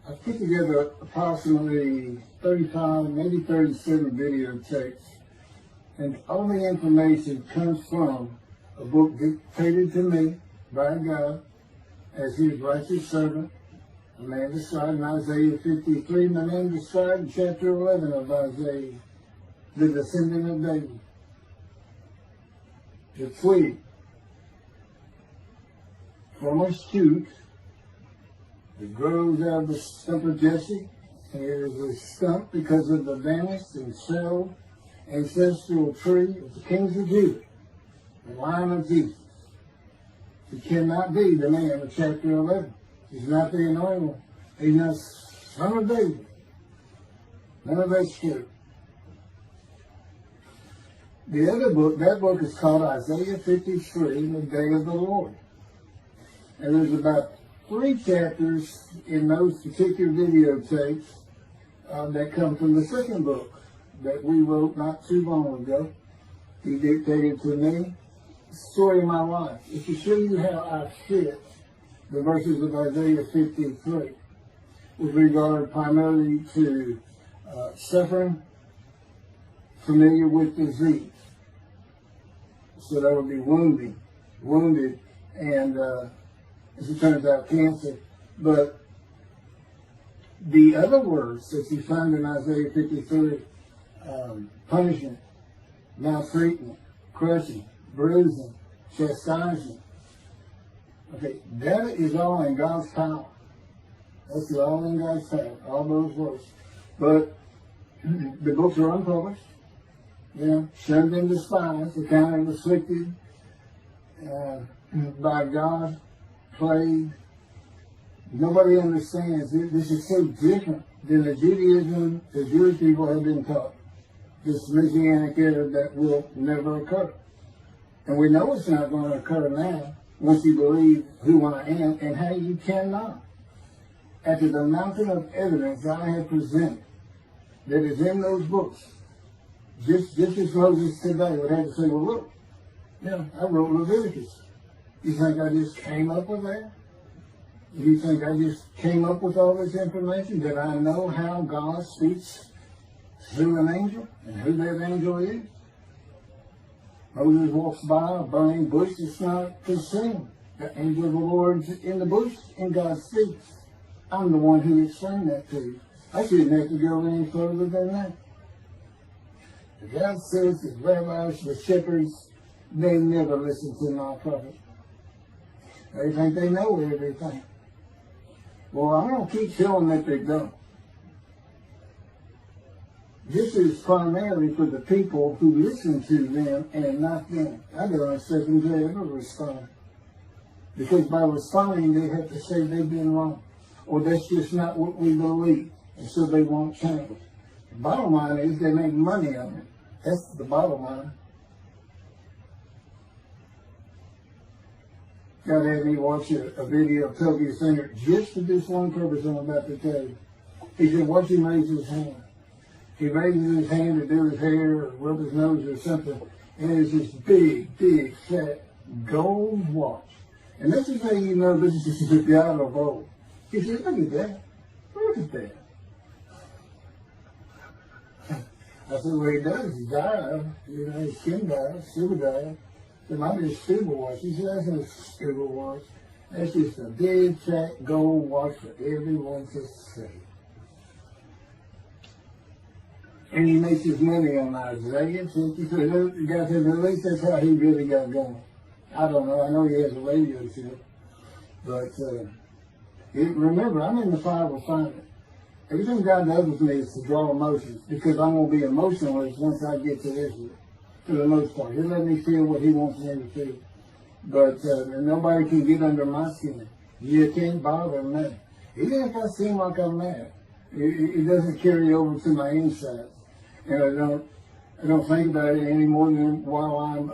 I put together approximately 35, maybe 37 videotapes, and all the information comes from a book dictated to me by God as his righteous servant, a man described in Isaiah 53, and a man described in chapter 11 of Isaiah, the descendant of David, the twig from a shoot that grows out of the stump of Jesse, and it is a stump because of the vanished and shelled ancestral tree of the kings of Judah, the line of Jesus. He cannot be the man of chapter 11. He's not the anointed one. He's not son of David. None of that's true. The other book, that book is called Isaiah 53, the Day of the Lord. And there's about 3 chapters in those particular videotapes that come from the second book that we wrote not too long ago. He dictated to me the story of my life. It's to show you how I fit the verses of Isaiah 53 with regard primarily to suffering, familiar with disease. So that would be wounded, and as it turns out, cancer. But the other words that you find in Isaiah 53, punishment, maltreatment, crushing, bruising, chastisement, okay, that is all in God's power. That's all in God's power, all those words. But the books are unpublished, shunned and despised, accounted afflicted by God, plagued. Nobody understands. This is so different than the Judaism the Jewish people have been taught. This Messianic era that will never occur. And we know it's not going to occur now once you believe who I am and how you cannot. After the mountain of evidence I have presented that is in those books, just as Moses today would have to say, well, look, I wrote Leviticus. You think I just came up with that? You think I just came up with all this information? Did I know how God speaks through an angel and who that angel is? Moses walks by a burning bush that's not consumed. The angel of the Lord's in the bush and God speaks. I'm the one who explained that to you. I shouldn't have to go any further than that. The God says the rabbis, the shepherds, they never listen to my prophet. They think they know everything. Well, I'm going to keep telling that they don't. This is primarily for the people who listen to them and not them. I don't expect them to ever respond. Because by responding, they have to say they've been wrong. Or that's just not what we believe. And so they won't change. The bottom line is they make money on it. That's the bottom line. God had me watch a video of Toby Singer just for this one purpose I'm about to tell you. He said, watch him raise his hand. He raises his hand to do his hair or rub his nose or something, and there's this big, fat gold watch. And this is how you know this is the God of old. He said, look at that. Look at that. I said, well, he does. He died. His skin died, silver died. It might be a scuba watch. He said, that's not a scuba watch. That's just a big, fat gold watch for everyone to see. And he makes his money on Isaiah 53. The guy said, at least that's how he really got going. I don't know. I know he has a radio show. But remember, I'm in the fire refinement. Everything God does with me is to draw emotions because I'm going to be emotionless once I get to Israel. For the most part. He'll let me feel what he wants me to feel. But nobody can get under my skin. You can't bother me. Even if I seem like I'm mad, it doesn't carry over to my insides. And I don't think about it any more than while I'm,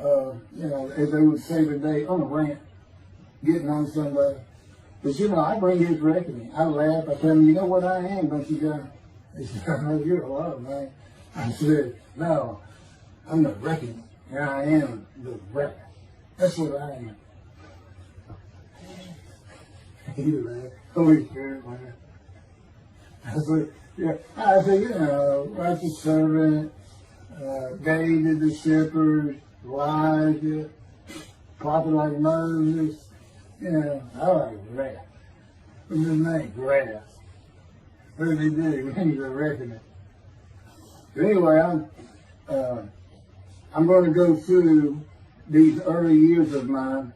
as they would say today, on a rant, getting on somebody. But I bring his reckoning. I laugh. I tell him, you know what I am, don't you, guys? He said, I know you're a lot, man. I said, no, I'm the reckoning. And I am the reckoning. That's what I am. You laugh. Holy Spirit, man. I said, yeah. I said, you know, righteous servant, David the shepherd, Elijah, prophet like Moses. You know, I like grass. What's his name? Grass. What did he do? He's a reckoning. But anyway, I'm going to go through these early years of mine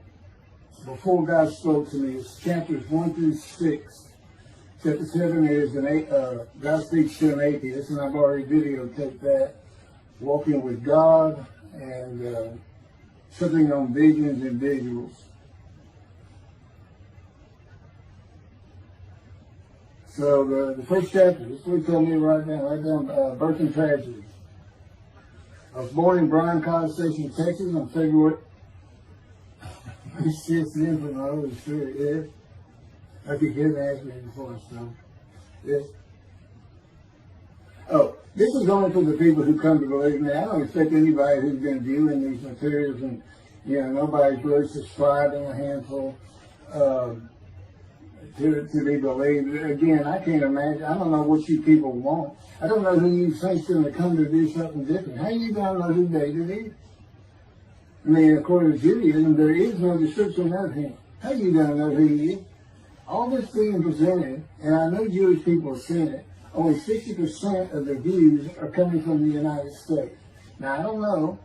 before God spoke to me. It's chapters 1 through 6. Chapter 7 is God speaks to an atheist, and I've already videotaped that. Walking with God and something on visions and visuals. So the first chapter, this is what he told me right down, birth and tragedy. I was born in Bryan College Station, Texas on February 6th, from the Holy Spirit, yes. I could get an accident before I start. Yes. Oh, this is only for the people who come to believe me. I don't expect anybody who's been viewing these materials and, you know, nobody's really subscribing a handful to be believed. Again, I can't imagine. I don't know what you people want. I don't know who you think's going to come to do something different. How you going to know who David is? I mean, according to Judaism, there is no description of him. How you going to know who he is? All this being presented, and I know Jewish people have seen it, only 60% of the views are coming from the United States. Now, I don't know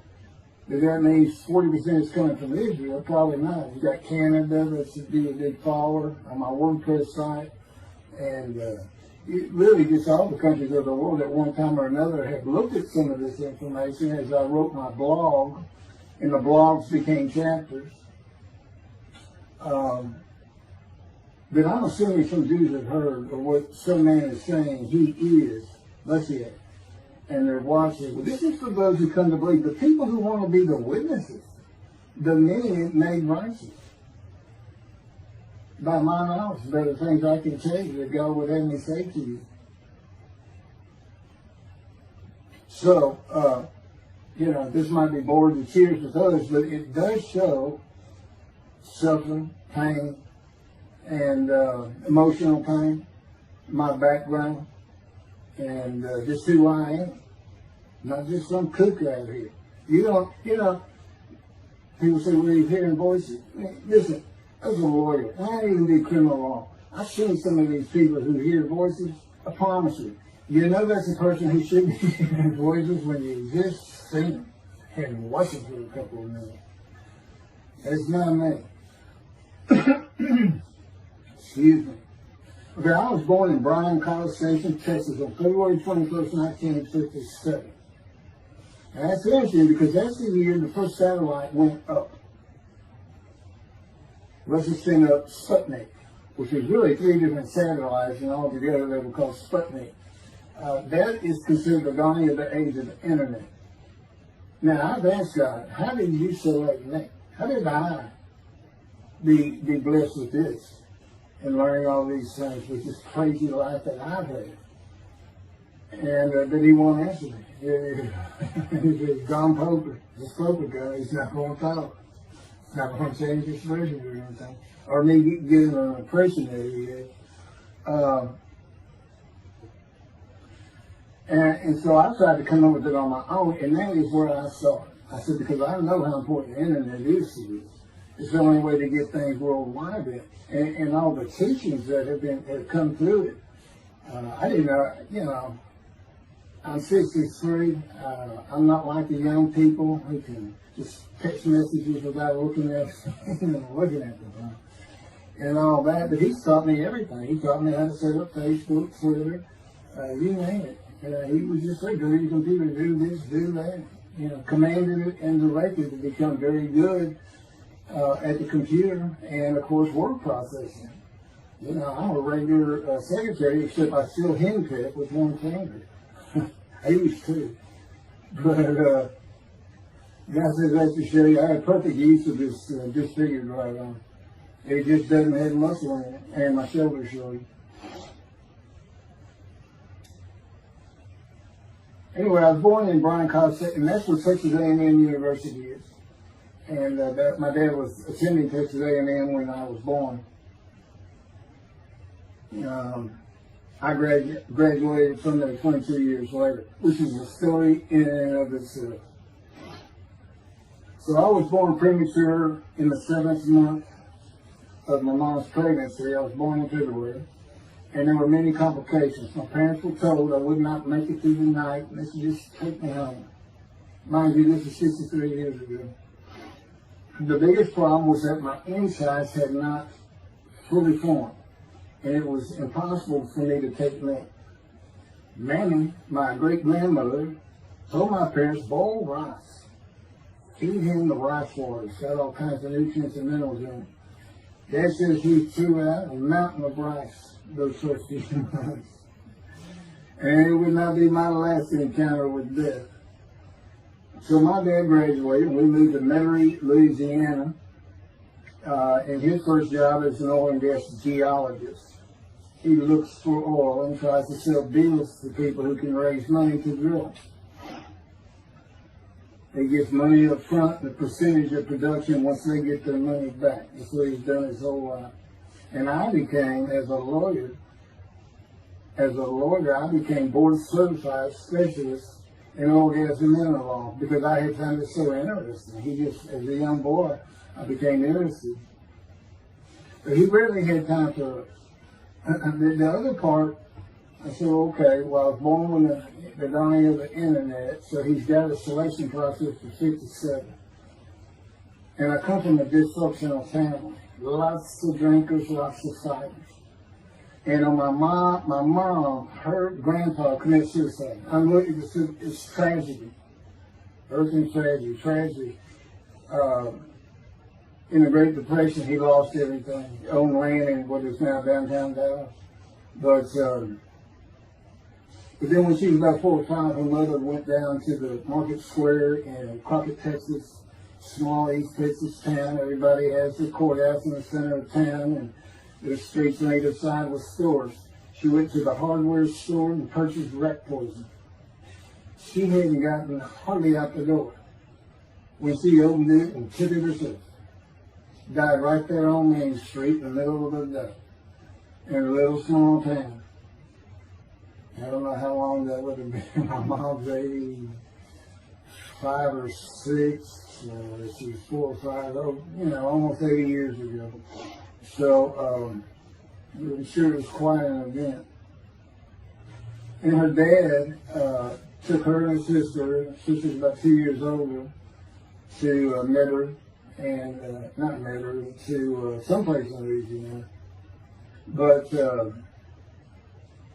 if that means 40% is coming from Israel. Probably not. You got Canada, that's a big follower on my WordPress site. And it really gets all the countries of the world at one time or another have looked at some of this information as I wrote my blog, and the blogs became chapters. But I'm assuming some Jews have heard of what some man is saying he is Moshiach, and they're watching. Well, this is for those who come to believe. The people who want to be the witnesses, the men made righteous. By my knowledge, there are things I can tell you that God would have me say to you. So, you know, this might be bored to tears with others, but it does show suffering, pain, and emotional pain, my background, and just who I am. Not just some kook out here. You know, people say, well, you're hearing voices. Listen, as a lawyer, I don't even do criminal law. I've seen some of these people who hear voices. I promise you. You know that's a person who should be hearing voices when you just see them and watch them for a couple of minutes. That's not me. Excuse me. Okay, I was born in Bryan College Station, Texas on February 21st, 1957. And that's interesting because that's the year the first satellite went up. Russia sent up Sputnik, which was really 3 different satellites, and all together they were called Sputnik. That is considered the dawning of the age of the internet. Now, I've asked God, how did you select me? How did I be blessed with this and learning all these things with this crazy life that I've had? And but he won't answer me. He's John Poker, the Poker guy. He's not going to talk. Not going to change his version or anything. Or me getting an impression that he is. And so I tried to come up with it on my own, and that is where I saw it. I said, because I know how important the internet is to you. It's the only way to get things worldwide. And all the teachings that have come through it. I didn't know, you know, I'm 63. I'm not like the young people who can just text messages without looking at them and all that. But he's taught me everything. He taught me how to set up Facebook, Twitter, you name it. He was just like, go to your computer, do this, do that. You know, commanded it and directed to become very good at the computer and, of course, word processing. You know, I'm a regular secretary, except I still henpeck with one finger. I used to. But God says that to show you I have perfect use of this disfigured right arm. It just doesn't have muscle in it, and my shoulders show you. Anyway, I was born in Bryan College, and that's where Texas A&M University is. And my dad was attending Texas A&M when I was born. I graduated from there 22 years later, which is a story in and of itself. So I was born premature in the 7th month of my mom's pregnancy. I was born in February, and there were many complications. My parents were told I would not make it through the night, and they should just take me home. Mind you, this is 63 years ago. The biggest problem was that my insides had not fully formed, and it was impossible for me to take milk. Mammy, my great-grandmother, told my parents, boil rice. Feed him the rice water. It's got all kinds of nutrients and minerals in it. Dad says he threw out a mountain of rice those first few months. And it would not be my last encounter with death. So my dad graduated, and we moved to Metairie, Louisiana, and his first job as an oil and gas geologist. He looks for oil and tries to sell deals to people who can raise money to drill. He gets money up front and a percentage of production once they get their money back. That's what he's done his whole life. And I became, as a lawyer, I became board certified specialist in oil, gas, and mineral law because I had found it so interesting. As a young boy, I became interested. But he rarely had time for us. The other part, I said, okay, well, I was born with the dawning of the internet, so he's got a selection process for 57. And I come from a dysfunctional family. Lots of drinkers, lots of fighters. And on my mom, her grandpa committed suicide. It's tragedy. Earthly tragedy. In the Great Depression, he lost everything. He owned land in what is now downtown Dallas. But then when she was about 4 or 5, her mother went down to the market square in Crockett, Texas, small East Texas town. Everybody has their courthouse in the center of town, and there's streets on either side with stores. She went to the hardware store and purchased rat poison. She hadn't gotten hardly out the door when she opened it and took it herself. Died right there on Main Street in the middle of the day in a little small town. I don't know how long that would have been. My mom's 85 or 6. She was 4 or 5, almost 80 years ago. So I'm sure it was quite an event. And her dad took her and her sister's about 2 years older, to Metairie, and not Metairie, to someplace in Louisiana. But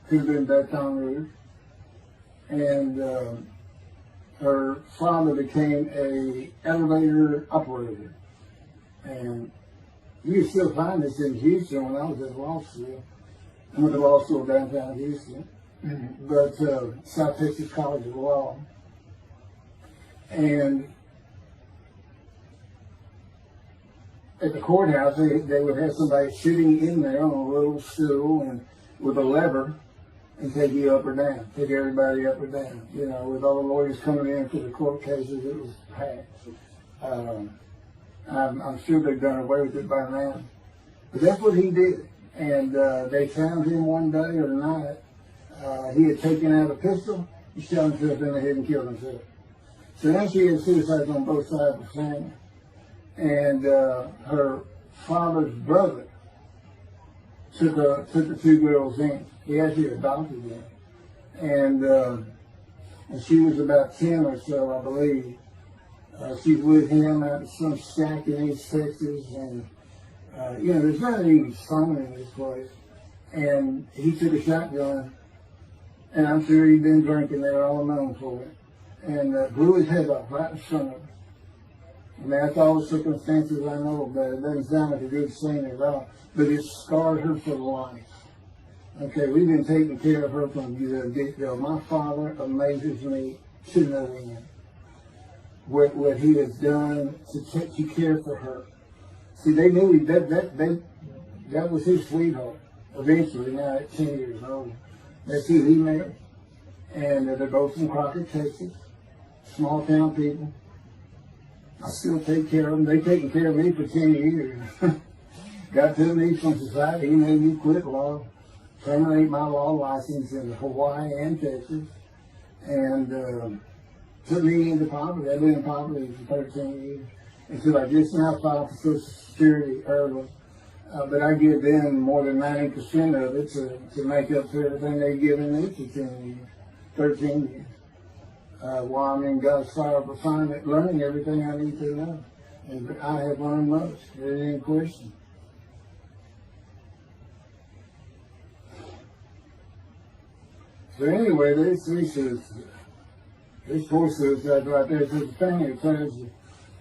could have been Baton Rouge. And her father became an elevator operator. And you can still find this in Houston when I was at law school. I went to law school downtown Houston, but South Texas College of Law. And at the courthouse, they would have somebody sitting in there on a little stool and with a lever and take you up or down, take everybody up or down. With all the lawyers coming in for the court cases, it was packed. I'm sure they've done away with it by now. But that's what he did. And they found him one day or night. He had taken out a pistol, he shot himself in the head and killed himself. So now she had suicides on both sides of the family. And her father's brother took the 2 girls in. He actually adopted them. And she was about 10 or so, I believe. She's with him out of some shack in East Texas. And, there's not any fun in this place. And he took a shotgun. And I'm sure he'd been drinking there all known for it. And blew his head off right in front of her. I mean, that's all the circumstances I know about it. It doesn't sound like a good scene at all, but it scarred her for life. Okay, we've been taking care of her from the get-go. My father amazes me to no end. What he has done to care for her. See, they knew that was his sweetheart. Eventually, now at 10 years old, that's who he married. And they're both from Crockett, Texas. Small town people. I still take care of them. They've taken care of me for 10 years. Got to me from society. He made me quit law. terminate my law license in Hawaii and Texas, and took me into poverty. I've been in poverty for 13 years until I just now filed for Social Security early. But I give them more than 90% of it to make up for everything they've given me for 13 years. While I'm in God's fire of refinement, learning everything I need to know. And I have learned most. There ain't any question. So anyway, this poor suicide right there, it's a thing that tells you,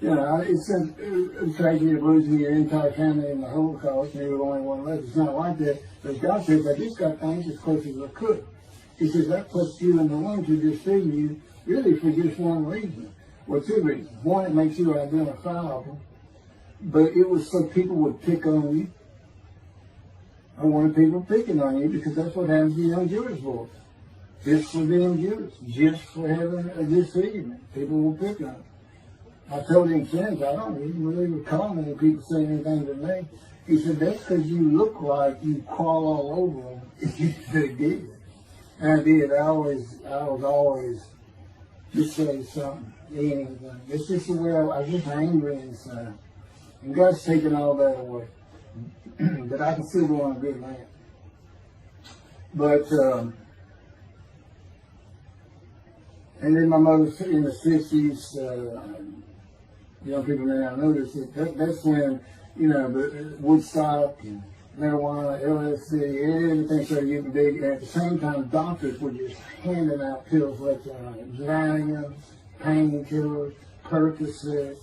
it's tragedy of losing your entire family in the Holocaust, and you're the only one left. It's not like that. But God says, I just got things as close as I could. He says, that puts you in the one to deceive you, really for just one reason. Well, two reasons. One, it makes you identifiable, but it was so people would pick on you. I wanted people picking on you because that's what happens to young Jewish boys. Just for being Jewish, just for having a disfigurement. People will pick on you. I told him since, I don't even really recall many people saying anything to me. He said, that's because you look like you crawl all over them. They did. And I did. I was always just say something, anything. It's just the way I was just angry inside. And God's taken all that away. But I can still go on a good man. But, and then my mother's in the 60s, young people may not know this, that's when, the Woodstock and marijuana, LSD, everything started getting big. And at the same time, doctors were just handing out pills left and right. Valium, painkillers, Percocet,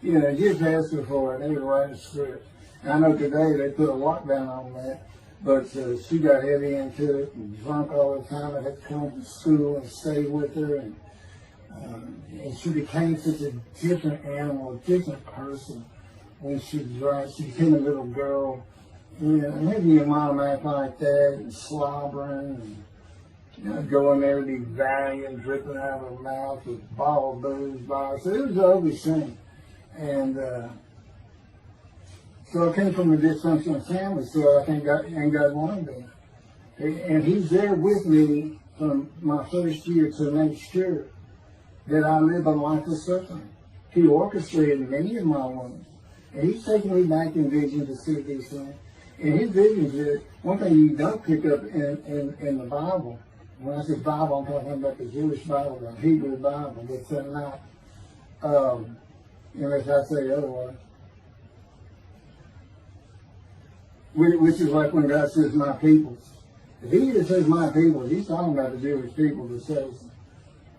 just asking for it. They would write a script. And I know today they put a lockdown on that, but she got heavy into it and drunk all the time. I had to come from school and stay with her. And she became such a different animal, a different person when she drank. She became a little girl. Maybe your mom act like that and slobbering and going there to be valiant, dripping out of her mouth with bottled booze by her. So it was an ugly scene. And so I came from a dysfunctional family, so I think God wanted me. And He's there with me from my first year to next year that I live a life of suffering. He orchestrated many of my wounds. And He's taking me back in vision to see these things. And His visions is one thing you don't pick up in the Bible. When I say Bible, I'm talking about the Jewish Bible, the Hebrew Bible. That's not, unless I say otherwise. Which is like when God says, my people. If He just says my people, He's talking about the Jewish people that says,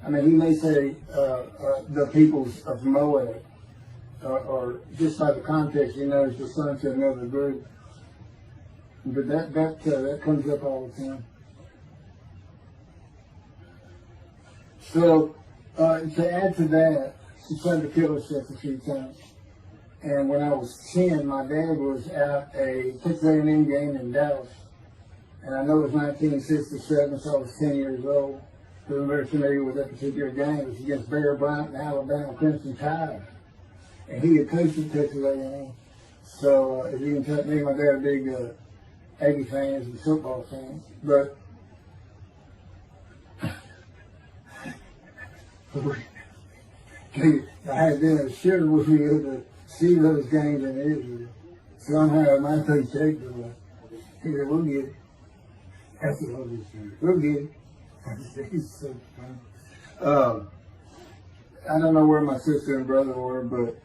He may say the peoples of Moab, or just by the context, it's the son to another group. But that comes up all the time. So to add to that, she tried to kill herself a few times. And when I was 10, my dad was at a Texas A&M game in Dallas. And I know it was 1967, so I was 10 years old. So I'm very familiar with that particular game. It was against Bear Bryant and Alabama Crimson Tide. And he had coached at Texas A&M. So as you can tell, me and my dad are big Aggie fans and football fans. But I had them sure with me to see those games in Israel. Somehow my coach said to me, he said, we'll get it. I said, we'll get it. He's so funny. I don't know where my sister and brother were, but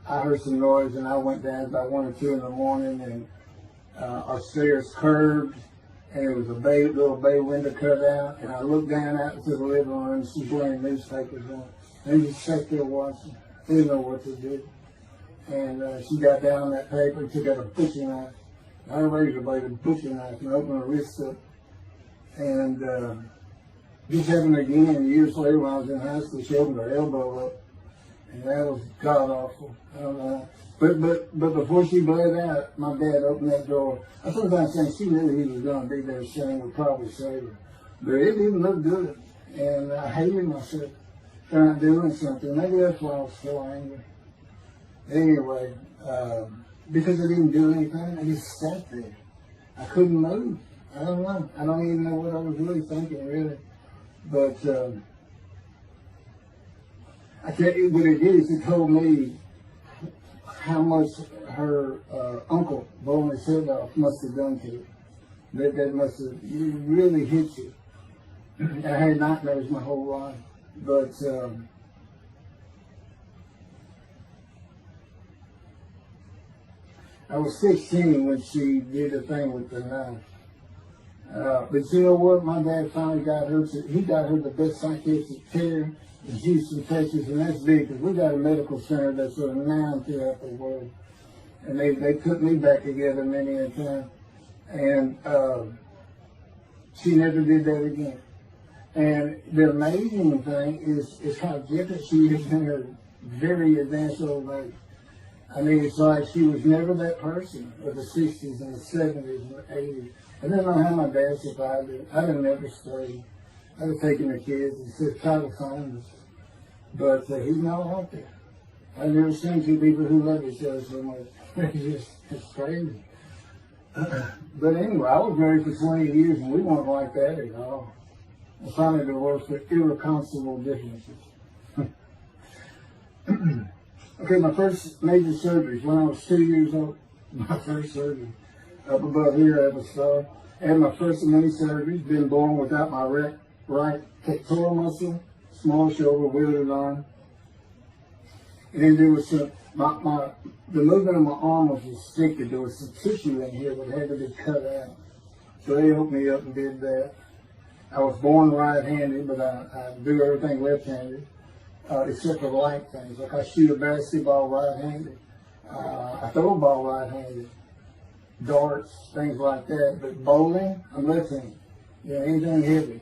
I heard some noise and I went down about 1 or 2 in the morning, and our stairs curved, and there was a little bay window cut out, and I looked down out into the living room, and she's wearing newspapers on. And just sat there watching. Didn't know what to do. And she got down on that paper and took out a butcher knife, not a razor blade, a butcher knife, and opened her wrist up. And just happened again years later when I was in high school. She opened her elbow up, and that was god awful. I don't know. But before she bled out, my dad opened that door. I sometimes think she knew he was going to be there. Shane would probably save her, but it didn't look good, and I hated myself trying doing something. Maybe that's why I was so angry. Anyway, because I didn't do anything, I just sat there. I I couldn't move. I don't know. I don't even know what I was really thinking, really. But I tell you what it is. It told me how much her uncle blowing his head off must have done to her. That must have really hit you. I had nightmares my whole life, but I was 16 when she did the thing with the knife. But you know what? My dad finally got her. He got her the best psychiatric care in Houston, Texas, and that's big because we got a medical center that's renowned throughout the world. And they put me back together many a time. And she never did that again. And the amazing thing is how different she is in her very advanced old age. I mean, it's like she was never that person of the 60s and the 70s and the 80s. I don't know how my dad survived it. I'd have never stayed. I'd have taken the kids and said, try to find us. But he's not out there. I've never seen two people who love each other so much. It's crazy. But anyway, I was married for 20 years and we weren't like that at all. I finally divorced for irreconcilable differences. Okay, my first major surgery when I was 2 years old. My first surgery. Up above here, I have a scar. I had my first of many surgeries. Been born without my right pectoral muscle, small shoulder, wielded arm. And then there was some, the movement of my arm was restricted. There was some tissue in here that had to be cut out. So they hooked me up and did that. I was born right-handed, but I do everything left-handed. Except for light things. Like I shoot a basketball right-handed. I throw a ball right-handed. Darts, things like that. But bowling, I'm left-handed. Yeah, anything heavy.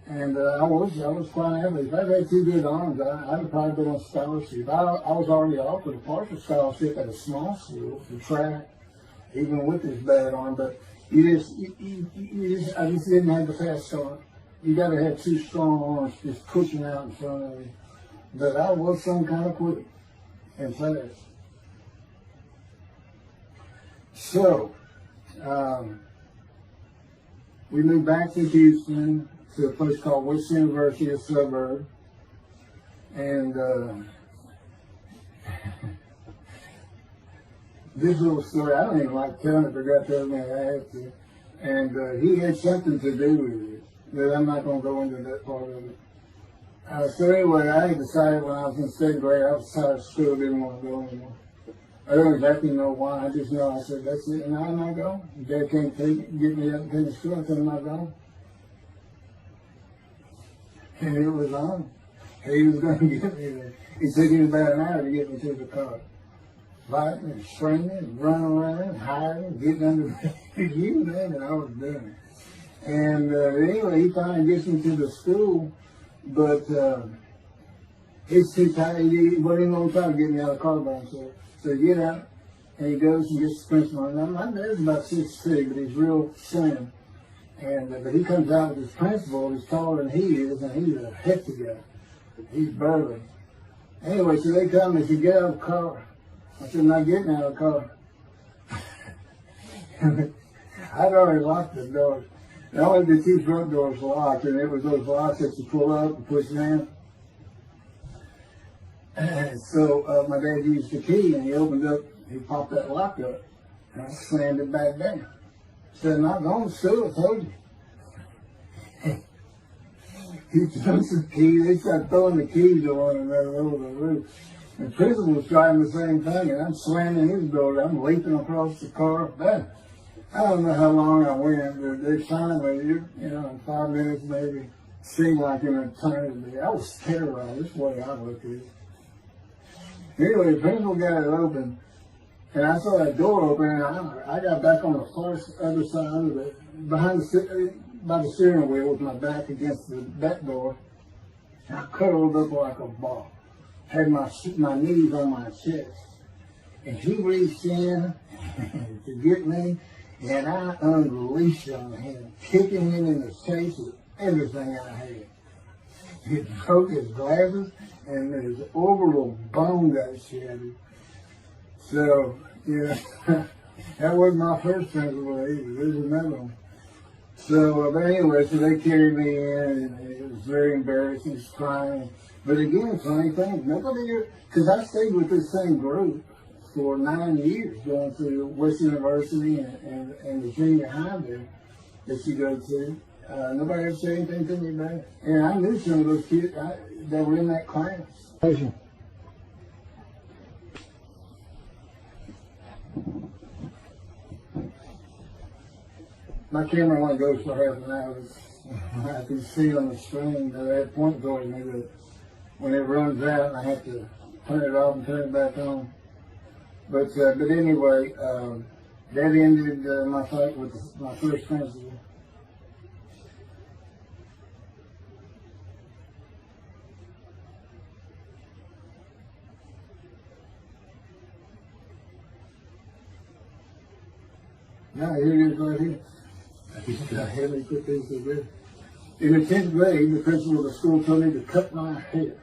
And I was quite average. If I had two good arms, I'd have probably been on scholarship. I was already offered a partial scholarship at a small school for track, even with this bad arm. But I just didn't have the fast start. You got to have two strong arms just pushing out in front of you. But I was some kind of quick and fast. So, we moved back to Houston to a place called West University, a suburb. And this little story, I don't even like telling it, but I got to tell me I have to. And he had something to do with it. But I'm not going to go into that part of it. So anyway, I decided when I was in second grade, I was tired of school, didn't want to go anymore. I don't exactly know why. I just know I said, that's it, and I'm not going. Dad can't get me up and finish school until I'm not going. And it was on. He was going to get me there. It took him about an hour to get me to the car. Fighting and screaming and running around, hiding, getting under the you name it, I was doing it. And anyway, he finally gets me to the school, but he's too tired. He wasn't even going to try to get me out of the car by himself. So he get out, and he goes and gets the principal. Now, my dad's about 6'3", but he's real slim. And but he comes out with his principal. He's taller than he is, and he's a hefty guy. He's burly. Anyway, so they come and they said, get out of the car. I said, I'm not getting out of the car. I'd already locked the door. And only the two front doors locked, and it was those locks that you pull up and push down. And so my dad used the key, and he opened up, he popped that lock up, and I slammed it back down. Said, I'm not going to school, I told you. He took the key, they started throwing the keys on one another over the roof. The principal was trying the same thing, and I'm slamming his door, I'm leaping across the car. I don't know how long I went, but they finally, in 5 minutes maybe, seemed like an eternity. I was terrorized, this way I looked at it. Anyway, the principal got it open, and I saw that door open, and I got back on the far other side of it, by the steering wheel with my back against the back door. I curled up like a ball, had my knees on my chest, and he reached in to get me. And I unleashed on him, kicking him in the face with everything I had. He broke his glasses, and his orbital bone got shattered. So, That wasn't my first principal either. There's another one. So, but anyway, so they carried me in, and it was very embarrassing, just crying. But again, funny thing, nobody, because I stayed with this same group for 9 years, going through West University and the junior high there that you go to. Nobody ever said anything to me about it. And I knew some of those kids that were in that class. My camera only goes for half an hour. I can see on the screen that I had point towards me that when it runs out, I have to turn it off and turn it back on. But anyway, that ended my fight with my first principal. Now here it is right here. I had me put these together. In the 10th grade, the principal of the school told me to cut my hair.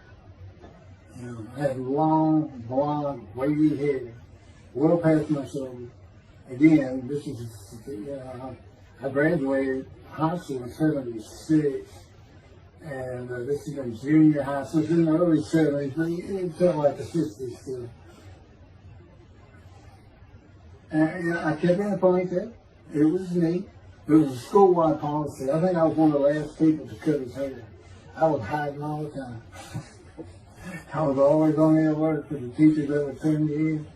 You know, I had long, blonde, wavy hair, well past my shoulder. Again, this is, I graduated high school in '76, and this is in junior high, so it's in the early '70s, but it felt like the '60s still. And I kept in a ponytail. It was neat. It was a school-wide policy. I think I was one of the last people to cut his hair. I was hiding all the time. I was always on the alert for the teachers that would turn me in.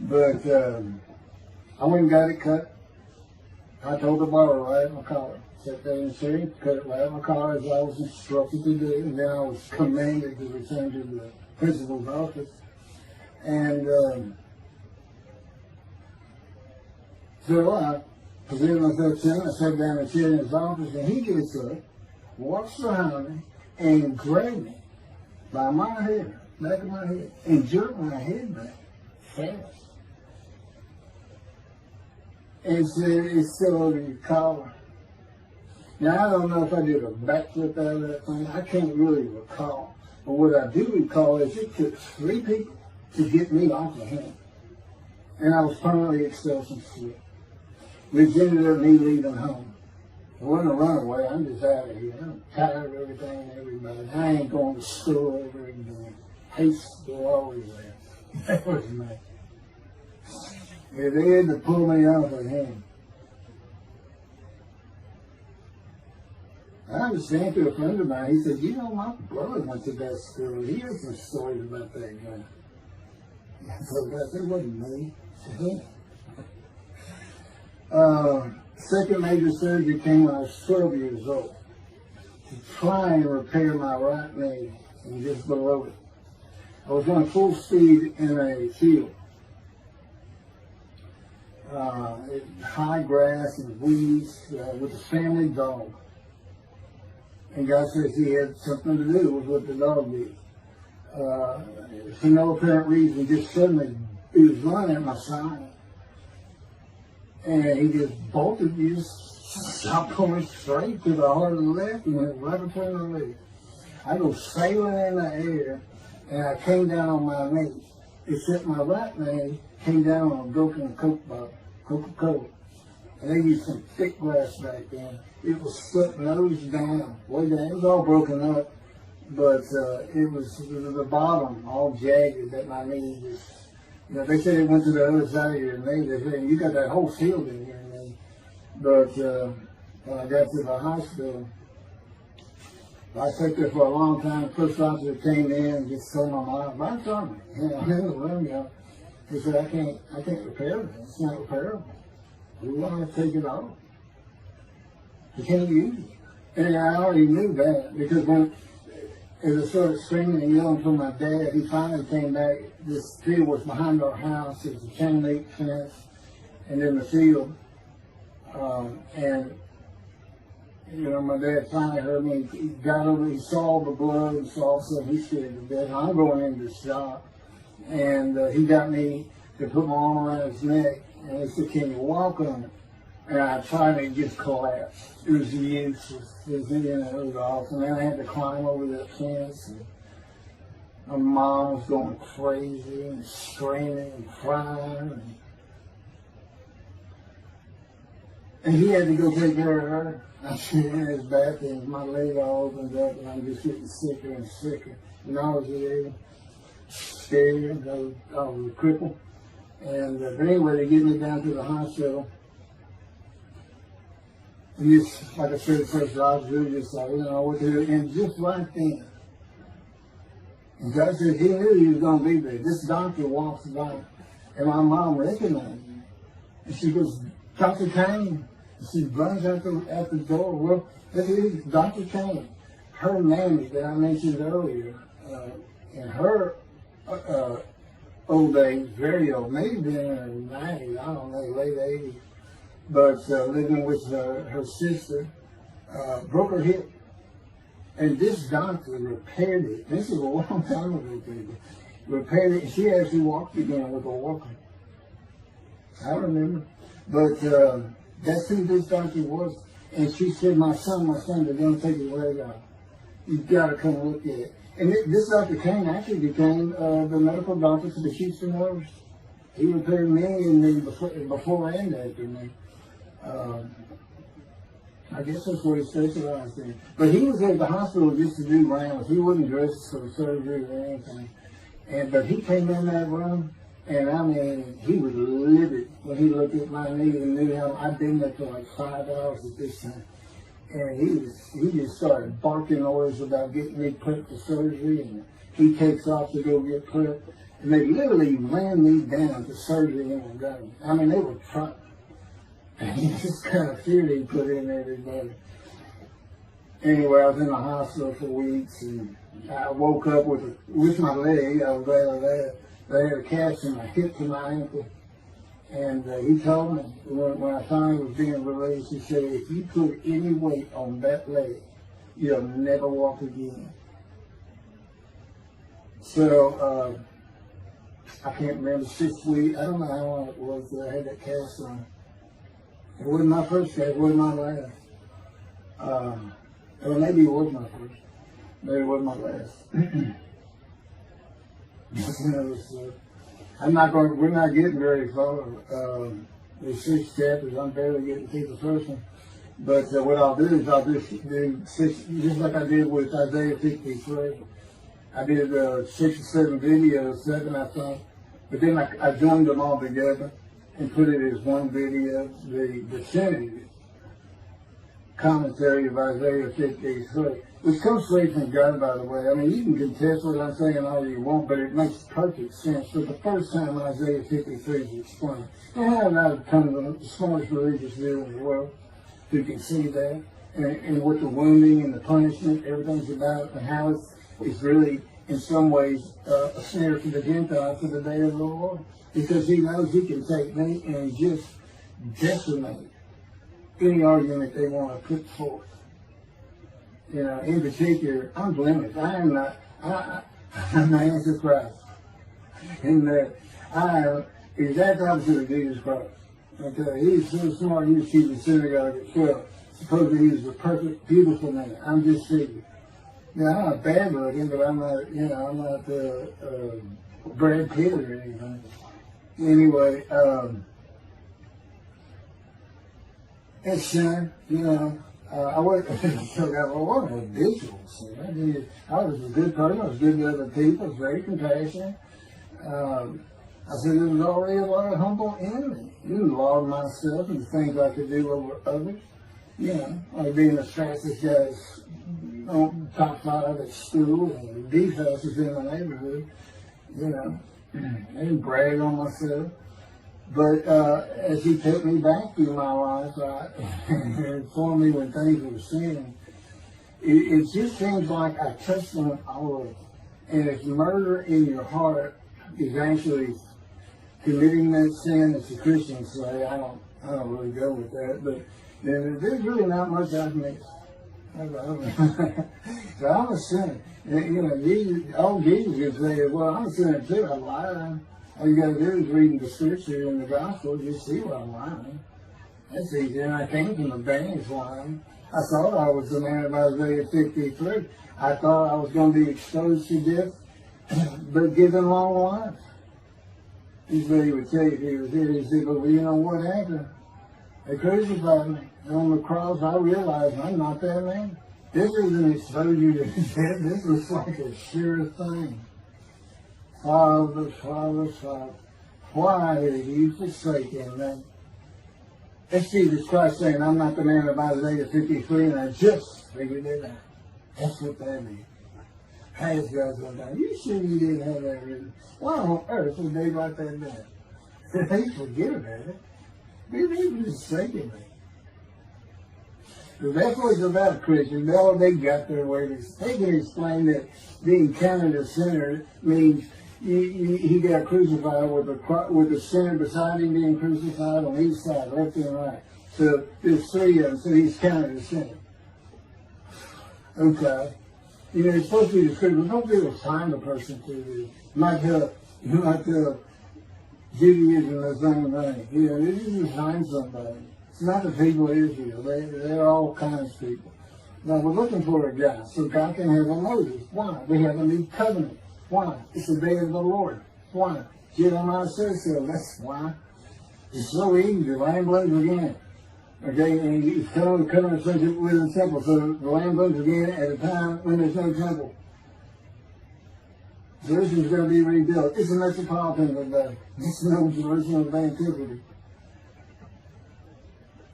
But I went and got it cut. I told the barber right at my collar. Sat there in the city, cut it right at my collar as I was instructed to do. And then I was commanded to return to the principal's office. And so I presented myself to him. I sat down and sat in his office, and he gets up, walks behind me, and grabbed me by my hair, back of my head, and jerked my head back fast. And said, "It's still over your collar." Now, I don't know if I did a backflip out of that thing. I can't really recall. But what I do recall is it took 3 people to get me off of him. And I was permanently expelled from school. Which ended up me leaving home. It wasn't a runaway. I'm just out of here. I'm tired of everything and everybody. I ain't going to school ever again. Hate school always there. That was me. Yeah, they had to pull me off of him. I understand through a friend of mine. He said, "You know, my brother went to that school. He heard some stories about that guy." I thought, that wasn't me. Second major surgery came when I was 12 years old to try and repair my right knee and just below it. I was going full speed in a field. High grass and weeds with a family dog. And God says he had something to do with what the dog did. For no apparent reason, just suddenly he was running at my side. And he just bolted, he just stopped going straight to the heart of the left and went right between the legs. I go sailing in the air, and I came down on my knees. Except my right knee came down on a broken Coke bottle, Coca-Cola. And they used some thick glass back then. It was stuck nose down, way down. It was all broken up, but it was the bottom all jagged that my knee was. You know, they said it went to the other side of your knee. They said, "You got that whole field in your knee." But when I got to the hospital, I sat there for a long time. The first officer came in and just told my mom, "Right from me." And I'm in the room, you know. He said, I can't repair it. It's not repairable. We want to take it off. You can't use it." And I already knew that because when as I started screaming and yelling for my dad, he finally came back. This field was behind our house. It was a chain link fence, and in the field. And you know, my dad finally heard me. He got over. He saw the blood and saw something. He scared to death. I'm going into shock, and he got me to put my arm around his neck, and he said, "Can you walk on it?" And I tried, and it just collapsed. It was useless. It was awesome. And then I had to climb over that fence. And my mom was going crazy and screaming and crying. And he had to go take care of her. I'm sitting in his bathroom, my leg all opens up, and I'm just getting sicker and sicker. Nauseated, scared, I was crippled. And but anyway, they get me down to the hospital. And just, like I said, first I was really just like, what to do. And just right then, and God said he knew he was going to be there. This doctor walks by, and my mom recognized him. And she goes, Dr. Kane. And she runs out the door. Well, that is Dr. Kane. Her nanny that I mentioned earlier, in her old age, very old, maybe in her 90s, I don't know, late 80s, but living with her sister, broke her hip. And this doctor repaired it. This is a long time ago, people. Repaired it, and she actually walked again with a walker. I remember. But that's who this doctor was. And she said, my son, they're going to take his leg out. You've got to come look at it. And this Dr. King actually became the medical doctor for the Houston Royals. He repaired me and me before and after me. I guess that's what he specialized in. But he was at the hospital just to do rounds. He wasn't dressed for surgery or anything. But he came in that room, and I mean, he was livid when he looked at my knee and knew how I'd been there for like 5 hours at this time. And he just started barking orders about getting me put to surgery, and he takes off to go get put. And they literally ran me down to surgery and got me. I mean, they were trying. And this kind of fear he put in everybody. Anyway, I was in the hospital for weeks, and I woke up with my leg. I was glad of that. They had a cast in my hip to my ankle. And he told me, when I finally was being released, he said, if you put any weight on that leg, you'll never walk again. So, I can't remember, 6 weeks, I don't know how long it was that I had that cast on. It wasn't my first cast, it wasn't my last. Or maybe it was my first. Maybe it wasn't my last. We're not getting very far. There's 6 chapters, I'm barely getting to the first one. But what I'll do is I'll just do 6, just like I did with Isaiah 53. I did 6 or 7 videos, 7 I think. But then I joined them all together and put it as one video, the definitive commentary of Isaiah 53, which comes straight from God, by the way. I mean, you can contest what I'm saying all you want, but it makes perfect sense. For the first time, Isaiah 53 is explained. And how I've become the smartest religious view in the world who can see that, and what the wounding and the punishment, everything's about, and how it's really, in some ways, a snare for the Gentiles for the day of the Lord. Because he knows he can take me and just decimate any argument they want to put forth. You know, in particular, I'm blemished. I'm the Antichrist. In that I am exact opposite of Jesus Christ. Okay, he's so smart, he was keeping synagogue at 12. Supposedly he was a perfect, beautiful man. I'm just figuring. Now, I'm not bad looking, but I'm not, I'm not Brad Pitt or anything. Anyway, it's sin, I wasn't a visual sin. I was a good person, I was good to other people, I was very compassionate. I said there was already a lot of humble in me. You law myself and things I could do over others. Like being the fastest guy on top 5 at school and the fastest in the neighborhood. I didn't brag on myself. But as he took me back through my life, and informed me when things were sin, it just seems like I touched on all of it. And if murder in your heart is actually committing that sin, as the Christians say, I don't really go with that, but there's really not much I can miss. So I'm a sinner. And, Jesus would say, well, I'm a sinner too, I'm lying. All you got to do is read the scripture in the gospel, just see what I'm lying. That's easy. And I came from a banished line. I thought I was the man of Isaiah 53. I thought I was going to be exposed to death, but given long life. He's what he would say if he was here. He said, well, what happened? They crucified me. And on the cross, I realized I'm not that man. This isn't exposure to death. This is like a sure thing. Father, Father, Father, why have you forsaken me? That's Jesus Christ saying, I'm not the man of Isaiah 53, and I just figured it out. That's what that means. Has God gone down? You sure you didn't have that written? Why on earth would they write that down? They forget about it. They were just thinking it. That's what it's about, Christians. They got their way. They can explain that being counted a sinner means he got crucified with the sinner beside him being crucified on each side, left and right. So there's three of them, so he's counted a sinner. Okay. You know, it's supposed to be the scripture. Don't be able to find a person to do. You might tell Judaism the same thing. You know, this is to find somebody. It's not the people of Israel. They're all kinds of people. Now, we're looking for a guy so God can have a Moses. Why? We have a new covenant. Why? It's the day of the Lord. Why? Jeremiah says so. That's why. It's so easy. The lamb blooms again. Okay, and he's coming with the temple. So the lamb blooms again at a time when there's no temple. Jerusalem's going to be rebuilt. It's a metropolitan today. It's no Jerusalem of antiquity.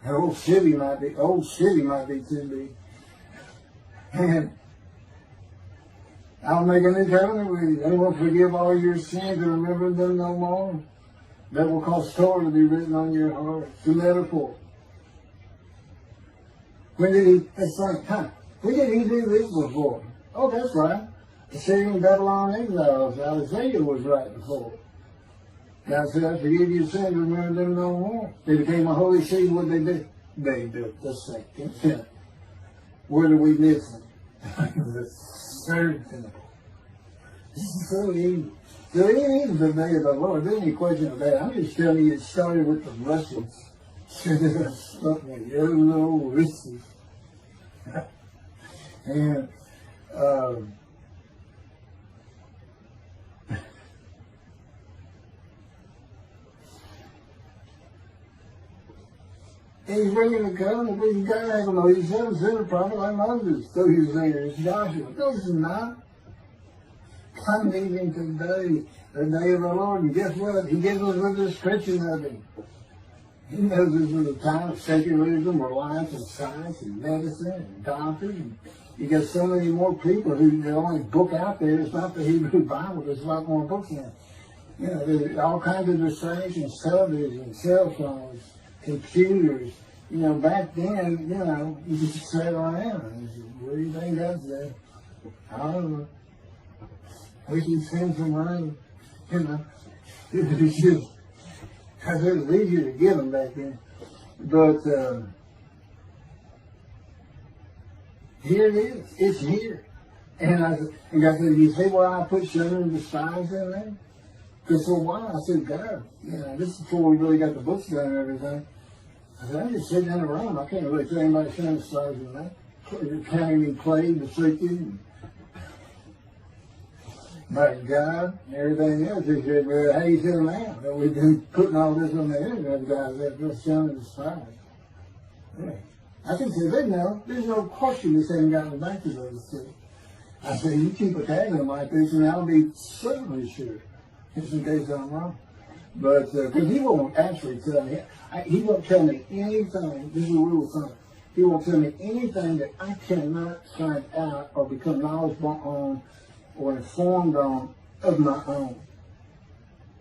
An old city might be too big. And I'll make a new covenant with you. They won't forgive all your sins and remember them no more. That will cause Torah to be written on your heart. It's a metaphor. When did he do this before? Oh, that's right. The Syrian Babylon exiles. Isaiah was right before. God said, I forgive your sins, remember them no more. They became a holy city. What did they do? They built the second temple. What are we missing? The third temple. This is so easy. So it is the day of the Lord. There's any question of that. I'm just telling you, it started with the Russians. Russians. And he's bringing the covenant, but you gotta have a Moses. He's never sent a prophet like Moses. So he was saying, it's Joshua. No, it's not. I'm even today, the day of the Lord, and guess what? He gives us a description of him. He knows this is a time of secularism, reliance on science and medicine and doctors. And you got so many more people who the only book out there is not the Hebrew Bible. There's a lot more books in it. You know, there's all kinds of distractions, television, cell phones, computers. You know, back then, you know, you just sat around and said, what do you think that's there? I don't know. We can send some rain. You know, it's just, I said it was easier to get them back then. But here it is. It's here. And God said, you see why I put sugar and the spies in there? Because for a while I said, God, you know, this is before we really got the books done and everything. I said, I'm just sitting in a room. I can't really tell anybody showing the stars in that. Counting me played, the freaking. But God and everything else, he said, well, how you feeling now? That we've been putting all this on the internet, guys, that just showing the stars. Yeah. I can say, they know. There's no question this ain't gotten back to those two. I said, you keep a tag on them like this, and I'll be certainly sure, just in case I'm wrong. But, because he won't actually tell me, he won't tell me anything, this is a rule of thumb, he won't tell me anything that I cannot find out or become knowledgeable on or informed on of my own.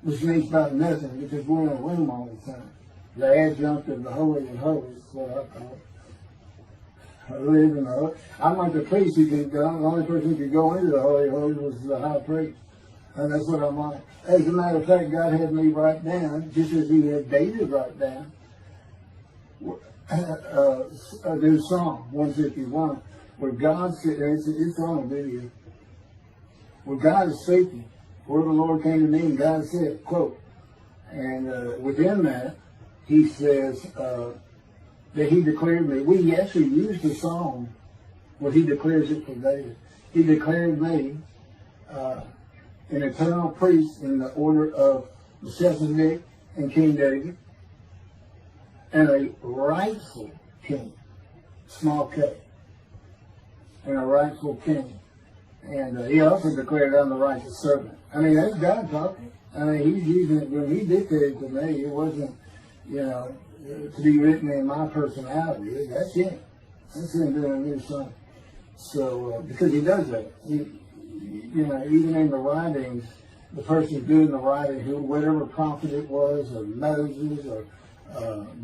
Which means about nothing, because we're in a room all the time. The adjunct of the Holy of Holies is what I call it. I live in the Holy. I'm like the priest who can go, the only person who could go into the Holy of Holies was the high priest. And that's what I'm like. As a matter of fact, God had me write down, just as he had David write down, there's Psalm 151, where God said, it's on a video, where God is speaking, where the Lord came to me and God said, quote, and within that, he says that he declared me. We actually used the Psalm where he declares it for David. He declared me an eternal priest in the order of Melchizedek and King David. and a rightful king, small k, and a rightful king. And he also declared, I'm the righteous servant. I mean, that's God talking. I mean, he's using it when he dictated to me. It wasn't, to be written in my personality. That's him. That's him doing a new song. So, because he does that. Even in the writings, the person doing the writing, whatever prophet it was, or Moses, or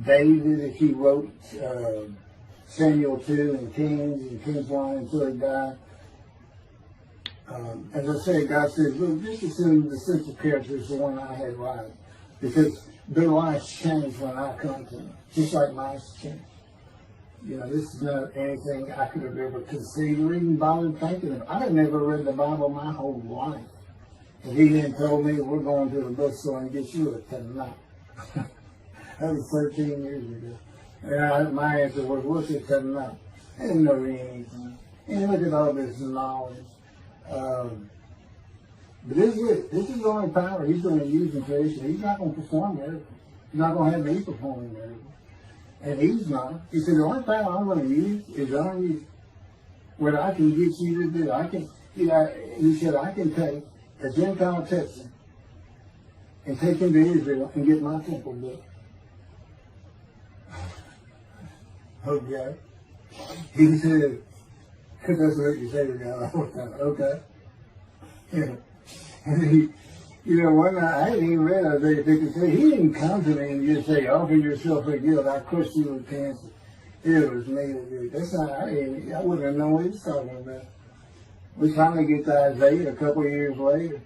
David, if he wrote Samuel 2 and Kings 1 until he died. As I said, God says, look, just assume the central character is the one I had right. Because their lives change when I come to them, just like mine change. This is not anything I could have ever conceived or even bothered thinking of. I had never read the Bible my whole life. And he then told me, we're going to the bookstore and get you a Talmud. That was 13 years ago. And my answer was, what's a Talmud? I didn't know anything. And look at all this knowledge. But this is it. This is the only power he's going to use in creation. He's not going to perform miracles. He's not going to have me performing miracles. And he's not. He said, the only power I'm going to use is on you. What I can get you to do. He said, I can take a Gentile Texan and take him to Israel and get my temple built. Okay. He said, that's what you say to God all the time. Okay. And one night, I hadn't even read Isaiah 53. He didn't come to me and just say, offer yourself for guilt. I crushed you with cancer. It was me that did it. That's not, I wouldn't have known what he was talking about. We finally get to Isaiah a couple of years later.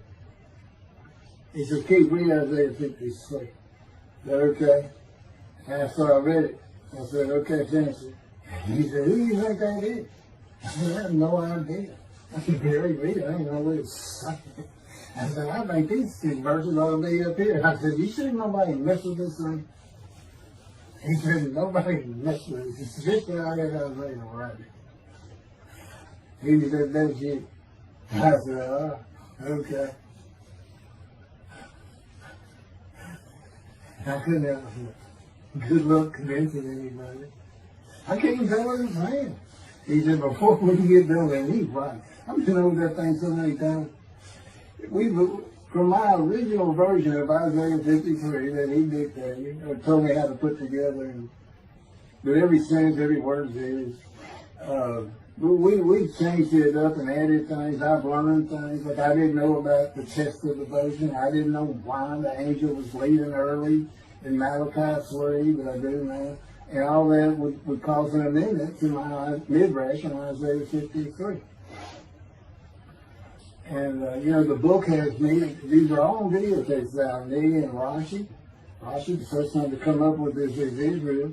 He said, Keith, read Isaiah 53. Is that okay? And so I read it. I said, okay, finish it. He said, who do you think that is? I said, I have no idea. I could barely read it. I didn't know what it was saying. I said, I think these verses ought to be up here. I said, you sure nobody mess with this thing? He said, nobody mess with it. He said, this thing I got Isaiah right. He said, that's you. I said, oh, okay. I couldn't have good luck convincing anybody. I can't even tell what he's saying. He said, before we can get done with it, he's right. I've been over that thing so many times. From my original version of Isaiah 53 that he dictated, or told me how to put together, but every sentence, every word is, we changed it up and added things. I've learned things. Like I didn't know about the chest of devotion. I didn't know why the angel was leaving early in Malachi 3, but I do now. And all that would cause an amendment to my midrash in Isaiah 53. And, the book has me. These are all videotapes about me and Rashi. Rashi, the first one to come up with this is Israel.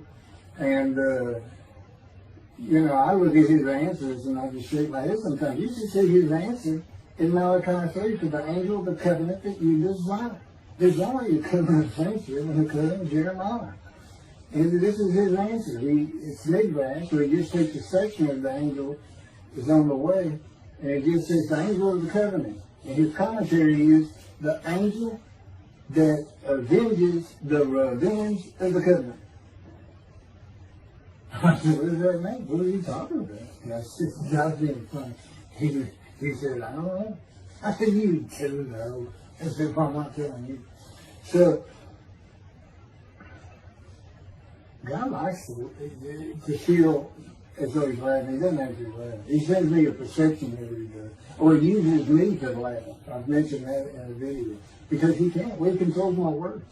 And, I look at his answers and I just shake my head sometimes. You should see his answer in Malachi 3 to the angel of the covenant that you desire. There's only a covenant of friendship and a covenant of Jeremiah. And this is his answer. It's midrash, so he just takes a section of the angel is on the way, and it just says the angel of the covenant. And his commentary is the angel that avenges the revenge of the covenant. I said, what does that mean? What are you talking about? And I said, God's being funny. He said, I don't know. I said, you do know. I said, well, I'm not telling you. So, God likes to feel as though he's laughing. He doesn't actually laugh. He sends me a perception every day. Or he uses me to laugh. I've mentioned that in a video. Because he can't. He controls my words.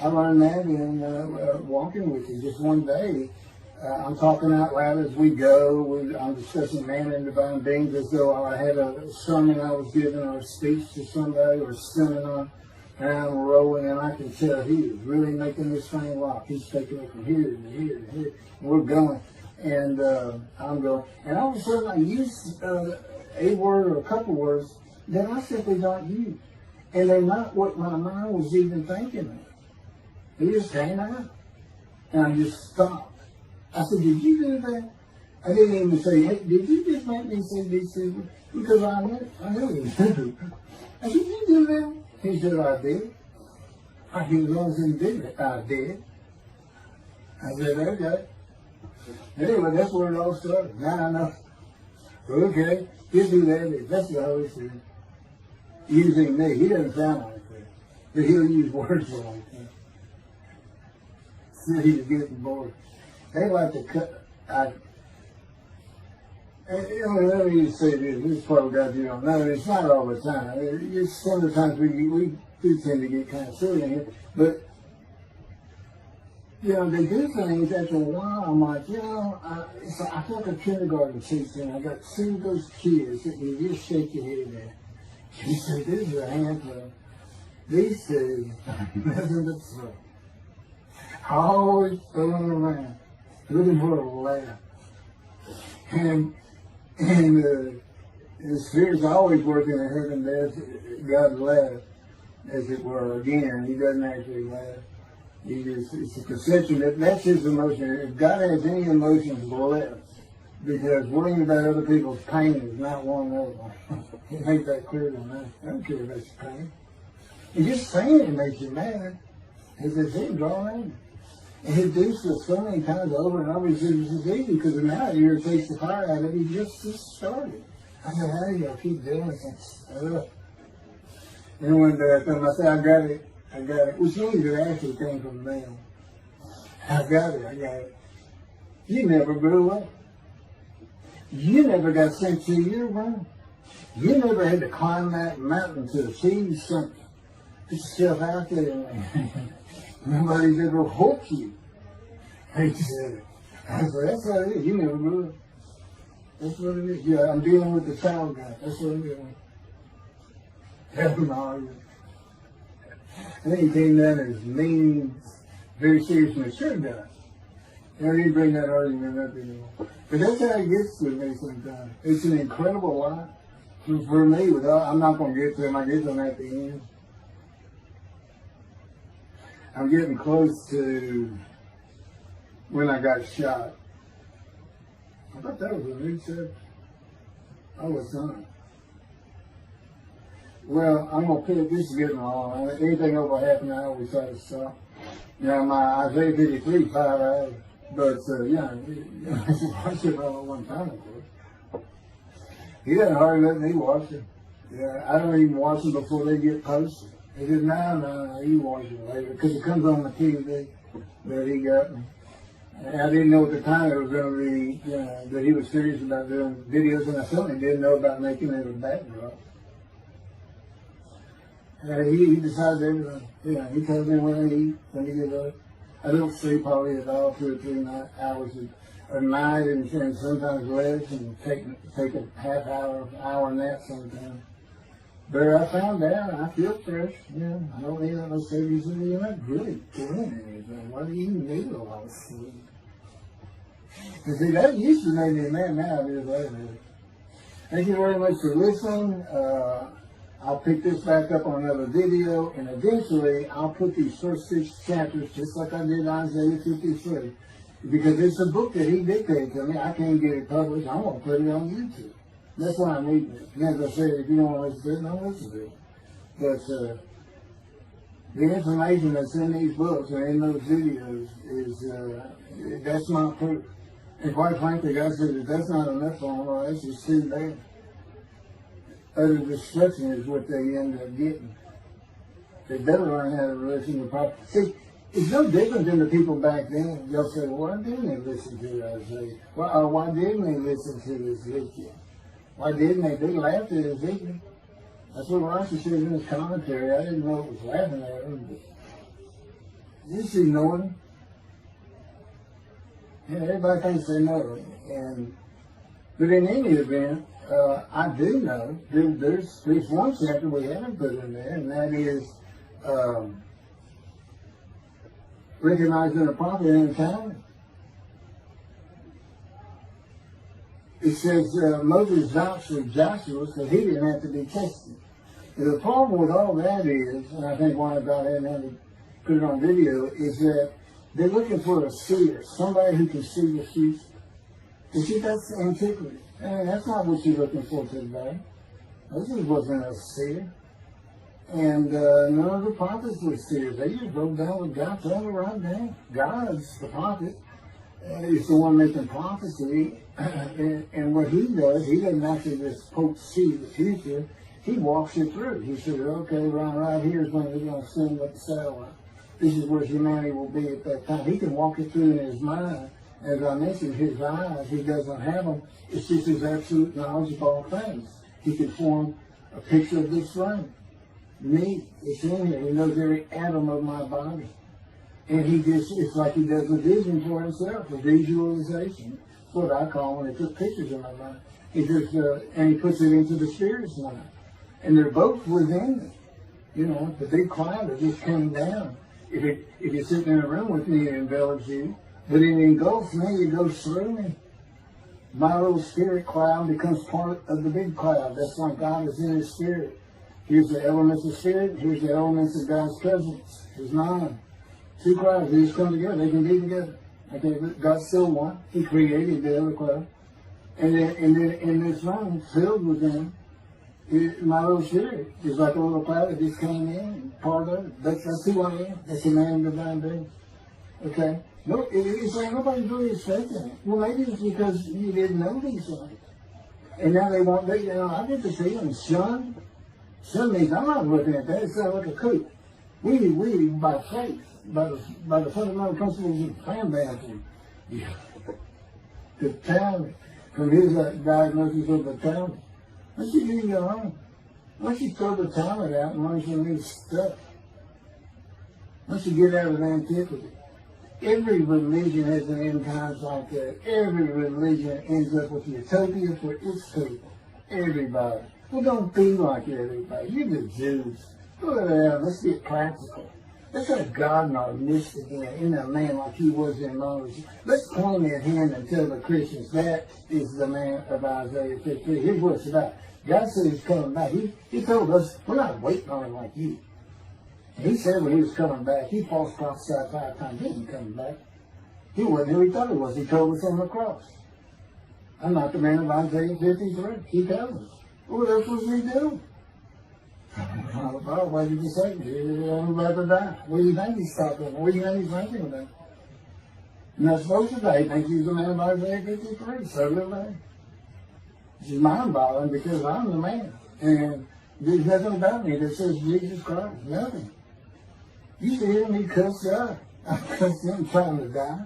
I learned that in walking with you. Just one day, I'm talking out loud as we go. I'm discussing man and divine beings as though I had a sermon I was giving or a speech to somebody or a seminar. And I'm rolling, and I can tell he is really making this thing rock. He's taking it from here to here to here. And we're going. And I'm going. And all of a sudden, I use a word or a couple words that I simply don't use. And they're not what my mind was even thinking of. They just came out. And I just stopped. I said, did you do that? I didn't even say, hey, did you just make me say these things? Because I knew you did. I said, did you do that? He said, I did. I said, as long as he did it, I did. I said, okay. Anyway, that's where it all started. Now I know. Okay, he'll do that. That's the Holy Spirit. Using me. He doesn't sound like that. But he'll use words like that. So he's getting bored. They like to cut. Let me just say this. This is part of God you don't know. It's not all the time. It's sometimes we do tend to get kind of silly in here. But, they do things after a while. I'm like, I took a kindergarten teacher and I got two of those kids that you just shake your head at. He said, this is a handful. These two, nothing but fun. Always throwing around, looking for a laugh. And the Spirit's always working in heaven. There's God's laugh, as it were. Again, He doesn't actually laugh. It's a perception that's His emotion. If God has any emotions left, because worrying about other people's pain is not one of them. He made that clear to me. I don't care about your pain. And just saying it makes you mad. It's as if drawn in. And He does this so many times over and over. He says it's easy because now it irritates the fire out of it. He just started. I said, how do you keep doing this? And one day I told him, I said, I got it. Which means it actually came from them. I got it. You never grew up. You never got sent to your room. You never had to climb that mountain to achieve something. Put yourself out there. Nobody's ever hooked you. He said, I said, that's what it is. You never grew up. That's what it is. Yeah, I'm dealing with the child guy. That's what I'm doing. Helping all you. I think he came down as mean, very serious, mature guy. I didn't bring that argument up anymore. But that's how it gets to me sometimes. It's an incredible life. For me, I'm not going to get to them. I get to them at the end. I'm getting close to when I got shot. I thought that was a new chapter. I was not. Well, I'm going to put this is getting long. Anything over half an hour, we try to stop. My Isaiah 53, 5 hours. But, I should watch it all at one time, of course. He doesn't hardly let me watch it. Yeah, I don't even watch them before they get posted. He said, no, you watch it later. Because it comes on the TV that he got me. And I didn't know at the time it was going to be, that he was serious about doing videos, and I certainly didn't know about making it a backdrop. He decides everything. He tells me when I eat, when he gets up. I don't sleep probably at all 2 or 3 hours a night, and sometimes less, and take a half hour nap sometimes. But I found out I feel fresh. I don't need that much sleep. He said, you're not really doing anything. Why do you need a lot of sleep? You see, that used to make me mad. Now it is later. Thank you very much for listening. I'll pick this back up on another video, and eventually I'll put these first 6 chapters, just like I did Isaiah 53, because it's a book that he dictated to me. I can't get it published. I'm going to put it on YouTube. That's why I need it. And as I said, if you don't want to listen to it, don't listen to it. But the information that's in these books and in those videos is, that's not proof. And quite frankly, God said, if that's not enough for them, well, that's just too bad. Utter destruction is what they end up getting. They better learn how to listen to proper. See, it's no different than the people back then. They'll say, well, why didn't they listen to Isaiah? Well, why didn't they listen to Ezekiel? Why didn't they? They laughed at Ezekiel. That's what Rashi says in his commentary. I didn't know it was laughing at him, but just ignored him. Everybody thinks they know it. But in any event, I do know there's one chapter we haven't put in there, and that is recognizing a prophet in a time. It says Moses vouched for Joshua, so he didn't have to be tested. And the problem with all that is, and I think why God hadn't had to put it on video, is that they're looking for a seer, somebody who can see the future. You see, that's antiquity. And that's not what you're looking for today. This wasn't a seer. And none of the prophets were serious. They just wrote down what God told them to write down. God's the prophet. He's the one making prophecy. And what he does, he doesn't actually just see the future. He walks it through. He says, okay, right here is when we're going to send up the satellite. This is where humanity will be at that time. He can walk it through in his mind. As I mentioned, his eyes, he doesn't have them. It's just his absolute knowledge of all things. He can form a picture of this room. Me, it's in here. He knows every atom of my body. And it's like he does a vision for himself, a visualization. That's what I call when he took pictures of my mind. And he puts it into the spirit's mind. And they're both within it. You know, the big cloud that just came down. If you're sitting in a room with me, it envelops you. But it engulfs me, it goes through me. My little spirit cloud becomes part of the big cloud. That's like God is in his spirit. Here's the elements of spirit, here's the elements of God's presence. There's 9. 2 clouds, they just come together, they can be together. Okay, God's still one. He created the other cloud. And then in this room, filled with them, my little spirit is like a little cloud that just came in and part of it. That's who I am. That's a man of divine being. Okay? No, it's like nobody's really expecting it. Well, maybe it's because you didn't know these things. And now they want, I get the feeling, son means I'm not looking at that. It sounds like a coup. We by faith, by the fundamental principles of plan baptism. Yeah. The talent, from his diagnosis of the talent. Why don't you do your own? Why don't you throw the talent out and learn some new stuff? Why don't you get out of antiquity? Every religion has an end times like that. Every religion ends up with utopia for its people. Everybody. Well, don't be like everybody. You're the Jews. Let's get practical. Let's have God in our midst again, in a man like he was in Moses. Let's point at him and tell the Christians that is the man of Isaiah 53. Here's what it's about. God said he's coming back. He told us, we're not waiting on him like you. He said when he was coming back, he false prophesied 5 times. He wasn't coming back. He wasn't who he thought he was. He told us on the cross. I'm not the man of Isaiah 53. He tells us. What else was he doing? Well, what did you say? I'm about to die. What do you think he's talking about? What do you think he's thinking about? You're not supposed to die. He thinks he's the man of Isaiah 53. So do they. It's mind-boggling because I'm the man. And there's nothing about me that says Jesus Christ. Nothing. You see him, he cussed up. I cussed him trying to die.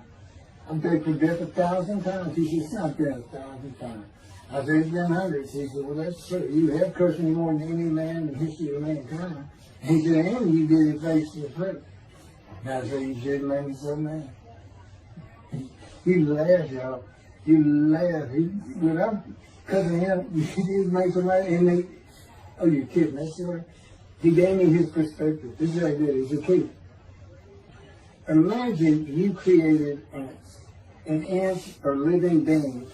I'm begged for death 1,000 times. He said, not dead 1,000 times. Isaiah's been hundreds. He said, well, that's true. You have cursed me more than any man in the history of mankind. And he said, and you did it face to the face. And I said, you should make me so mad. He laughed, y'all. He laughed. When I'm cussing him, he did make so mad. And oh, you're kidding. That's right. He gave me his perspective. This is what I did. It's a key. Imagine you created ants. And ants are living beings.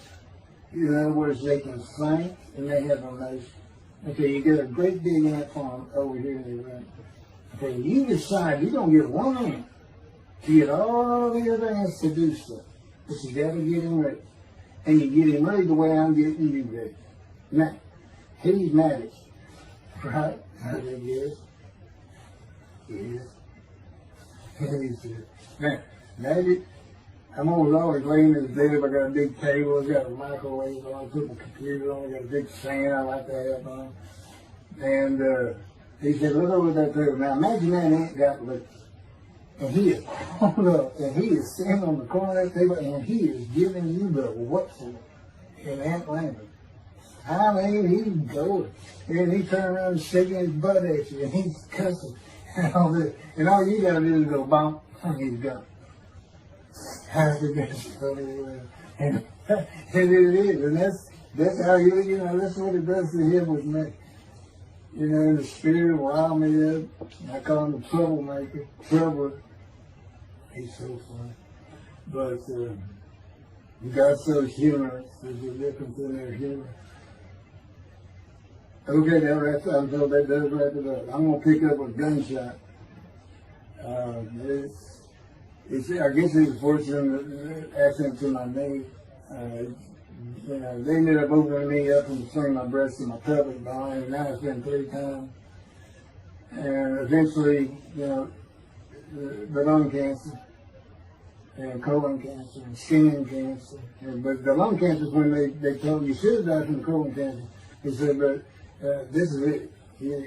In other words, they can think and they have emotion. Okay, you get a great big ant farm over here in the room. Okay, you decide you're going to get one ant to get all the other ants to do stuff. But you got to get him ready. And you get him ready the way I'm getting you ready. Now, he's magic. Right? I think he is. He is. He's now, magic. I'm always laying in the bed. I got a big table. I got a microwave on. I put my computer on. I got a big fan I like to have on. And he said, look over that table. Now imagine that ant got loose. And he is pulled up. And he is standing on the corner of that table. And he is giving you the what for in ant language. I mean, he's going. And he turned around and shaking his butt at you. And he's cussing. And all this. And all you got to do is go bump. And he's gone. And it is, and that's how that's what it does to him with me. You know, the spirit wild me up. I call him the troublemaker, troubler. He's so funny. But God's so humorous. There's a difference in their humor. Okay, that wraps up. So that does wrap it up. I'm gonna pick up a gunshot. I guess it was fortunate accident to my knee. They ended up opening me up and between my breast and my pelvic bone, and now it's been 3 times. and eventually, the lung cancer, and colon cancer, and skin cancer. But the lung cancer is when they told me you should have died from colon cancer. He said, but this is it.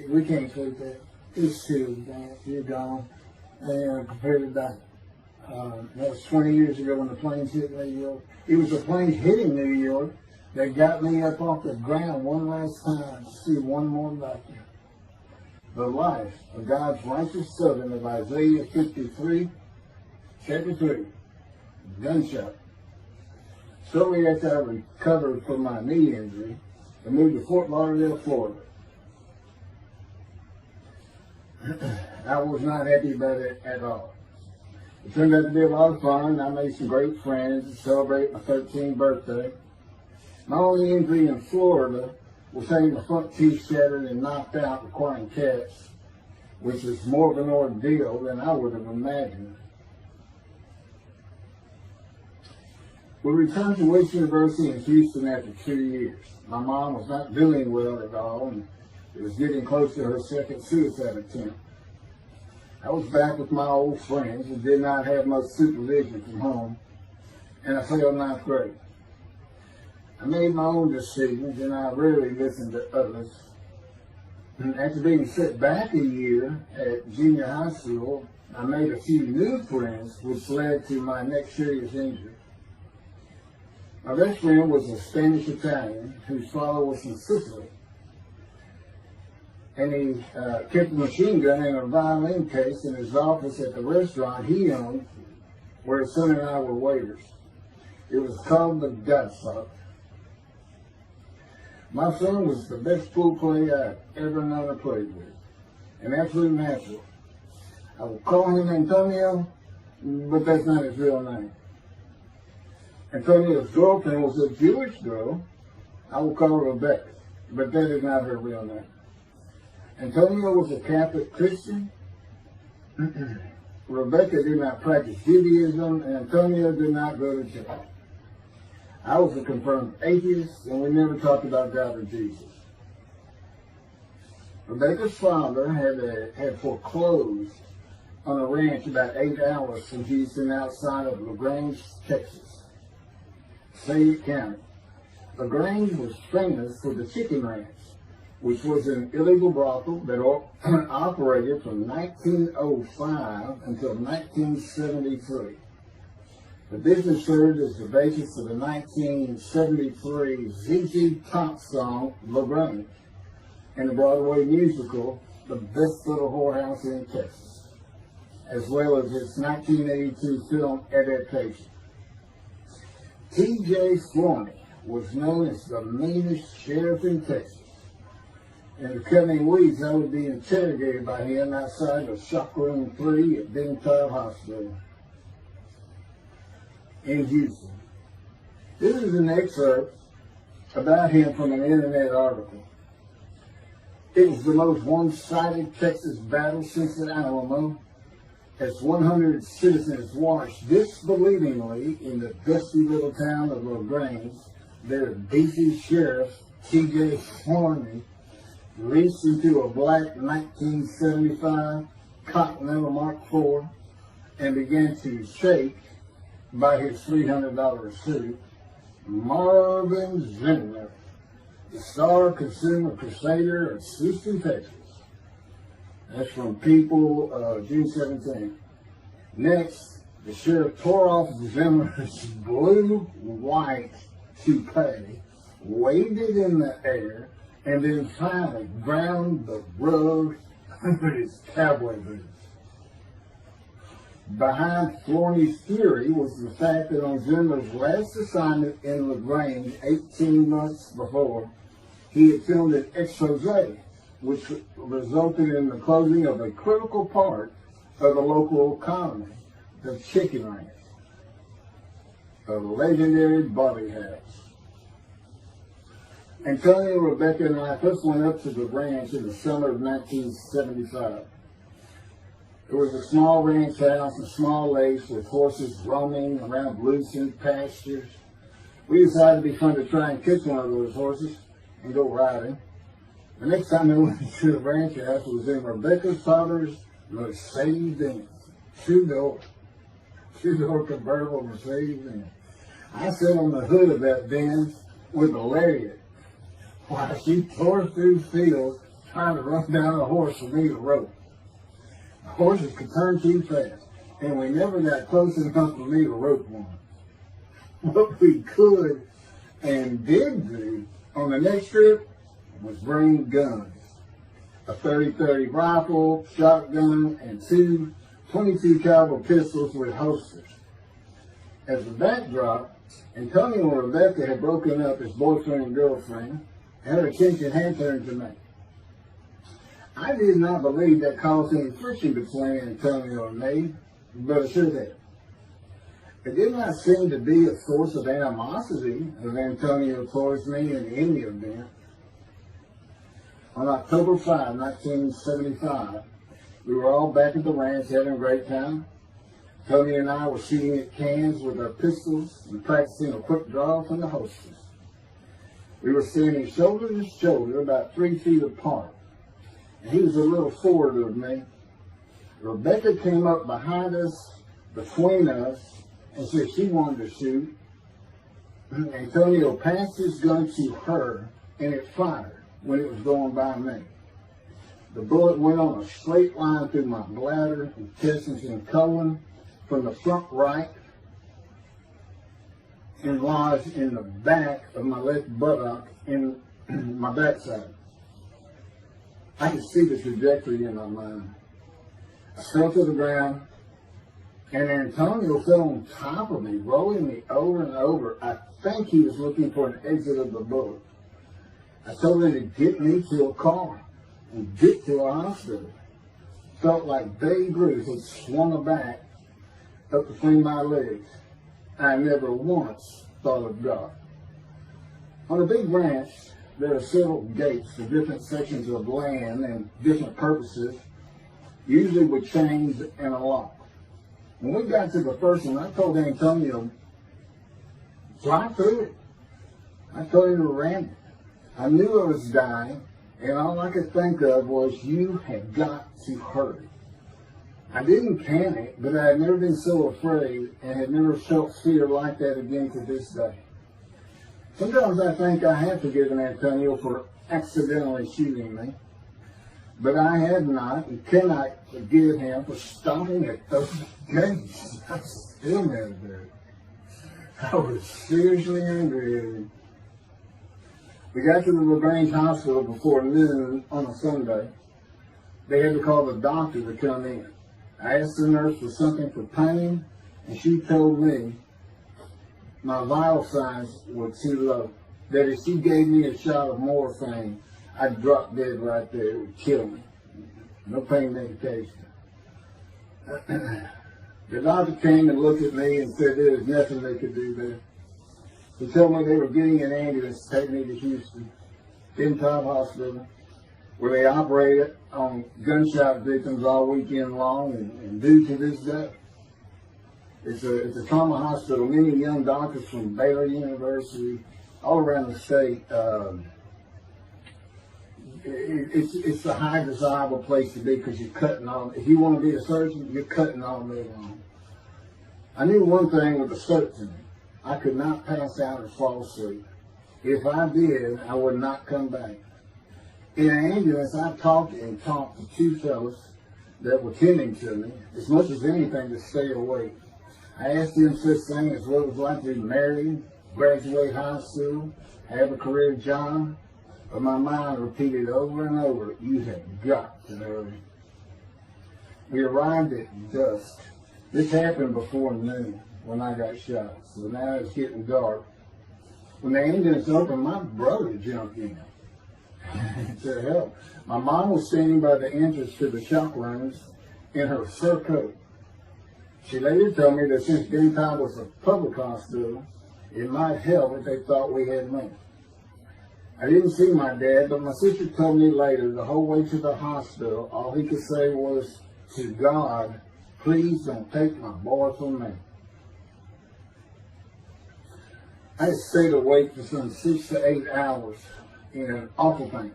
We can't take that. It's too bad. You're gone. And prepared to die. That was 20 years ago when the planes hit New York. It was the planes hitting New York that got me up off the ground one last time to see one more life. The life of God's righteous servant of Isaiah 53, chapter 3, gunshot. Shortly after I recovered from my knee injury, I moved to Fort Lauderdale, Florida. I was not happy about it at all. It turned out to be a lot of fun. I made some great friends to celebrate my 13th birthday. My only injury in Florida was having the front teeth shattered and knocked out, requiring caps, which was more of an ordeal than I would have imagined. We returned to West University in Houston after 2 years. My mom was not doing well at all, and it was getting close to her second suicide attempt. I was back with my old friends and did not have much supervision from home, and I failed ninth grade. I made my own decisions, and I rarely listened to others. And after being set back a year at junior high school, I made a few new friends, which led to my next serious injury. My best friend was a Spanish Italian whose father was from Sicily. And he kept a machine gun and a violin case in his office at the restaurant he owned, where his son and I were waiters. It was called the Godfather. My son was the best pool player I've ever known to play with, an absolute natural. I will call him Antonio, but that's not his real name. Antonio's girlfriend was a Jewish girl. I will call her Rebecca, but that is not her real name. Antonio was a Catholic Christian. Rebecca did not practice Judaism, and Antonio did not go to church. I was a confirmed atheist, and we never talked about God or Jesus. Rebecca's father had foreclosed on a ranch about 8 hours from Houston outside of LaGrange, Texas, Fayette County. LaGrange was famous for the chicken ranch, which was an illegal brothel that operated from 1905 until 1973. The business served as the basis of the 1973 ZZ Top song, LaGrange, and the Broadway musical, The Best Little Whorehouse in Texas, as well as its 1982 film adaptation. T.J. Flourney was known as the meanest sheriff in Texas. In the coming weeks, I would be interrogated by him outside of Shock Room 3 at Bentonville Hospital in Houston. This is an excerpt about him from an internet article. It was the most one-sided Texas battle since the Alamo, as 100 citizens watched disbelievingly in the dusty little town of LaGrange, their beefy sheriff, T.J. Flourney, reached into a black 1975 Continental Mark IV and began to shake by his $300 suit Marvin Zimmer, the star consumer crusader of Houston, Texas. That's from People, June 17. Next, the sheriff tore off Zimmer's blue-white toupee, waved it in the air, and then finally ground the rug under his cowboy boots. Behind Flourney's fury was the fact that on Zimmer's last assignment in LaGrange 18 months before, he had filmed an expose which resulted in the closing of a critical part of the local economy, the chicken ranch, a legendary Bobby house. Antonio, Rebecca, and I first went up to the ranch in the summer of 1975. It was a small ranch house, a small lakes with horses roaming around loose-in pastures. We decided it'd be fun to try and catch one of those horses and go riding. The next time I went to the ranch house was in Rebecca's father's Mercedes-Benz. Two-door convertible Mercedes-Benz. I sat on the hood of that Benz with a lariat while she tore through fields trying to run down a horse for me to rope. The horses could turn too fast, and we never got close enough for me to rope one. What we could and did do on the next trip was bring guns. A 30-30 rifle, shotgun, and two 22 caliber pistols with holsters. As a backdrop, Antonio and Rebecca had broken up as boyfriend and girlfriend, and her attention had turned to me. I did not believe that caused any friction between Antonio and me, but it should have. It did not seem to be a source of animosity of Antonio towards me in any event. On October 5, 1975, we were all back at the ranch having a great time. Tony and I were shooting at cans with our pistols and practicing a quick draw from the holsters. We were standing shoulder to shoulder, about 3 feet apart, and he was a little forward of me. Rebecca came up behind us, between us, and said she wanted to shoot. Antonio passed his gun to her, and it fired when it was going by me. The bullet went on a straight line through my bladder, intestines, and colon from the front right and lodged in the back of my left buttock in my backside. I could see the trajectory in my mind. I fell to the ground, and Antonio fell on top of me, rolling me over and over. I think he was looking for an exit of the bullet. I told him to get me to a car and get to a hospital. Felt like Babe Ruth had swung a bat up between my legs. I never once thought of God. On a big ranch, there are several gates for different sections of land and different purposes, usually with chains and a lock. When we got to the first one, I told Antonio, fly through it. I told him to ram it. I knew I was dying, and all I could think of was, you had got to hurry. I didn't panic, but I had never been so afraid and had never felt fear like that again to this day. Sometimes I think I have forgiven Antonio for accidentally shooting me, but I have not and cannot forgive him for stopping at those gates. I still never did. I was seriously angry at him. We got to the LaGrange Hospital before noon on a Sunday. They had to call the doctor to come in. I asked the nurse for something for pain, and she told me my vital signs were too low. That if she gave me a shot of morphine, I'd drop dead right there. It would kill me. No pain medication. The doctor came and looked at me and said there was nothing they could do there. He told me they were getting an ambulance to take me to Houston, Top Hospital, where they operated on gunshot victims all weekend long and due to this day. It's a trauma hospital. Many young doctors from Baylor University, all around the state. It's a high desirable place to be because you're cutting all. If you want to be a surgeon, you're cutting all day long. I knew one thing with a certainty. I could not pass out or fall asleep. If I did, I would not come back. In an ambulance, I talked to two fellows that were tending to me, as much as anything to stay awake. I asked them such things as what it was like to be married, graduate high school, have a career job, but my mind repeated over and over, you have got to hurry. We arrived at dusk. This happened before noon when I got shot, so now it's getting dark. When the ambulance opened, my brother jumped in to help. My mom was standing by the entrance to the shock rooms in her fur coat. She later told me that since Daytime was a public hospital, it might help if they thought we had money. I didn't see my dad, but my sister told me later, the whole way to the hospital, all he could say was, to God, please don't take my boy from me. I stayed awake for some 6 to 8 hours in awful pain.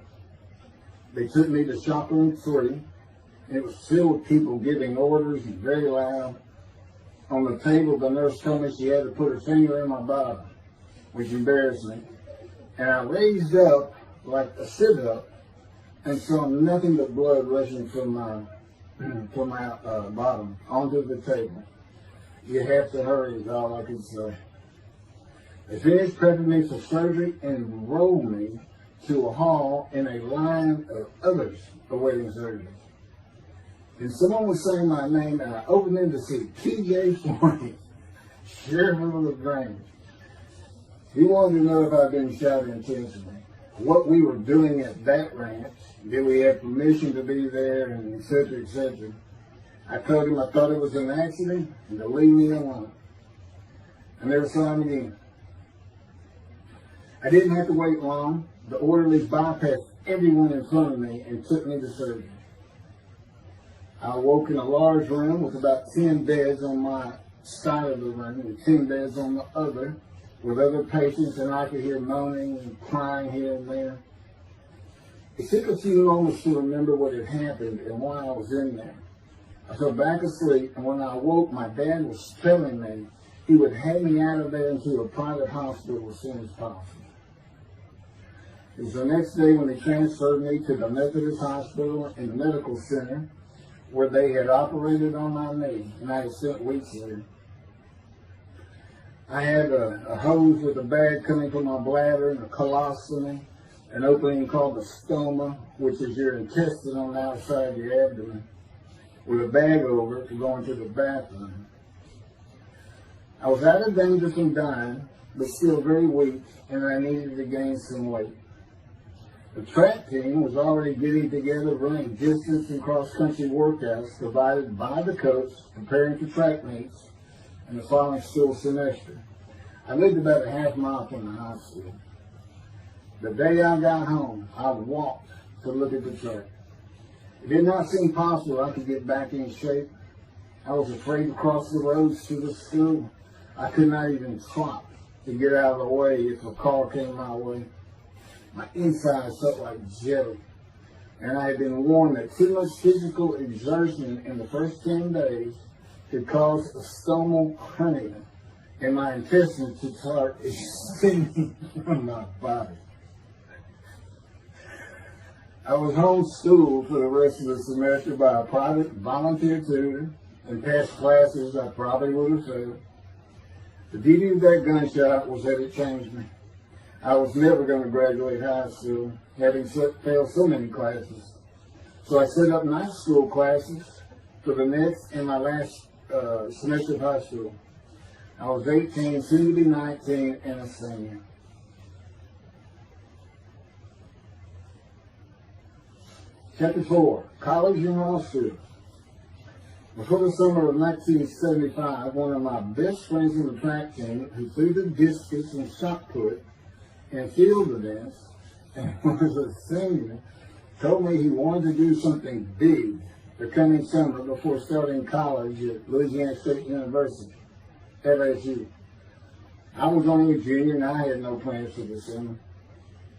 They took me to shop room 3, and it was filled with people giving orders and very loud. On the table, the nurse told me she had to put her finger in my bottom, which embarrassed me. And I raised up like a sit-up and saw nothing but blood rushing from my bottom onto the table. You have to hurry is all I could say. They finished prepping me for surgery and enrolled me to a hall in a line of others awaiting surgery. And someone was saying my name, and I opened in to see T.J. Forney, Sheriff of LaGrange. He wanted to know if I'd been shot intentionally, what we were doing at that ranch, did we have permission to be there, and et cetera, et cetera. I told him I thought it was an accident, and to leave me alone. I never saw him again. I didn't have to wait long. The orderlies bypassed everyone in front of me and took me to surgery. I awoke in a large room with about 10 beds on my side of the room and 10 beds on the other, with other patients, and I could hear moaning and crying here and there. It took a few moments to remember what had happened and why I was in there. I fell back asleep, and when I awoke, my dad was telling me he would have me out of there into a private hospital as soon as possible. It was the next day when they transferred me to the Methodist Hospital in the medical center, where they had operated on my knee, and I had spent weeks there. I had a hose with a bag coming from my bladder and a colostomy, an opening called the stoma, which is your intestine on the outside of your abdomen, with a bag over it to go into the bathroom. I was out of danger from dying, but still very weak, and I needed to gain some weight. The track team was already getting together, running distance and cross-country workouts provided by the coach, preparing for track meets in the following school semester. I lived about a half mile from the hospital. The day I got home, I walked to look at the track. It did not seem possible I could get back in shape. I was afraid to cross the roads to the school. I could not even stop to get out of the way if a car came my way. My insides felt like jelly, and I had been warned that too much physical exertion in the first 10 days could cause a stomal hernia, and my intestines to start extending from my body. I was homeschooled for the rest of the semester by a private volunteer tutor, and passed classes I probably would have failed. The beauty of that gunshot was that it changed me. I was never going to graduate high school, having failed so many classes. So I set up night school classes for the next and my last semester of high school. I was 18, soon to be 19, and a senior. Chapter 4, College and Law School. Before the summer of 1975, one of my best friends in the track team, who threw the discus and shot put and field events, and was a senior, told me he wanted to do something big the coming summer before starting college at Louisiana State University, LSU. I was only a junior and I had no plans for the summer.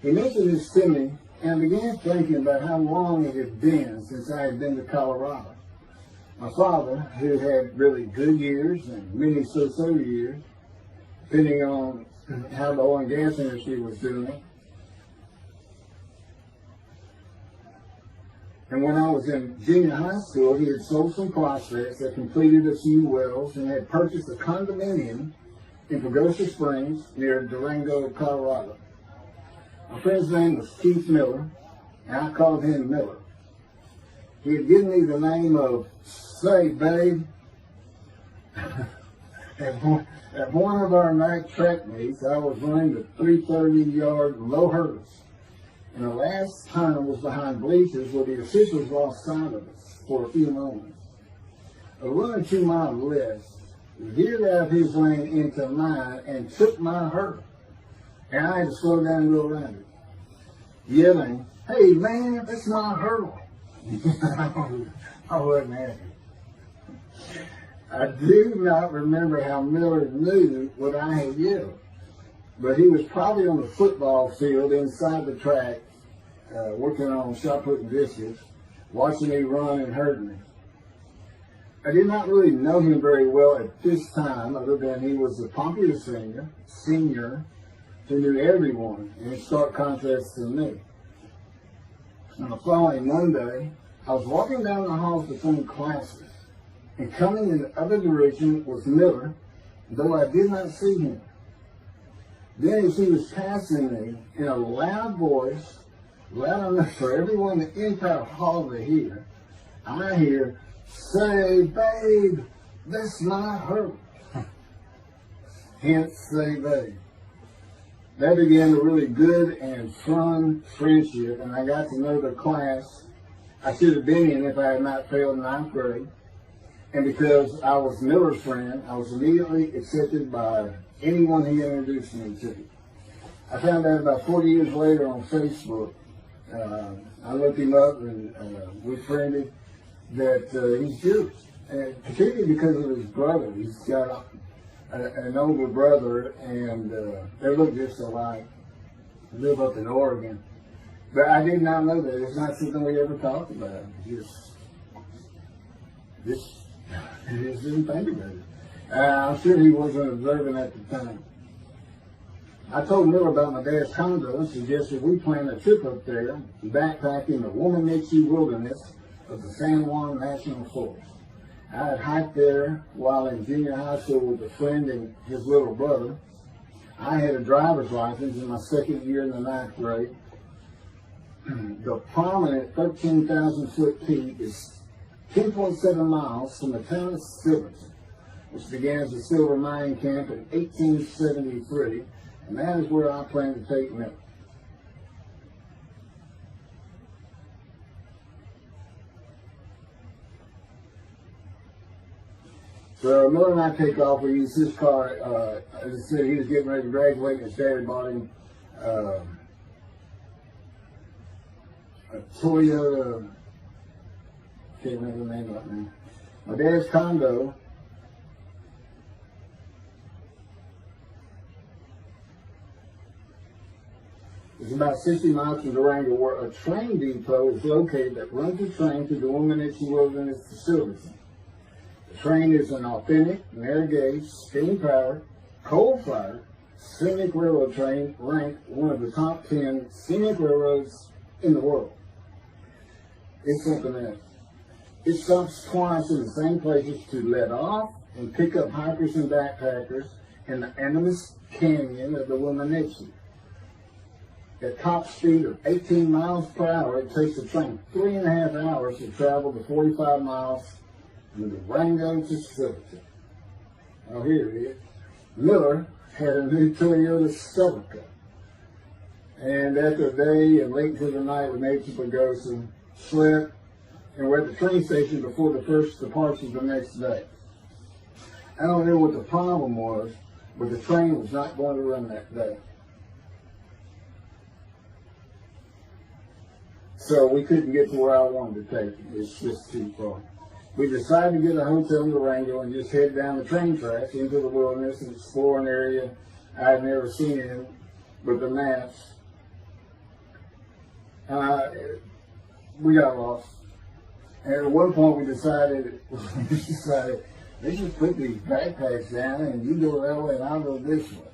He mentioned this to me, and I began thinking about how long it had been since I had been to Colorado. My father, who had really good years and many so-so years, depending on how the oil and gas industry was doing. And when I was in junior high school, he had sold some prospects, had completed a few wells, and had purchased a condominium in Pagosa Springs near Durango, Colorado. My friend's name was Keith Miller, and I called him Miller. He had given me the name of Say Babe. At one of our night track meets, I was running the 330-yard low hurdles, and the last time was behind bleachers where the officials lost sight of us for a few moments. A runner 2 miles left veered out of his lane into mine and took my hurdle, and I had to slow down and go around it, yelling, "Hey man, that's my hurdle." I wasn't happy. I do not remember how Miller knew what I had yelled, but he was probably on the football field inside the track working on shop putting dishes, watching me run and hurting me. I did not really know him very well at this time, other than he was a popular senior who knew everyone, in stark contrast to me. On the following Monday, I was walking down the halls between classes, and coming in the other direction was Miller, though I did not see him. Then as he was passing me, in a loud voice, loud enough for everyone in the entire hall to hear, I hear, "Say, babe, that's my hurt." Hence, say, babe. That began a really good and fun friendship, and I got to know the class I should have been in if I had not failed ninth grade. And because I was Miller's friend, I was immediately accepted by anyone he introduced me to. I found out about 40 years later on Facebook. I looked him up and we friended that he's Jewish, and particularly because of his brother. He's got an older brother, and they look just alike. They live up in Oregon. But I did not know that. It's not something we ever talked about. Just didn't think about it. I'm sure he wasn't observant at the time. I told Miller about my dad's condo and suggested we plan a trip up there, backpacking the Womanichi wilderness of the San Juan National Forest. I had hiked there while in junior high school with a friend and his little brother. I had a driver's license in my second year in the ninth grade. The prominent 13,000-foot peak is 10.7 miles from the town of Silverton, which began as a silver mining camp in 1873, and that is where I plan to take Miller. So Miller and I take off. We use his car. As I said, he was getting ready to graduate, and his dad bought him a Toyota. Can't remember the name right now. My dad's condo is about 60 miles from Durango, where a train depot is located that runs the train to the Womanichi Wilderness facility. The train is an authentic, narrow gauge, steam-powered, coal-fired, scenic railroad train ranked one of the top 10 scenic railroads in the world. It's something else. It stops twice in the same places to let off and pick up hikers and backpackers in the Animas Canyon of the Womanichi. At top speed of 18 miles per hour, it takes the train 3.5 hours to travel the 45 miles from Durango to Silverton. Oh, here it is. Miller had a new Toyota Celica. And after a day and late into the night, we made to Pagosa, slept, and we're at the train station before the first departure the next day. I don't know what the problem was, but the train was not going to run that day. So we couldn't get to where I wanted to take it. It's just too far. We decided to get a hotel in Durango and just head down the train tracks into the wilderness and explore an area I'd never seen in with the maps. We got lost. And at one point we decided, let's just put these backpacks down and you go that way and I'll go this way.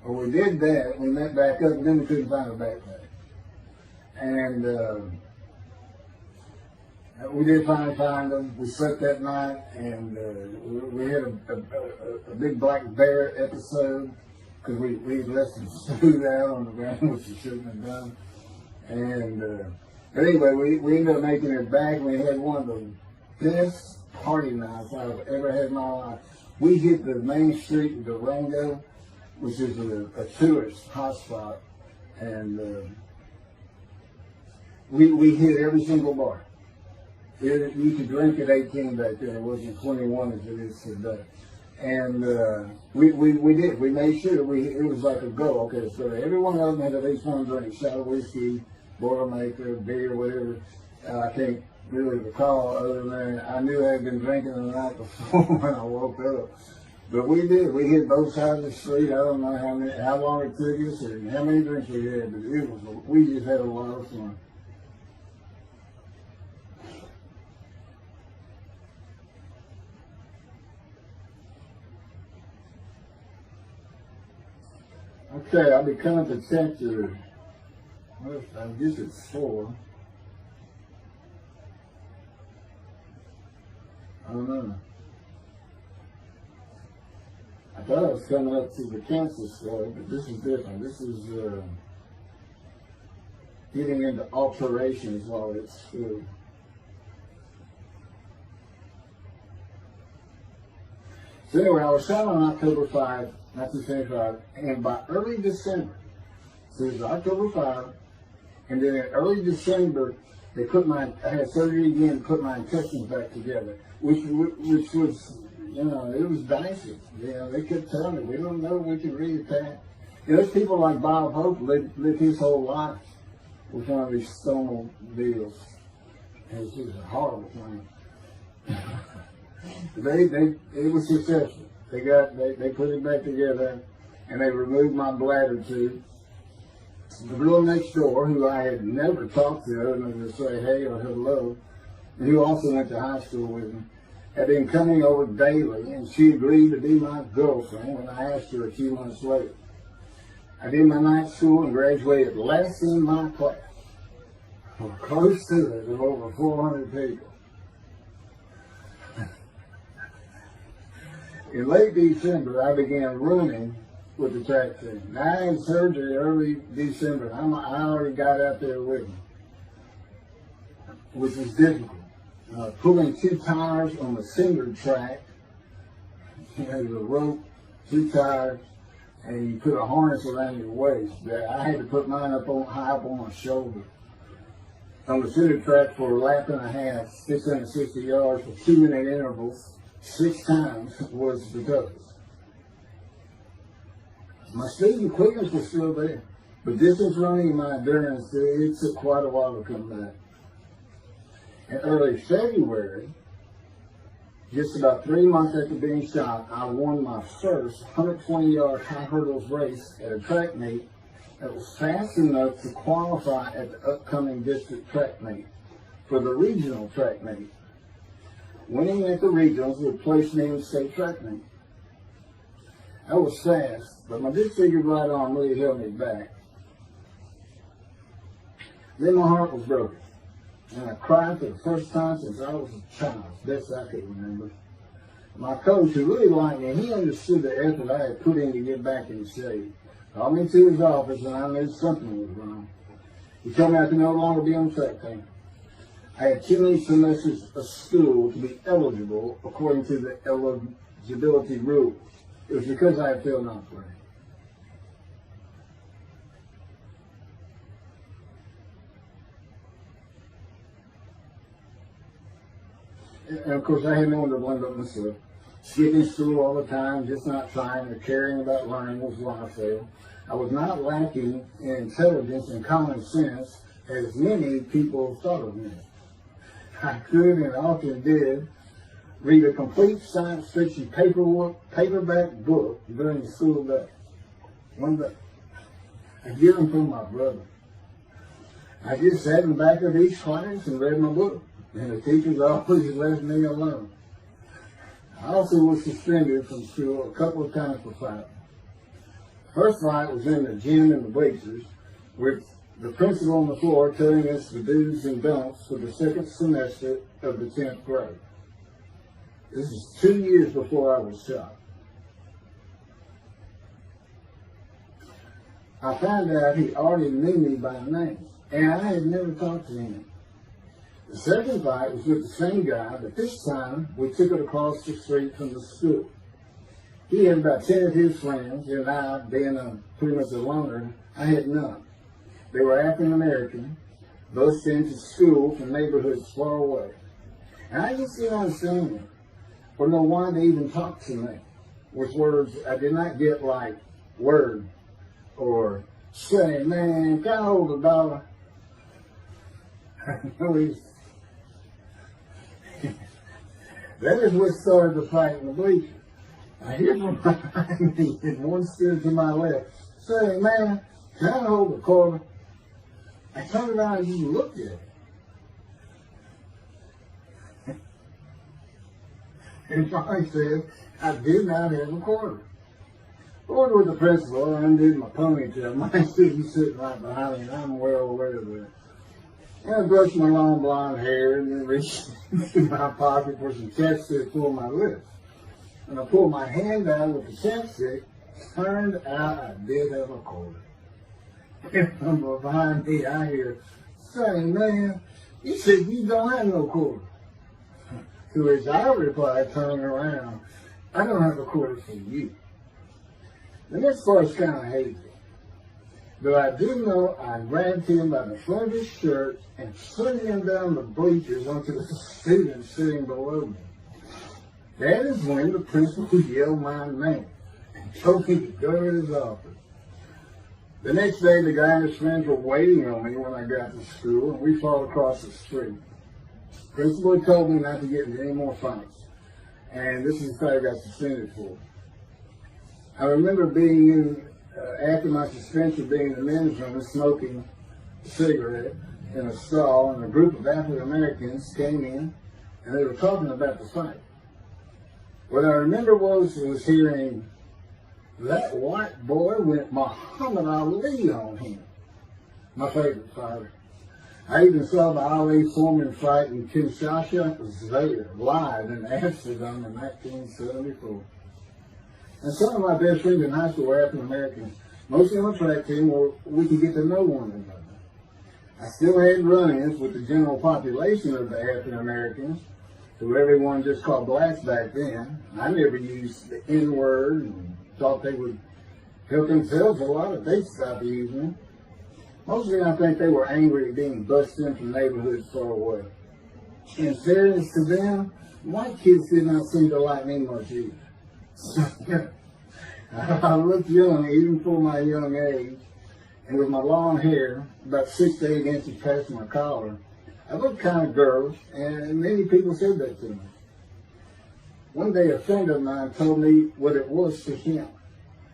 Well, we did that. We went back up and then we couldn't find a backpack. And we did finally find them. We slept that night, and we had a big black bear episode because we left some food out on the ground, which we shouldn't have done. And but anyway, we ended up making it back. We had one of the best party nights I've ever had in my life. We hit the main street of Durango, which is a tourist hotspot, and we hit every single bar. You could drink at 18 back then. It wasn't 21 as it is today. And we did. We made sure it was like a go. Okay, so every one of them had at least one drink: shot of whiskey, Boilermaker, beer, whatever. I can't really recall other than I knew I had been drinking the night before when I woke up. But we did. We hit both sides of the street. I don't know how long it took us or how many drinks we had, but we just had a lot of fun. Okay, I'll be coming to chapter, well, I guess it's 4. I don't know. I thought I was coming up to the cancer story, but this is different. This is getting into alterations while it's true. So anyway, I was shot on October 5, 1975, and by early December, so it was October 5, and then in early December, they I had surgery again to put my intestines back together, which was, you know, it was dicey. You know, they kept telling me, we don't know if we can reattach. You know, there's people like Bob Hope lived his whole life with one of these stonal deals. And it's just a horrible thing. It was successful. They put it back together, and they removed my bladder tube. The girl next door, who I had never talked to other than to say hey or hello, and who also went to high school with me, had been coming over daily, and she agreed to be my girlfriend when I asked her a few months later. I did my night school and graduated last in my class. Close to it, of over 400 people. In late December, I began running with the track team. Now, I had surgery early December. I already got out there with them, which was difficult. Pulling 2 tires on the cinder track, you know, the rope, 2 tires, and you put a harness around your waist. I had to put mine high up on my shoulder. On the cinder track for a lap and a half, 660 yards for 2-minute intervals, 6 times was the toughest. My speed and quickness was still there, but distance running and my endurance, it took quite a while to come back. In early February, just about 3 months after being shot, I won my first 120-yard high hurdles race at a track meet that was fast enough to qualify at the upcoming district track meet for the regional track meet. Winning at the regionals would place me in the state track meet. I was fast, but my disfigured right arm really held me back. Then my heart was broken, and I cried for the first time since I was a child, best I could remember. My coach, who really liked me, he understood the effort I had put in to get back in shape. Called me to his office, and I knew something was wrong. He told me I could no longer be on the track team. I had too many semesters of school to be eligible according to the eligibility rules. It was because I had failed ninth grade. And of course, I had no one to blame but myself. Skipping school all the time, just not trying or caring about learning was why I failed. I was not lacking in intelligence and common sense as many people thought of me. I could and often did read a complete science fiction paperback book during the school day. One day. I get them from my brother. I just sat in the back of each class and read my book, and the teachers always left me alone. I also was suspended from school a couple of times for fighting. First fight was in the gym in the bleachers, with the principal on the floor telling us the do's and don'ts for the second semester of the 10th grade. This is 2 years before I was shot. I found out he already knew me by name, and I had never talked to him. The second fight was with the same guy, but this time we took it across the street from the school. He had about 10 of his friends, and I, being pretty much a loner, I had none. They were African American, both sent to school from neighborhoods far away. And I just didn't understand them, or know why they even talked to me with words I did not get, like word or say, man, can I hold $1? That is what started the fight in the bleachers. I hear from behind me, and one stood to my left, saying, man, can I hold a quarter? I turned around and just looked at it. And finally said, I did not have a quarter. Ordered with the principal, I undid my ponytail. My student's sitting right behind me, and I'm well aware of it. And I brushed my long blonde hair and then reached into my pocket for some chapstick for my lips. And I pulled my hand out with the chapstick. Turned out I did have a quarter. And from behind me, I hear, "Say, man, you said you don't have no quarter." To which I replied, turning around, "I don't have a quarter for you." The next part's kind of hazy. But I do know I grabbed him by the front of his shirt and threw him down the bleachers onto the student sitting below me. That is when the principal yelled my name and told me to go to his office. The next day, the guy and his friends were waiting on me when I got to school, and we fought across the street. The principal told me not to get into any more fights, and this is what I got suspended for. I remember being in, after my suspension, being in the men's room and smoking a cigarette in a stall, and a group of African Americans came in, and they were talking about the fight. What I remember was hearing, "That white boy went Muhammad Ali on him." My favorite fighter. I even saw the Ali Foreman fight in Kinshasa there, live in Amsterdam in 1974. And some of my best friends in high school were African Americans, mostly on the track team where we could get to know one another. I still had run-ins with the general population of the African Americans, who everyone just called blacks back then. I never used the N-word and thought they would help themselves a lot if they stopped using it. Mostly I think they were angry at being bused in from neighborhoods far away. In fairness to them, white kids did not seem to like me much either. I looked young even for my young age, and with my long hair, about 6 to 8 inches past my collar, I looked kind of girlish, and many people said that to me. One day a friend of mine told me what it was to him.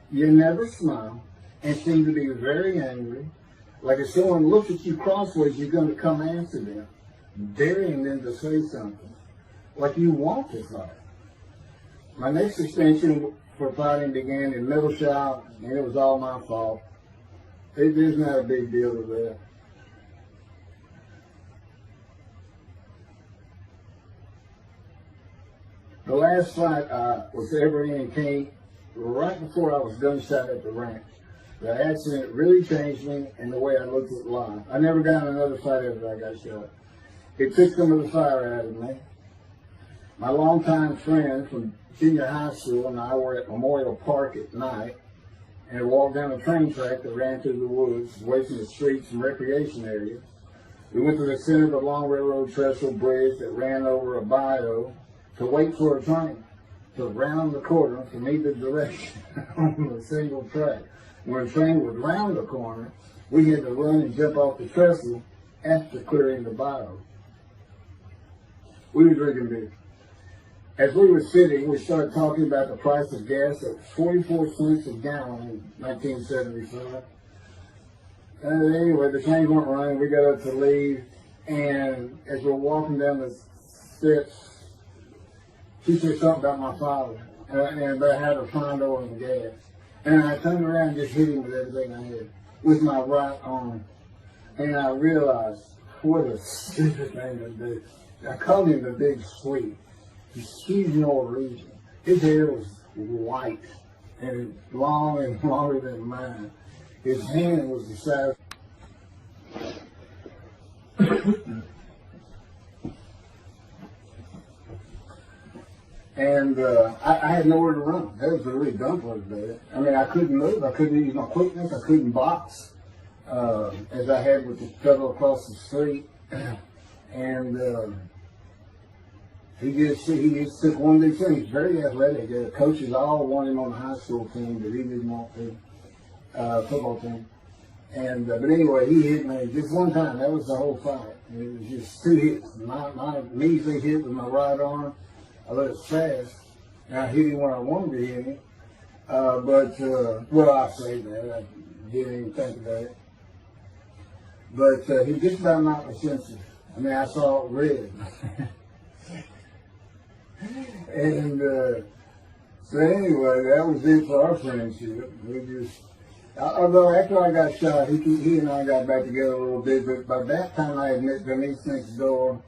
You never smile and seem to be very angry. Like if someone looks at you crossways, you're going to come after them, daring them to say something. Like you want to fight. My next suspension for fighting began in middle shop, and it was all my fault. There's not a big deal with that. The last fight I was ever in came right before I was gunshot at the ranch. The accident really changed me and the way I looked at life. I never got in another fight after I got shot. It took some of the fire out of me. My longtime friend from junior high school and I were at Memorial Park at night and walked down a train track that ran through the woods, away from the streets and recreation areas. We went to the center of the long railroad trestle bridge that ran over a bayou to wait for a train to round the corner from either direction on a single track. When a train would round the corner, we had to run and jump off the trestle after clearing the bayou. We were drinking beer. As we were sitting, we started talking about the price of gas at 44 cents a gallon in 1975. Anyway, the trains weren't running. We got up to leave, and as we're walking down the steps, she said something about my father and about how to find oil and gas. And I turned around and just hit him with everything I had, with my right arm. And I realized what a stupid thing to do. I called him the Big Sweet. He's huge no reason. His hair was white and long and longer than mine. His hand was the size. And I had nowhere to run. That was the really dumb part about it. I mean, I couldn't move. I couldn't use my quickness. I couldn't box as I had with the fellow across the street. And he just took one big thing. He's very athletic. The coaches all wanted him on the high school team, but he didn't want to, football team. And but anyway, he hit me just one time. That was the whole fight. It was just 2 hits. My measly hit with my right arm. I let it fast, and I hit him where I wanted to hit him. Well, I say that. I didn't even think about it. But he just about knocked me senseless. I mean, I saw red. And So anyway, that was it for our friendship. We just, although after I got shot, he and I got back together a little bit, but by that time I had met Denise next door,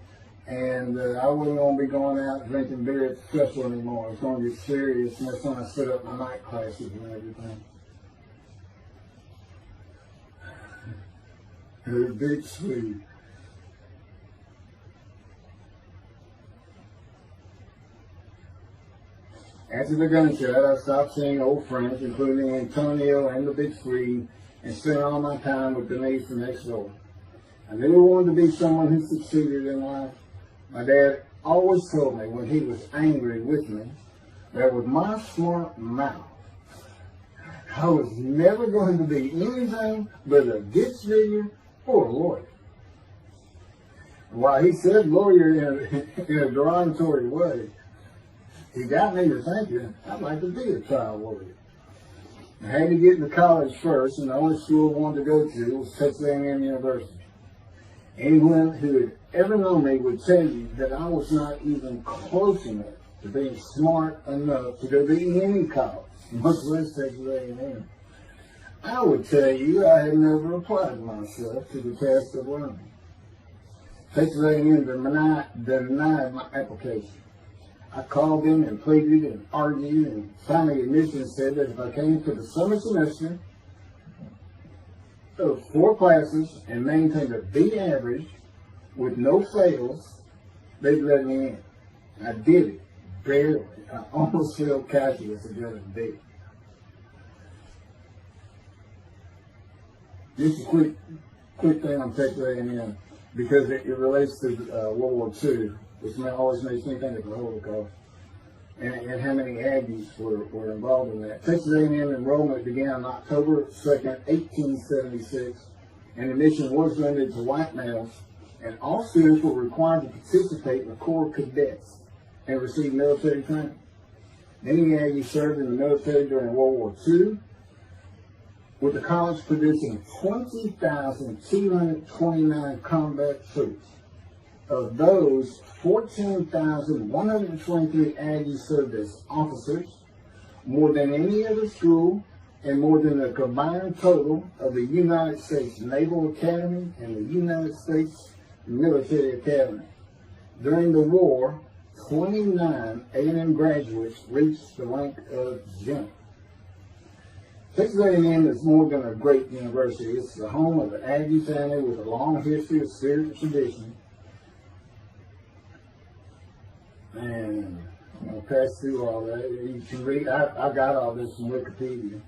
and I wasn't going to be going out drinking beer at the festival anymore. It was going to get serious, and that's when I set up my night classes and everything. Her big sweet. After the gunshot, I stopped seeing old friends, including Antonio and the Big Three, and spent all my time with Denise next door. I never wanted to be someone who succeeded in life. My dad always told me when he was angry with me that with my smart mouth, I was never going to be anything but a ditch digger or a lawyer. While he said lawyer in a derogatory way, he got me to thinking I'd like to be a trial lawyer. I had to get into college first, and the only school I wanted to go to was Texas A&M University. Anyone who had ever known me would tell you that I was not even close enough to being smart enough to go to any college, much less Texas A&M. I would tell you I had never applied myself to the task of learning. Texas A&M denied my application. I called them and pleaded and argued, and finally admissions said that if I came to the summer semester of 4 classes and maintained a B average with no fails, they'd let me in. I did it, barely. I almost failed calculus and got a B. Just a quick thing on Texas A&M, because it relates to World War II. Which always makes me think of the Holocaust, and how many Aggies were involved in that. Texas A&M enrollment began on October 2nd, 1876, and admission was limited to white males, and all students were required to participate in the Corps of Cadets and receive military training. Many Aggies served in the military during World War II, with the college producing 20,229 combat troops. Of those, 14,123 Aggies served as officers, more than any other school, and more than the combined total of the United States Naval Academy and the United States Military Academy. During the war, 29 A&M graduates reached the rank of general. Texas A&M is more than a great university. It's the home of the Aggie family with a long history of spirit and tradition. And I'll pass through all that. You can read. I got all this from Wikipedia.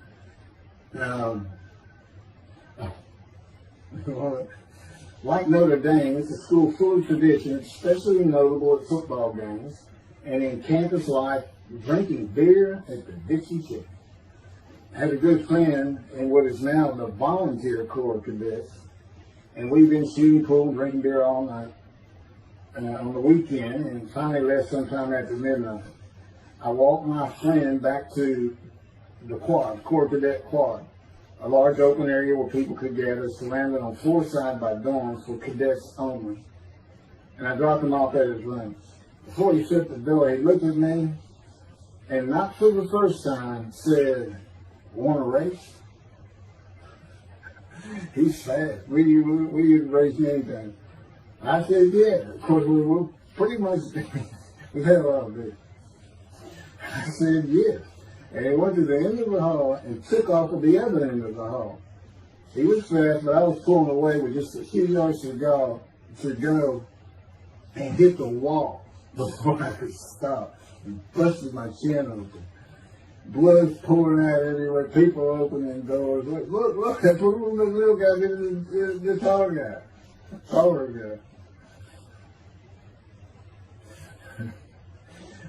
Like Notre Dame, it's a school full of tradition, especially notable at football games and in campus life, drinking beer at the Dixie Chicken. I had a good friend in what is now the Volunteer Corps of Cadets, and we've been shooting pool, drinking beer all night. On the weekend, and finally left sometime after midnight. I walked my friend back to the quad, Corps Cadet Quad, a large open area where people could gather, surrounded on 4 sides by dorms for cadets only. And I dropped him off at his room. Before he shut the door, he looked at me, and not for the first time, said, "Want to race?" He's fast. We didn't race anything. I said, yeah. Of course, we were pretty much, we had a lot of beer. I said, yes. And he went to the end of the hall and took off at the other end of the hall. He was fast, but I was pulling away with just a few yards to go and hit the wall before I could stop and busted my chin open. Blood's pouring out everywhere, people opening doors. Look, that little guy did the taller guy. Taller guy.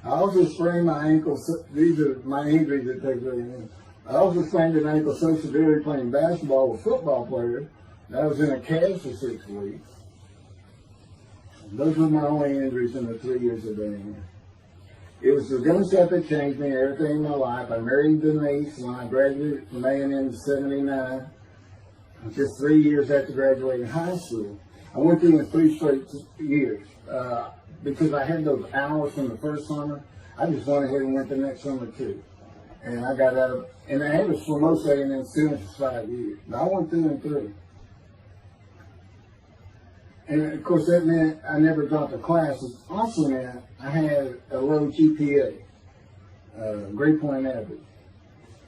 I also sprained my ankle. These are my injuries that take very. I also sprained an ankle so severely playing basketball with football players that I was in a cast for 6 weeks. Those were my only injuries in the 3 years of being here. It was the gunshot that changed me, everything in my life. I married Denise when I graduated from A&M in '79. Just 3 years after graduating high school. I went through in 3 straight years. Because I had those hours from the first summer, I just went ahead and went the next summer too. And I got out of, and I was for most A&M students for 5 years. But I went through and through. And of course that meant I never dropped a class. It also meant I had a low GPA, grade point average.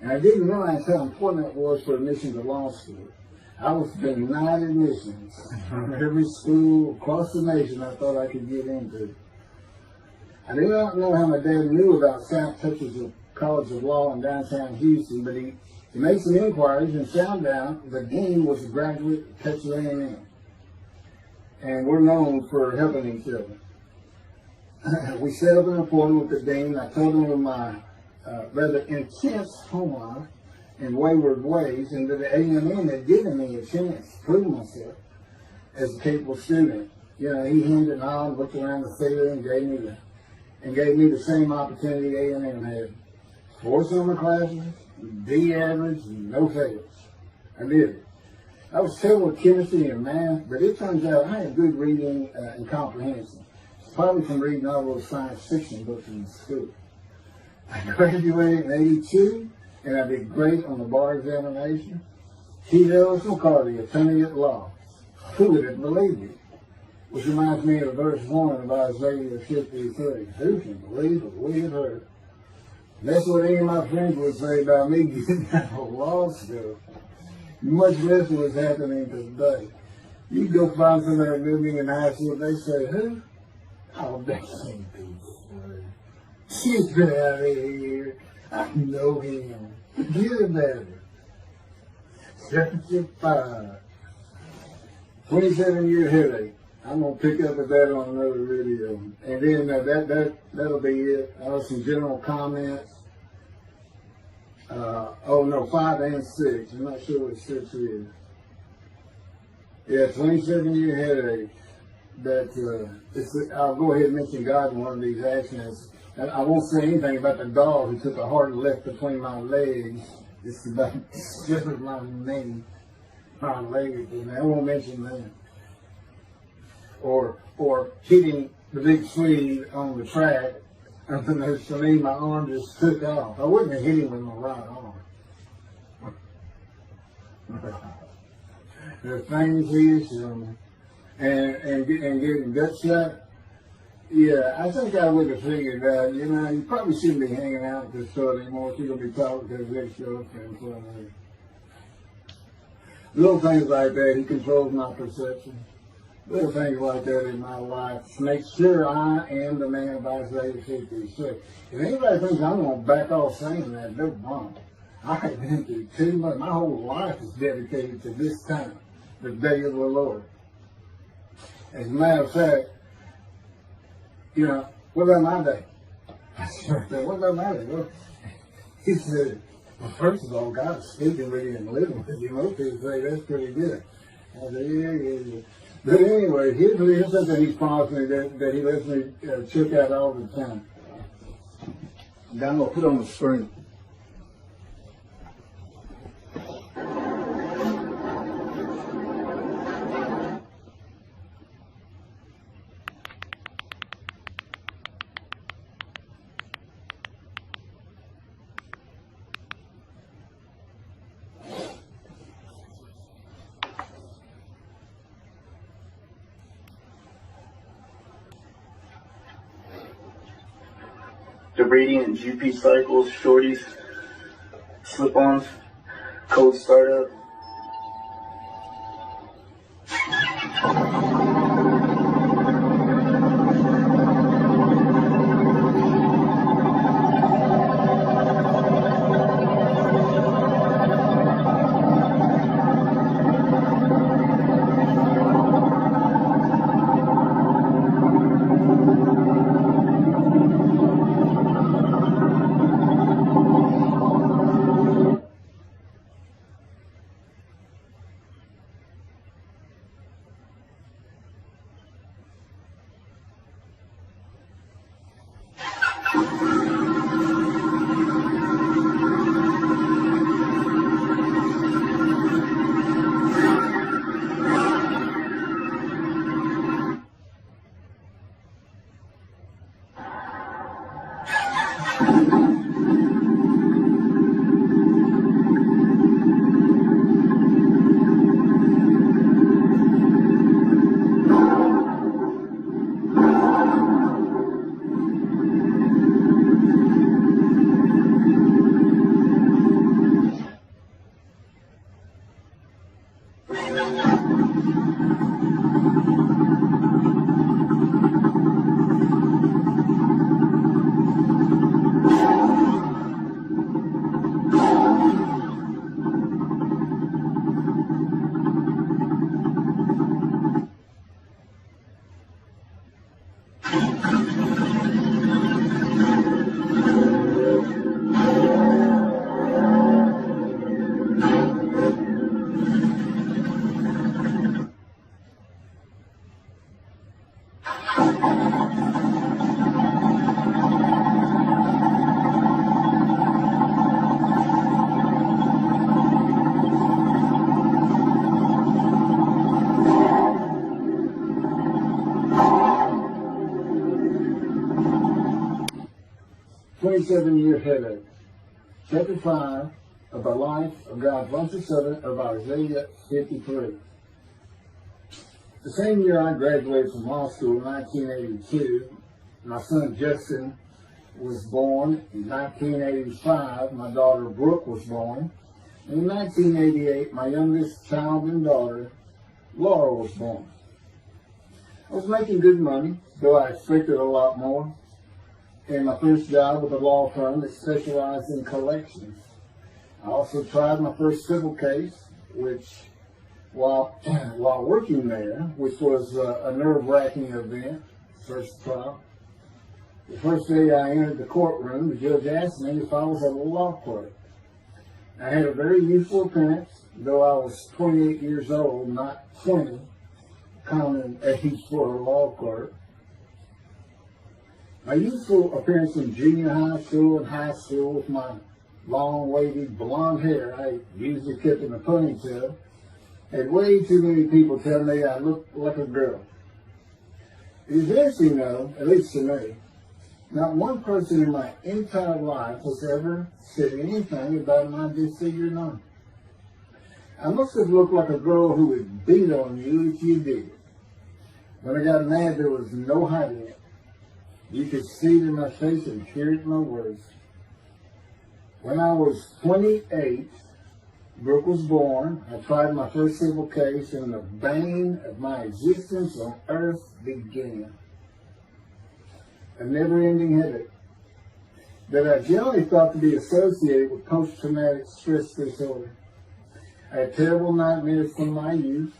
And I didn't realize how important that was for admission to law school. I was denied admissions from every school across the nation I thought I could get into. I did not know how my dad knew about South Texas College of Law in downtown Houston, but he made some inquiries and found out the dean was a graduate of Texas A&M. And we're known for helping each other. We set up an appointment with the dean. I told him of my rather intense home life and wayward ways, and that the A&M had given me a chance to prove myself as a capable student. You know, he hemmed and hawed, looked around the theater, and gave me the same opportunity A&M had. 4 summer classes, D average, and no fails. I did it. I was terrible with chemistry and math, but it turns out I had good reading and comprehension. Probably from reading all those science fiction books in school. I graduated in '82, and I did great on the bar examination. T.L. McCarty, attorney at law. Who would have believed it? Which reminds me of verse 1 of Isaiah 53. Who can believe what we have heard? That's what any of my friends would say about me getting out of law school. Much less what's happening today. You go find somebody that knew me in high school, they say, who? Oh, that can't be true. She's been out of here. I know him. Forget about it. 75. 27-year headache. I'm going to pick up with that on another video. And then that'll be it. Some general comments. 5 and 6. I'm not sure what 6 is. Yeah, 27-year headache. I'll go ahead and mention God in one of these actions. And I won't say anything about the dog who took a hard left between my legs. It's about just as my knee, my leg. And I won't mention that. Or hitting the big Swede on the track. And then for me, my arm just took off. I wouldn't have hit him with my right arm. The things he showed me. And getting gut shot. Yeah, I think I would have figured out, you probably shouldn't be hanging out with this sort anymore. You're going to be talking to his ex-girlfriend. Little things like that, he controls my perception. Little things like that in my life to make sure I am the man of Isaiah 56. If anybody thinks I'm going to back off saying that, they're wrong. I have been through too much. My whole life is dedicated to this time, the day of the Lord. As a matter of fact, what about my day? I said, what about my day? Well, he said, well, first of all, God's speaking with you and living with you. Most people say that's pretty good. I said, yeah. But anyway, here's something he's promised me that he lets me check out all the time. And I'm going to put on the screen. Debrading and GP cycles, shorties, slip-ons, code startup. severe headache. Chapter 5 of the life of God's righteous servant of Isaiah 53. The same year I graduated from law school in 1982, my son Justin was born. In 1985, my daughter Brooke was born. And in 1988, my youngest child and daughter, Laura, was born. I was making good money, though I expected a lot more. And my first job with a law firm that specialized in collections. I also tried my first civil case, which, while working there, which was a nerve-wracking event, first trial. The first day I entered the courtroom, the judge asked me if I was a law clerk. I had a very youthful appearance, though I was 28 years old, not 20, common age for a law clerk. My youthful appearance in junior high school and high school with my long, wavy, blonde hair I usually kept in a ponytail had way too many people tell me I looked like a girl. It is interesting, though, at least to me, not one person in my entire life has ever said anything about my disfigured arm. I must have looked like a girl who would beat on you if you did it. When I got mad, there was no hiding it. You could see it in my face and hear it in my words. When I was 28, Brooke was born. I tried my first civil case, and the bane of my existence on earth began. A never-ending headache that I generally thought to be associated with post-traumatic stress disorder. I had terrible nightmares from my youth,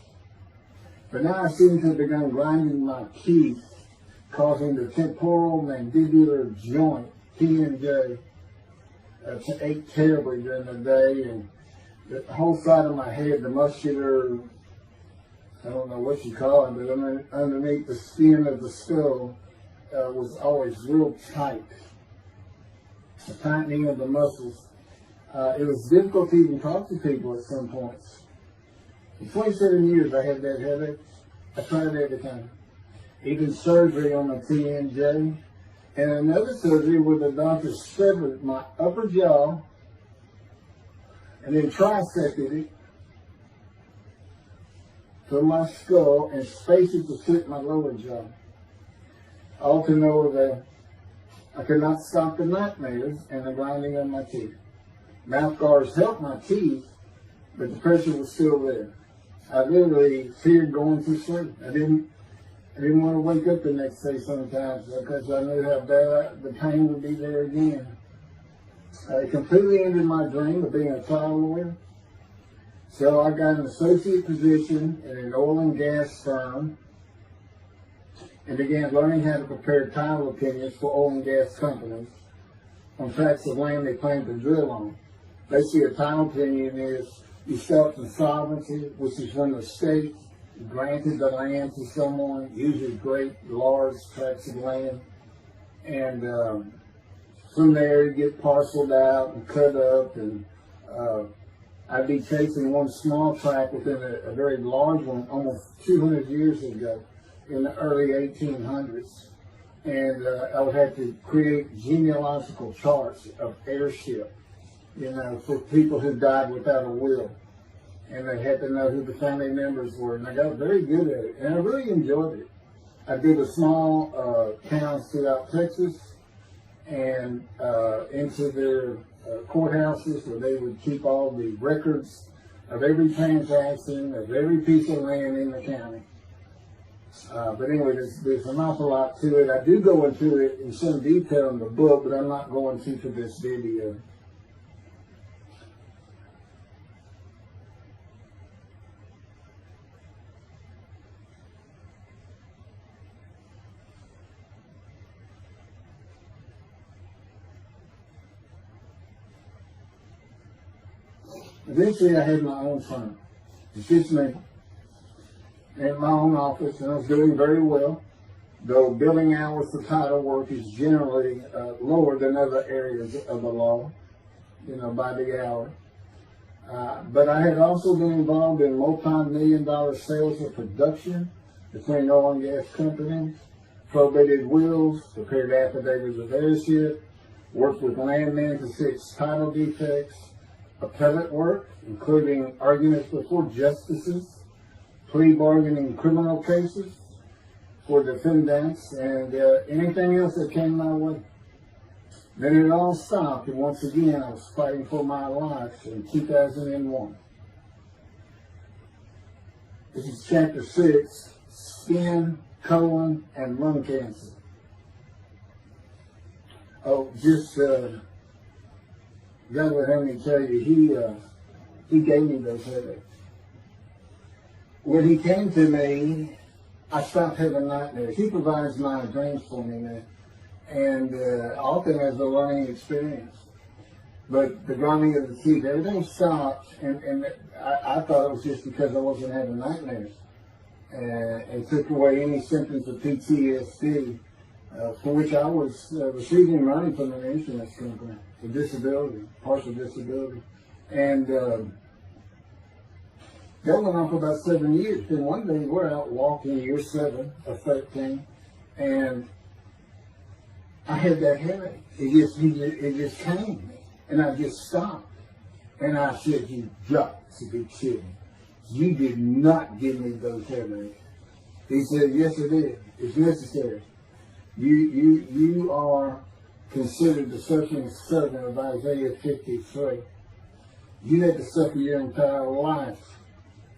but now I seem to have begun grinding my teeth, causing the temporal mandibular joint, TMJ, to ache terribly during the day, and the whole side of my head, the muscular, I don't know what you call it, but underneath the skin of the skull, was always real tight, a tightening of the muscles. It was difficult to even talk to people at some points. For 27 years I had that headache. I tried everything, even surgery on the TMJ, and another surgery where the doctor severed my upper jaw and then trisected it from my skull and spaced it to fit my lower jaw. All to know that I could not stop the nightmares and the grinding of my teeth. Mouth guards helped my teeth, but the pressure was still there. I literally feared going to sleep. I didn't want to wake up the next day sometimes because I knew how bad the pain would be there again. It completely ended my dream of being a trial lawyer. So I got an associate position in an oil and gas firm and began learning how to prepare title opinions for oil and gas companies on tracts of land they plan to drill on. Basically, a title opinion is you start insolvency, which is when the state granted the land to someone, usually great, large tracts of land, and from there you get parceled out and cut up, and I'd be chasing one small tract within a very large one almost 200 years ago in the early 1800s, and I would have to create genealogical charts of heirship, for people who died without a will. And they had to know who the family members were. And I got very good at it. And I really enjoyed it. I did a small towns throughout Texas and into their courthouses where they would keep all the records of every transaction, of every piece of land in the county. But anyway, there's an awful lot to it. I do go into it in some detail in the book, but I'm not going to for this video. Eventually, I had my own firm. It's just me. I had my own office, and I was doing very well, though billing hours for title work is generally lower than other areas of the law, by the hour. But I had also been involved in multi-million-dollar sales of production between oil and gas companies, probated wills, prepared affidavits of heirship, worked with landmen to fix title defects, appellate work, including arguments before justices, plea bargaining in criminal cases for defendants, and anything else that came my way. Then it all stopped, and once again I was fighting for my life in 2001. This is chapter 6, skin, colon, and lung cancer. Oh, just God would have me tell you, he gave me those headaches. When he came to me, I stopped having nightmares. He provides my dreams for me now, and often as a learning experience. But the grinding of the teeth, everything stopped, and I thought it was just because I wasn't having nightmares, and took away any symptoms of PTSD, for which I was receiving money from an insurance company for disability, partial disability, and that went on for about 7 years. Then one day we're out walking, year 7 of 13, and I had that headache. It just came. And I just stopped. And I said, "You got to be kidding. You did not give me those headaches." He said, "Yes, I did. It's necessary. You are considered the suffering servant of Isaiah 53. You had to suffer your entire life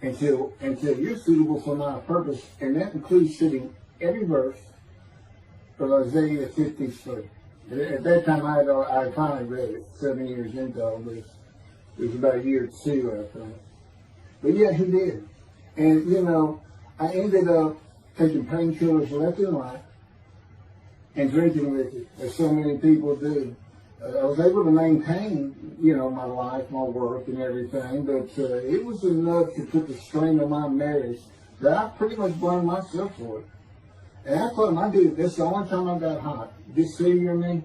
until you're suitable for my purpose." And that includes sitting every verse of Isaiah 53. At that time, I finally read it 7 years into all this. It was about year 2, I think. But yeah, he did. And, you know, I ended up taking painkillers left and right and drinking with it, as so many people do. I was able to maintain, you know, my life, my work, and everything, but it was enough to put the strain on my marriage that I pretty much blamed myself for it. And I told him, I did this the only time I got hot. Disfigure me,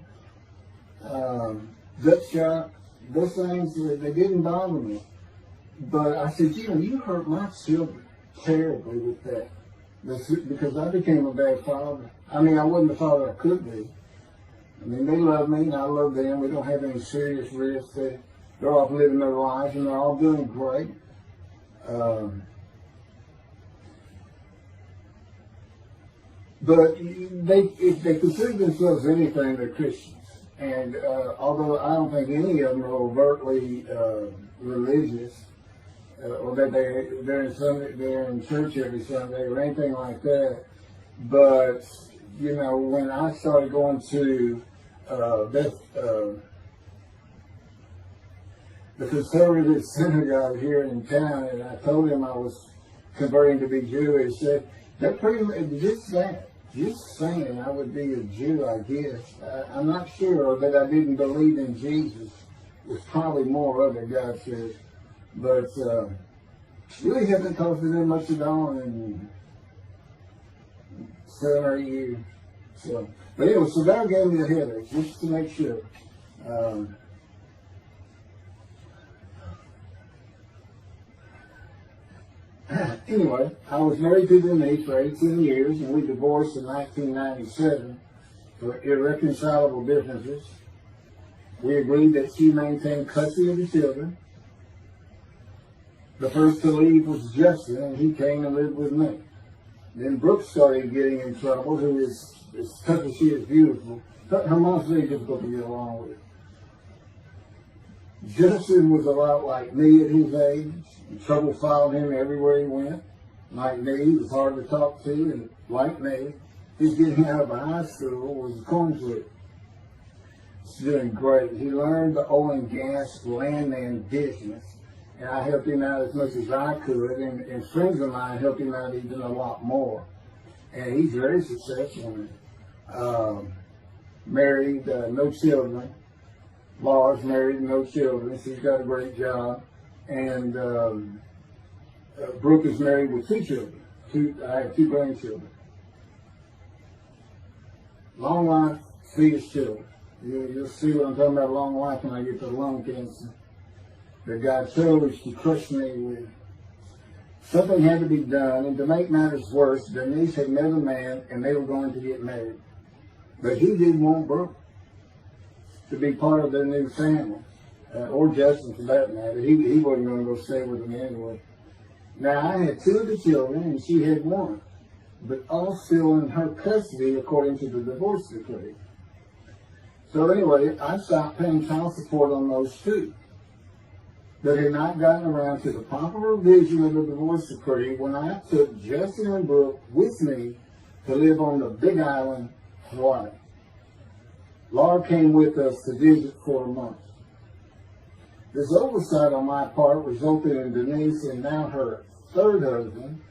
gut shot, those things, they didn't bother me. But I said, you hurt my children terribly with that. Because I became a bad father. I mean, I wasn't the father I could be. I mean, they love me and I love them. We don't have any serious risks. They're off living their lives and they're all doing great. But if they consider themselves anything, they're Christians. And although I don't think any of them are overtly religious, or that they're in church every Sunday or anything like that, but you know, when I started going to the conservative synagogue here in town, and I told him I was converting to be Jewish, they're pretty much just saying I would be a Jew, I guess. I'm not sure that I didn't believe in Jesus. There's probably more of it, God says. But really hasn't cost them much at all in 7 or 8 years. So, but anyway, so God gave me a headache just to make sure. Anyway, I was married to Denise for 18 years, and we divorced in 1997 for irreconcilable differences. We agreed that she maintain custody of the children. The first to leave was Justin, and he came and lived with me. Then Brooke started getting in trouble, who is, as tough as she is beautiful. Her mom's very difficult to get along with. Justin was a lot like me at his age. Trouble followed him everywhere he went. Like me, he was hard to talk to, and like me, his getting out of high school was a coin flip. He's doing great. He learned the oil and gas landman business, and I helped him out as much as I could, and friends of mine helped him out even a lot more. And he's very successful in it. Married, no children. Laura's married, no children. She's got a great job. And Brooke is married with 2 children. I have 2 grandchildren. Long life, sweetest children. You'll see what I'm talking about, long life, when I get to lung cancer that God chose to crush me with. Something had to be done, and to make matters worse, Denise had met a man, and they were going to get married. But he didn't want Brooke. to be part of their new family, or Justin for that matter. He wasn't going to go stay with them anyway. Now, I had 2 of the children, and she had 1, but all still in her custody according to the divorce decree. So anyway, I stopped paying child support on those 2. But had not gotten around to the proper revision of the divorce decree when I took Justin and Brooke with me to live on the Big Island, Hawaii. Laura came with us to visit for a month. This oversight on my part resulted in Denise and now her 3rd husband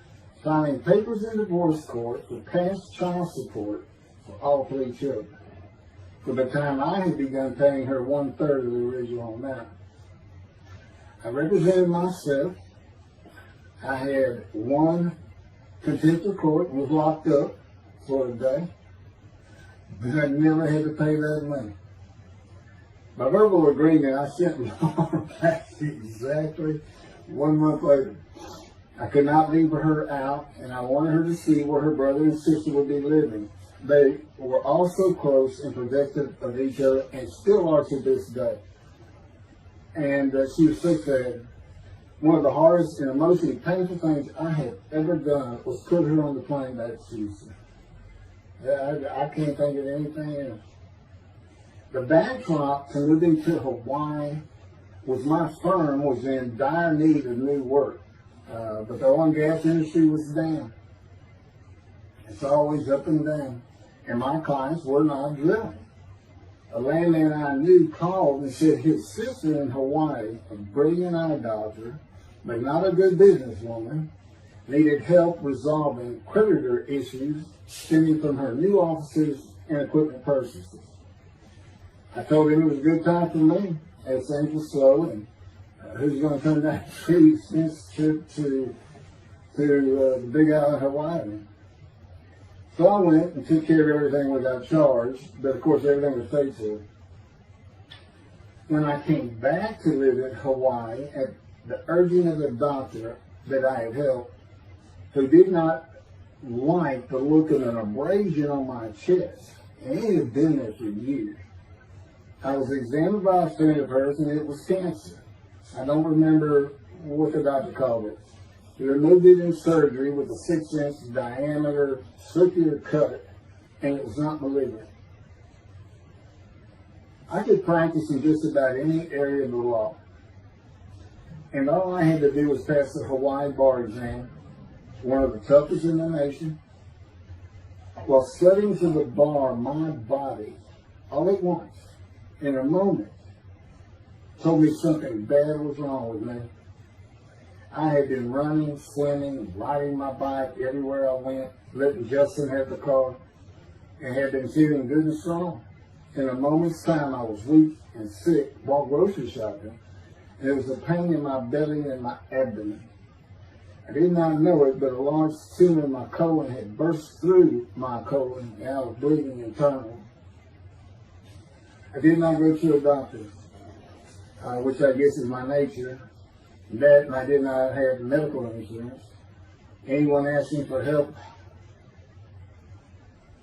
filing papers in divorce court for past child support for all 3 children, for the time I had begun paying her 1/3 of the original amount. I represented myself. I had 1 contempt of court and was locked up for a day, but I never had to pay that money. By verbal agreement, I sent Laura back exactly 1 month later. I could not leave her out, and I wanted her to see where her brother and sister would be living. They were all so close and protective of each other, and still are to this day. And she was so sad. One of the hardest and emotionally painful things I had ever done was put her on the plane back to Houston. I can't think of anything else. The backdrop to moving to Hawaii was my firm was in dire need of new work. But the oil and gas industry was down. It's always up and down. And my clients were not drilling. A landman I knew called and said his sister in Hawaii, a brilliant eye doctor, but not a good businesswoman, needed help resolving creditor issues stemming from her new offices and equipment purchases. I told him it was a good time for me, as things were slow, and who's going to come down this trip to the Big Island, Hawaii. So I went and took care of everything without charge, but of course everything was paid for. When I came back to live in Hawaii at the urging of the doctor that I had helped, who did not like the look of an abrasion on my chest, and it had been there for years. I was examined by a friend of hers, and it was cancer. I don't remember what the doctor called it. He removed it in surgery with a 6-inch diameter circular cut, and it was not malignant. I could practice in just about any area of the law, and all I had to do was pass the Hawaii bar exam, one of the toughest in the nation. While studying for the bar, my body, all at once, in a moment, told me something bad was wrong with me. I had been running, swimming, riding my bike everywhere I went, letting Justin have the car, and had been feeling good and strong. In a moment's time, I was weak and sick while grocery shopping, and there was a pain in my belly and my abdomen. I did not know it, but a large tumor in my colon had burst through my colon, and I was bleeding internally. I did not go to a doctor, which I guess is my nature. That, and I did not have medical insurance. Anyone asking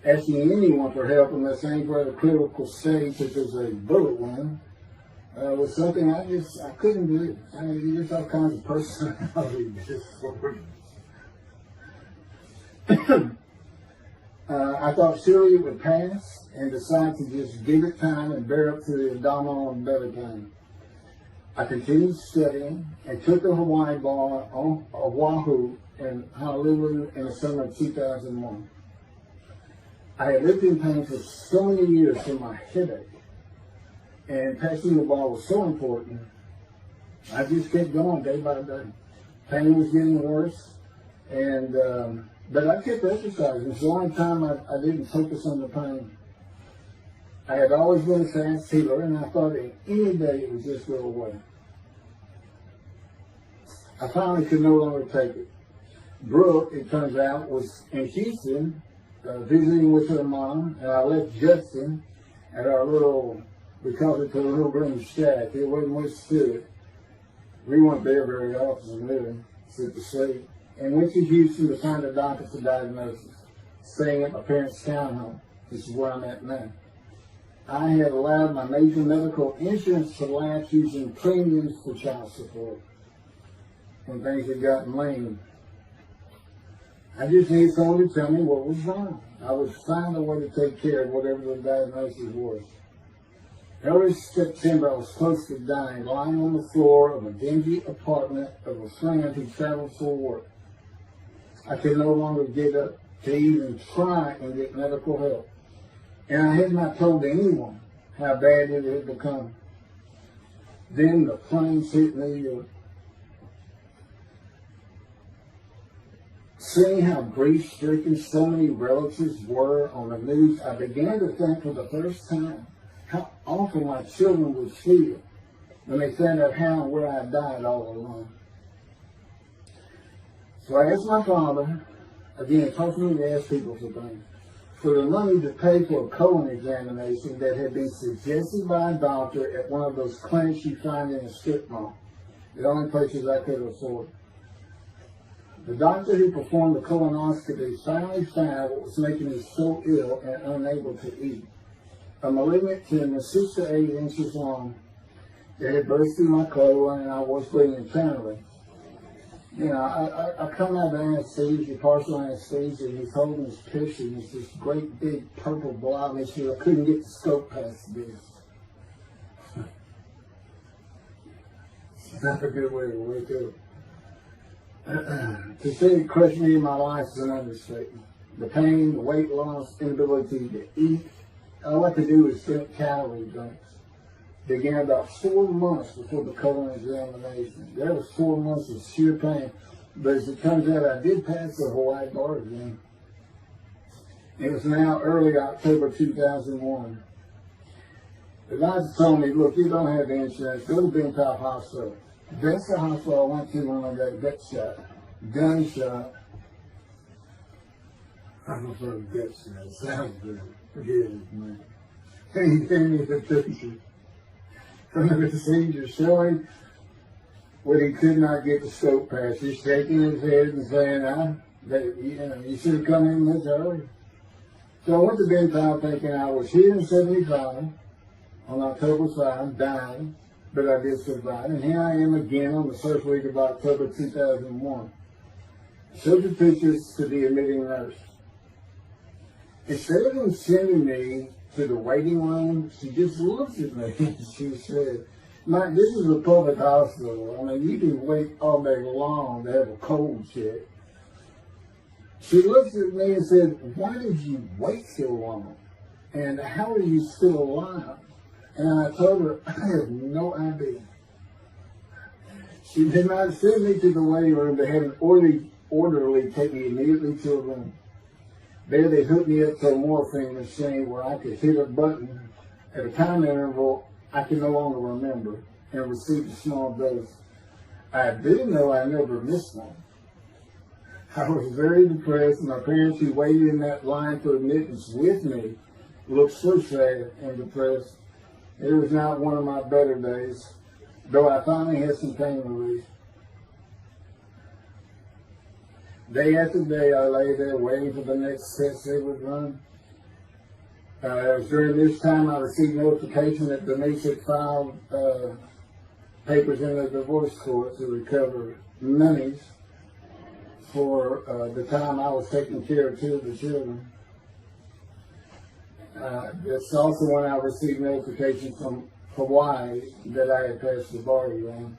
anyone for help unless they were at a critical stage, such as a bullet wound, was something I couldn't do. I mean, there's all kinds of personality disorders. I thought surely it would pass, and decided to just give it time and bear up to the abdominal and belly pain. I continued studying and took the Hawaii bar on Oahu and Honolulu in the summer of 2001. I had lived in pain for so many years from my headache, and passing the bar was so important, I just kept going day by day. Pain was getting worse, and but I kept exercising. It's the only time I didn't focus on the pain. I had always been a fast healer, and I thought that any day it would just go away. I finally could no longer take it. Brooke, it turns out, was in Houston visiting with her mom, and I left Justin at our little, we called it the little green shack. It wasn't much to it. We weren't there very often, really, except to sleep. And went to Houston to find a doctor for diagnosis, staying at my parents' townhome. This is where I'm at now. I had allowed my major medical insurance to lapse using premiums for child support when things had gotten lame. I just needed someone to tell me what was wrong. I would find a way to take care of whatever the diagnosis was. Early September, I was close to dying, lying on the floor of a dingy apartment of a friend who traveled for work. I could no longer get up to even try and get medical help. And I had not told anyone how bad it had become. Then the planes hit New York. Seeing how grief-stricken so many relatives were on the news, I began to think for the first time how awful my children would feel when they found out how and where I died all alone. So I asked my father, again, talk to me to ask people for things, for the money to pay for a colon examination that had been suggested by a doctor at one of those clinics you find in a strip mall, the only places I could afford. The doctor who performed the colonoscopy finally found what was making me so ill and unable to eat. A malignant tumor 6 to 8 inches long that had burst through my colon, and I was bleeding internally. You know, I come out of anesthesia, partial anesthesia, and he's holding this picture, and it's this great big purple blob issue. I couldn't get the scope past this. It's not a good way to wake up. To say it crushed me in my life is an understatement. The pain, the weight loss, inability to eat. All I could do was drink calorie drinks. Began about 4 months before the colon examination. There was 4 months of sheer pain. But as it turns out, I did pass the Hawaii bar exam. It was now early October 2001. The doctor told me, look, you don't have insurance. Go to Bentoff Hospital. That's the hospital I went to when I got gut shot. Gunshot. I prefer gut shot. Sounds good. Forget it, man. He gave me the picture from the procedure showing what he could not get the scope past. He's shaking his head and saying, you should have come in much earlier. So I went to Bentown thinking I was here in 75 on October 5, dying, but I did survive. And here I am again on the first week of October 2001. I showed the pictures to the admitting nurse. Instead of them sending me to the waiting room, she just looked at me and she said, Mike, this is a public hospital. I mean, you can wait all day long to have a cold check. She looked at me and said, why did you wait so long? And how are you still alive? And I told her, I have no idea. She did not send me to the waiting room. They had an orderly take me immediately to a room. There they hooked me up to a morphine machine where I could hit a button at a time interval I can no longer remember and receive a small dose. I do know I never missed one. I was very depressed. My parents who waited in that line for admittance with me looked so sad and depressed. It was not one of my better days, though I finally had some pain relief. Day after day, I lay there waiting for the next test they would run. It was during this time I received notification that Denise had filed papers in the divorce court to recover monies for the time I was taking care of 2 of the children. That's also when I received notification from Hawaii that I had passed the bar exam.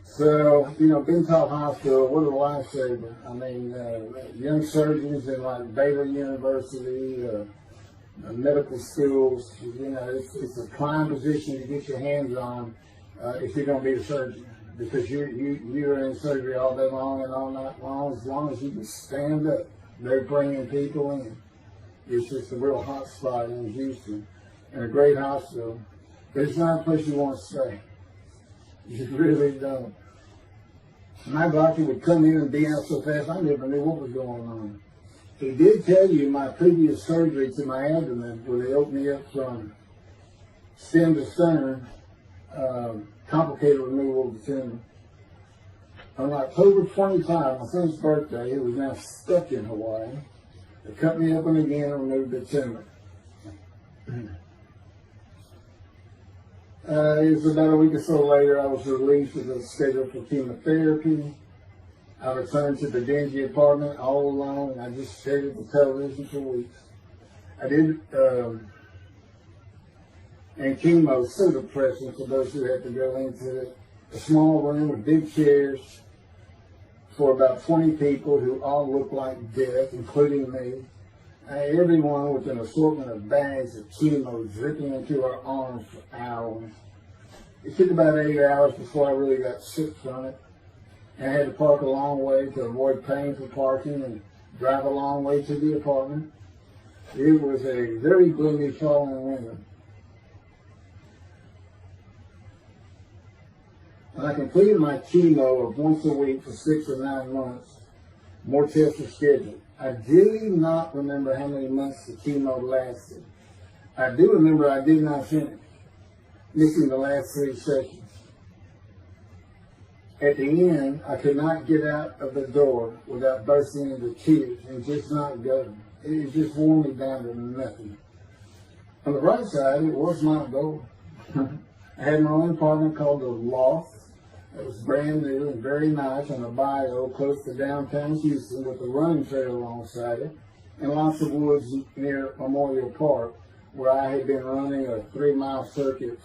So, Bentoff Hospital, what a lifesaver. I mean, young surgeons in like Baylor University, medical schools, it's a prime position to get your hands on if you're going to be a surgeon. Because you're in surgery all day long and all night long. As long as you can stand up, they're bringing people in. It's just a real hot spot in Houston and a great hospital. But it's not a place you want to stay. You really don't. My doctor would come in and be out so fast, I never knew what was going on. He did tell you my previous surgery to my abdomen, where they opened me up from stem to stern, complicated removal of the tumor. On October 25, my son's birthday, he was now stuck in Hawaii. They cut me open again and removed the tumor. It was about a week or so later, I was released with a schedule for chemotherapy. I returned to the dingy apartment all alone, and I just stared at the television for weeks. I did, and chemo was so depressing for those who had to go into it. A small room with big chairs for about 20 people who all looked like death, including me. Everyone with an assortment of bags of chemo dripping into our arms for hours. It took about 8 hours before I really got sick from it. And I had to park a long way to avoid paying for parking and drive a long way to the apartment. It was a very gloomy fall in winter. When I completed my chemo of once a week for 6 or 9 months, more tests were scheduled. I do not remember how many months the chemo lasted. I do remember I did not finish, missing the last 3 sessions. At the end, I could not get out of the door without bursting into tears and just not going. It just wore me down to nothing. On the right side, it was my goal. I had my own apartment called the Loft. It was brand new and very nice on a bayou close to downtown Houston with a running trail alongside it and lots of woods near Memorial Park where I had been running a 3-mile circuit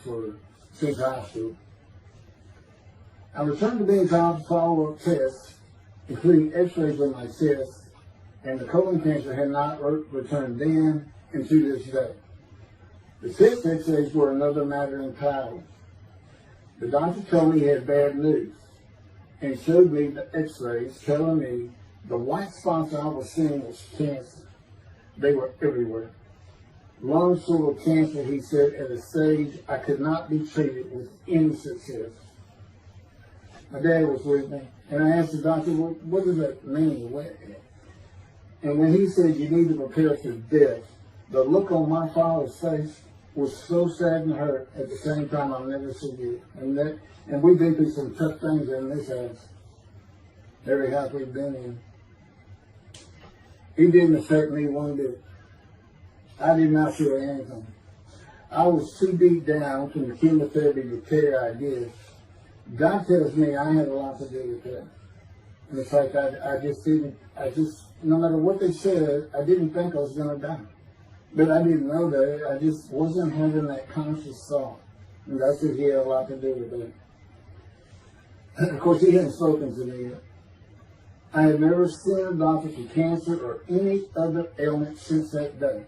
since high school. I returned to being called for follow-up tests, including x-rays of my chest, and the colon cancer had not returned then and to this day. The chest x-rays were another matter entirely. The doctor told me he had bad news and showed me the x-rays telling me the white spots I was seeing was cancer. They were everywhere. Lungs full of cancer, he said, at a stage I could not be treated with any success. My dad was with me, and I asked the doctor, well, what does that mean? And when he said you need to prepare for death, the look on my father's face was so sad and hurt at the same time I'll never forget. And we've been through some tough things in this house, every house we've been in. It didn't affect me one bit. I did not feel anything. I was too beat down from the chemotherapy repair I did. God tells me I had a lot to do with that. And it's like no matter what they said, I didn't think I was going to die. But I didn't know that. I just wasn't having that conscious thought. And God said he had a lot to do with it. And of course, he hadn't spoken to me yet. I had never seen a doctor for cancer or any other ailment since that day.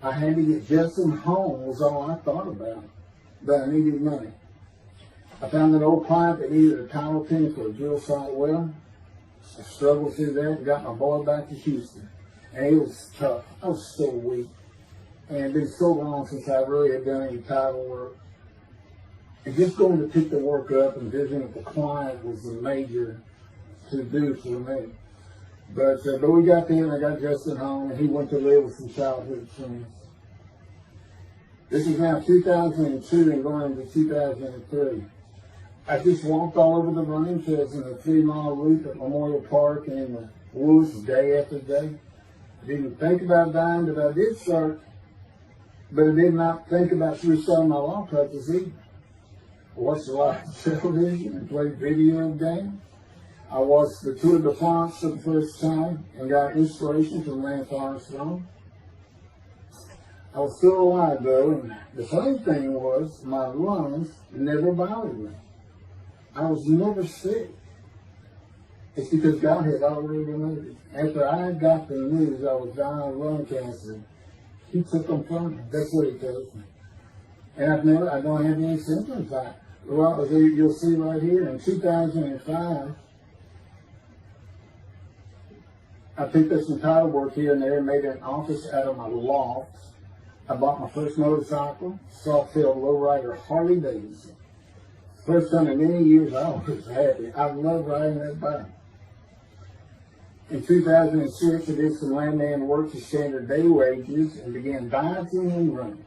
I had to get Justin home was all I thought about. But I needed money. I found an old client that needed a towel pin for a drill site well. I struggled through that and got my boy back to Houston. And it was tough. I was so weak. And it had been so long since I really had done any title work. And just going to pick the work up and visiting with the client was a major to-do for me. But we got there and I got Justin home and he went to live with some childhood friends. This is now 2002 and going into 2003. I just walked all over the running trails in a 3-mile loop at Memorial Park and in the woods day after day. I didn't think about dying, but I did start. But I did not think about suicide my law practice either. I watched a lot of television and played video games. I watched the Tour de France for the first time and got inspiration from Lance Armstrong. I was still alive though, and the funny thing was my lungs never bothered me. I was never sick. It's because God had already removed it. After I got the news I was dying of lung cancer, he took them from me. That's what he tells me. And I don't have any symptoms. Well, you'll see right here, in 2005, I picked up some title work here and there and made an office out of my loft. I bought my first motorcycle, soft-tailed lowrider Harley Davidson. First time in many years I was happy. I loved riding that bike. In 2006, I did some landman work for standard day wages and began dieting and running.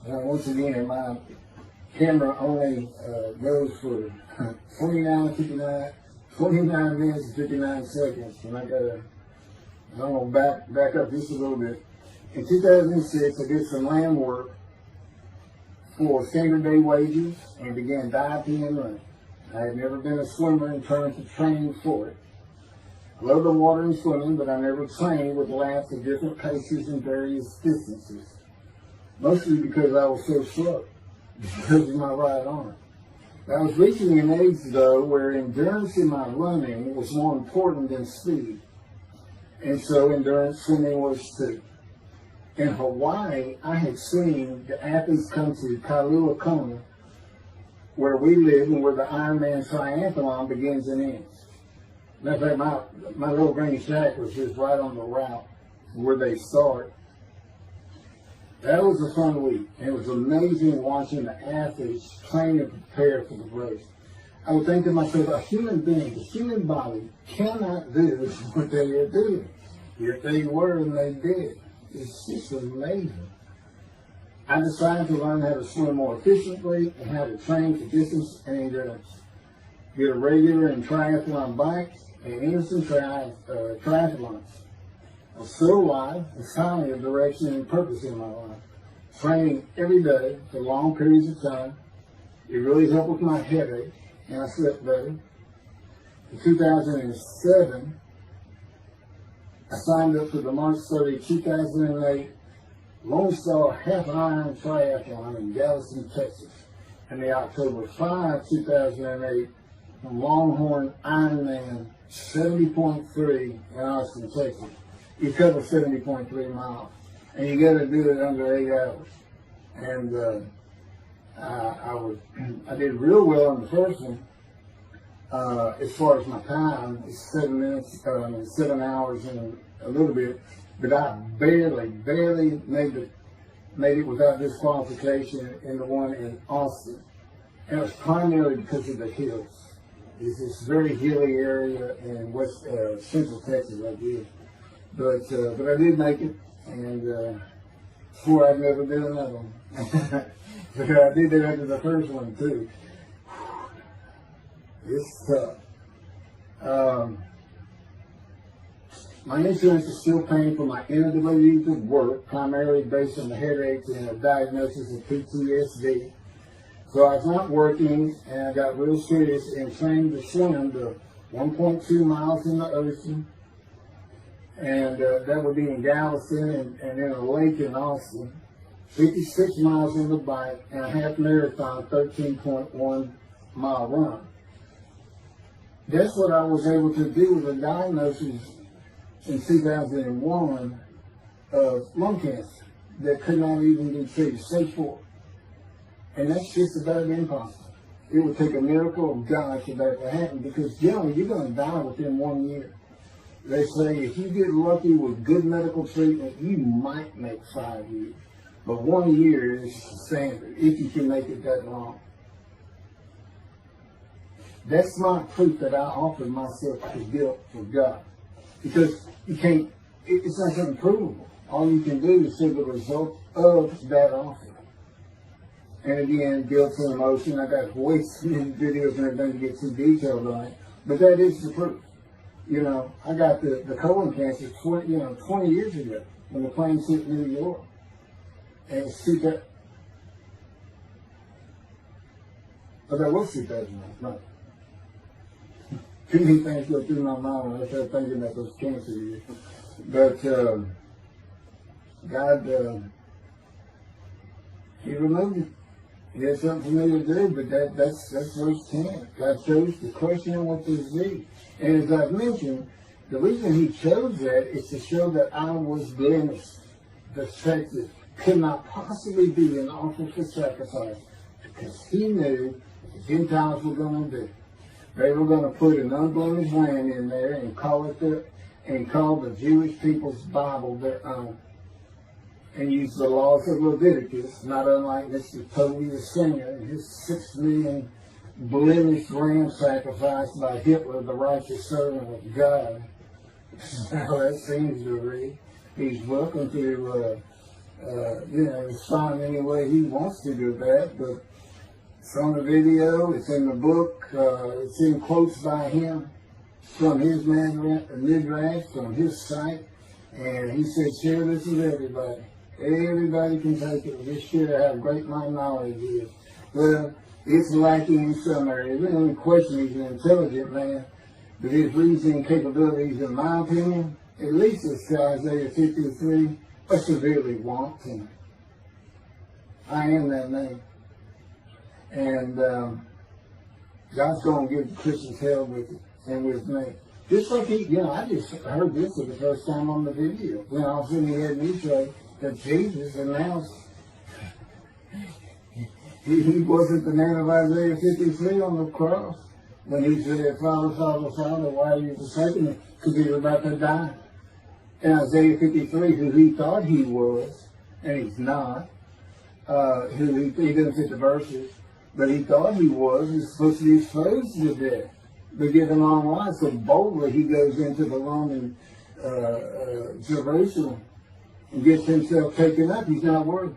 Once again, my camera only goes for 29 minutes and 59 seconds. And I gotta, I don't know, back up just a little bit. In 2006, I did some land work for standard day wages and began diving and running. I had never been a swimmer in terms of training for it. I love the water and swimming, but I never trained with laps of different paces and various distances. Mostly because I was so slow, because of my right arm. I was reaching an age, though, where endurance in my running was more important than speed. And so endurance swimming was too. In Hawaii, I had seen the athletes come to Kailua Kona, where we live and where the Ironman Triathlon begins and ends. Matter of fact, my little green shack was just right on the route where they start. That was a fun week. And it was amazing watching the athletes train and prepare for the race. I would think to myself, a human being, the human body cannot do what they are doing. If they were and they did. It's just amazing. I decided to learn how to swim more efficiently and how to train for distance and endurance. Get a regular and triathlon bike and innocent triathlons. I was so alive and finally a direction and purpose in my life. Training every day for long periods of time. It really helped with my headache and I slept better. In 2007, I signed up for the March 30, 2008 Lone Star Half Iron Triathlon in Galveston, Texas, and the October 5, 2008 Longhorn Ironman 70.3 in Austin, Texas. You cover 70.3 miles, and you got to do it under 8 hours. And I did real well on the first one. As far as my time, it's 7 hours and a little bit, but I barely made it without disqualification in the one in Austin. And it was primarily because of the hills. It's this very hilly area in central Texas, I did. But I did make it, and swore I'd never do another one. But I did that after the first one too. It's tough. My insurance is still paying for my inability to work, primarily based on the headaches and a diagnosis of PTSD. So I was not working, and I got real serious and trained to swim to 1.2 miles in the ocean, and that would be in Galveston and in a lake in Austin, 56 miles on the bike, and a half marathon, 13.1 mile run. That's what I was able to do with a diagnosis in 2001 of lung cancer that could not even be treated, stage 4. And that's just about impossible. It would take a miracle of God for that to happen, because generally you're going to die within 1 year. They say if you get lucky with good medical treatment, you might make 5 years. But 1 year is standard, if you can make it that long. That's not proof that I offered myself to guilt for God. Because you can't, it's not something provable. All you can do is see the result of that offer. And again, guilt and emotion. I got way too many videos and everything to get too detailed on it. But that is the proof. You know, I got the colon cancer 20 years ago when the plane hit New York. And it's that was 2009, right? Too many things go through my mind when I start thinking about those cancer years. But God, He removed it. He had something for me to do, but that's verse 10. God chose to crush him with disease. And as I've mentioned, the reason He chose that is to show that I was blemished. The fact that could not possibly be an offer for sacrifice, because He knew what the Gentiles were going to do. They were going to put an unblemished lamb in there and call the Jewish people's Bible their own, and use the laws of Leviticus, not unlike Mr. Toby the Singer and his 6 million blemished lamb sacrificed by Hitler, the righteous servant of God. How that seems to read. He's welcome to respond any way he wants to do that, but it's on the video, it's in the book, it's in quotes by him from his midrash, from his site, and he said, share this with everybody. Everybody can take it. Just share how great my knowledge is. Well, it's lacking in some areas. We don't question he's an intelligent man, but his reasoning capabilities, in my opinion, at least as to Isaiah 53, are severely wanting. I am that man. And God's going to give Christians hell with it and with me. Just like I just heard this for the first time on the video. When all of a sudden he had me say that Jesus announced he wasn't the man of Isaiah 53 on the cross. When he said, Father, Father, Father, why are you forsaking me? Because he was about to die. And Isaiah 53, who he thought he was, and he's not, he didn't fit the verses, but he thought he was supposed to be exposed to death, but given long life. So boldly he goes into the Roman Jerusalem and gets himself taken up. He's not worthy.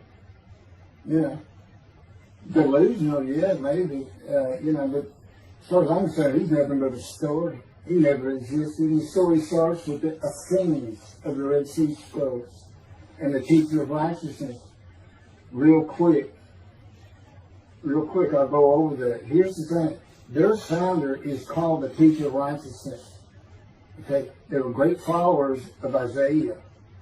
Delusional, yeah, maybe, but as far as I'm concerned, he's nothing but a story. He never existed. The story starts with the ascending of the Red Sea Scrolls and the teacher of righteousness. Real quick, I'll go over that. Here's the thing. Their founder is called the teacher of righteousness. Okay? They were great followers of Isaiah.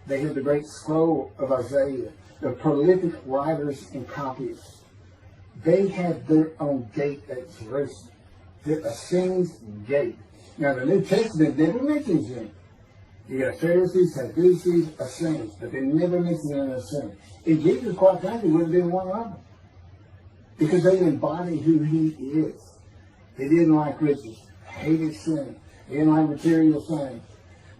They had the great scroll of Isaiah. They're prolific writers and copyists. They had their own gate at Jerusalem. The Ascends Gate. Now, the New Testament never mentions them. You got Pharisees, Sadducees, Ascends, but they never mention an Ascend. And Jesus, quite frankly, would have been one of them. Because they embody who he is. They didn't like riches, hated sin. They didn't like material things.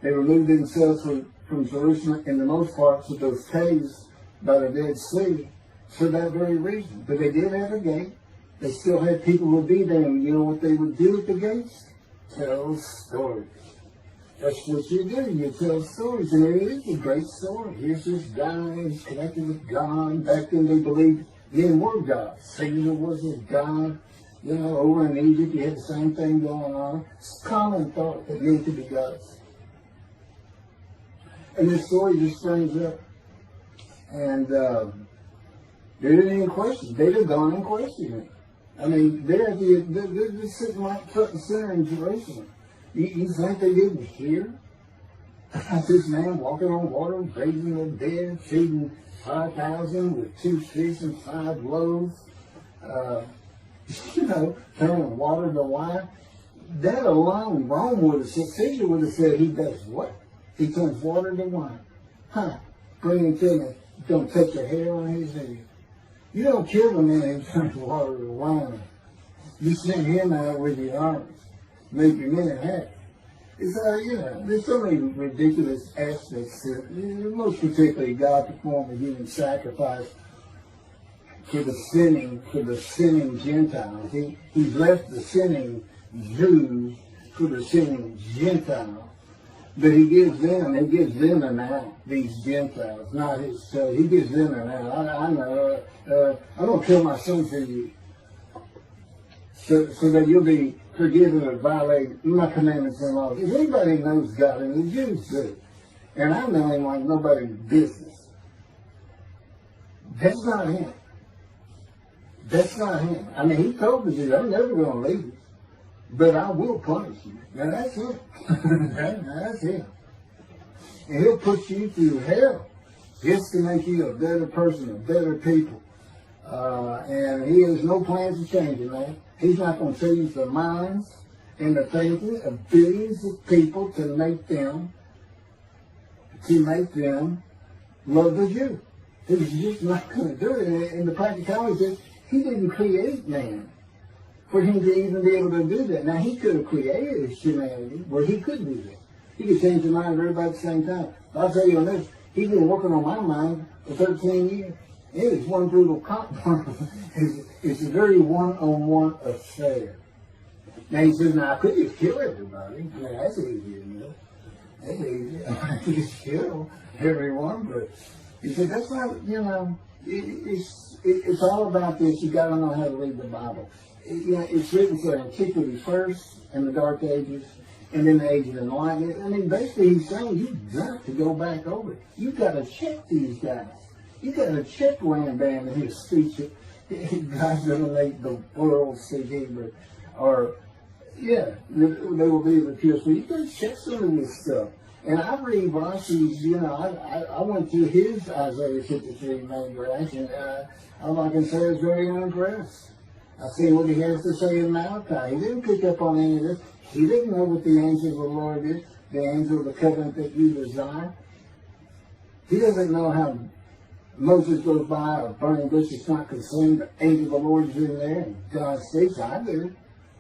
They removed themselves from Jerusalem, in the most part, to those caves by the Dead Sea for that very reason. But they did have a gate. They still had people who would be there, and you know what they would do at the gates? Tell stories. That's what you do. You tell stories, and it is a great story. Here's this guy, he's connected with God. Back then they believed men were gods. Caesar was a god. Over in Egypt you had the same thing going on. It's a common thought that men could be gods. And this story just springs up. And they didn't even question. They'd have gone and questioned it. I mean, they're just sitting right front and center in Jerusalem. You think they didn't hear? This man walking on water, raising the dead, feeding 5,000 with 2 fish and 5 loaves, turning water to wine. That alone, Rome would have said, Caesar would have said, he does what? He turns water to wine. Bring him to me. Don't touch the hair on his head. You don't kill the man who turns water to wine. You send him out with your arms. Make your men happy. It's, there's so many ridiculous aspects to it. Most particularly, God performed a human sacrifice for the sinning Gentiles. He's left the sinning Jews for the sinning Gentiles. But he gives them an out, these Gentiles, not his son. He gives them an out. I know, I'm going to kill my son for you. So that you'll be forgiven of violating my commandments and laws. If anybody knows God, and the Jews do, and I know him like nobody's business, that's not him. That's not him. I mean, he told the Jews, I'm never going to leave you, but I will punish you. Now that's him. That's him. And he'll put you through hell just to make you a better person, a better people. And he has no plans to change it, man. He's not going to change the minds and the thinking of billions of people to make them love the Jew. He's just not going to do it. And the practicality is he didn't create man for him to even be able to do that. Now, he could have created humanity where he could do that. He could change the mind of everybody at the same time. I'll tell you on this, he's been working on my mind for 13 years. It is one brutal compromise. It's a very one-on-one affair. Now he says, now I could just kill everybody. I mean, that's easy enough. That's easy. I could just kill everyone, but He said, that's not, it's all about this. You got to know how to read the Bible. It's written for antiquity first, and the Dark Ages, and then the Age of Enlightenment. I mean, basically he's saying you've got to go back over it. You've got to check these guys. You've got to check Rambam and his speech. God's going to make the world speak Hebrew. Or, they will be able to kill. So you've got to check some of this stuff. And I read Rashi's, I went through his Isaiah 53 main grass, and all I can say is very unimpressed. I see what he has to say in Malachi. He didn't pick up on any of this. He didn't know what the angel of the Lord is, the angel of the covenant that you desire. He doesn't know how Moses goes by a burning bush is not consumed. The angel of the Lord is in there, and God speaks. I do.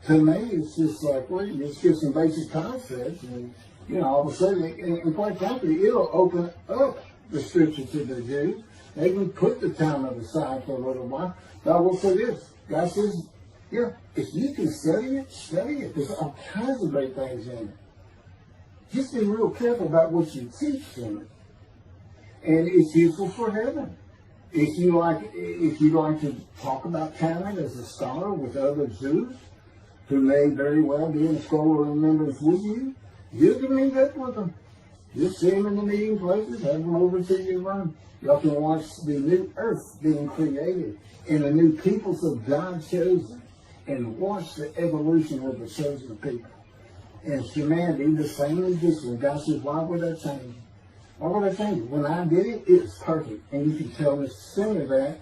To me, it's just like, well, you just give some basic concepts, and all of a sudden, and quite frankly, it'll open up the scripture to the Jews. They can put the Talmud aside for a little while. God will say this. God says, if you can study it, study it. There's all kinds of great things in it. Just be real careful about what you teach from it. And it's useful for heaven. If you like to talk about Talmud as a scholar with other Jews, who may very well be in scholarly remembrance with you, you can meet up with them. Just see them in the meeting places, have them over to your room. Y'all can watch the new earth being created and the new peoples of God chosen, and watch the evolution of the chosen people. And humanity, the same as this one. God says, why would I change? Why would I change it? When I did it, it was perfect. And you can tell me sooner that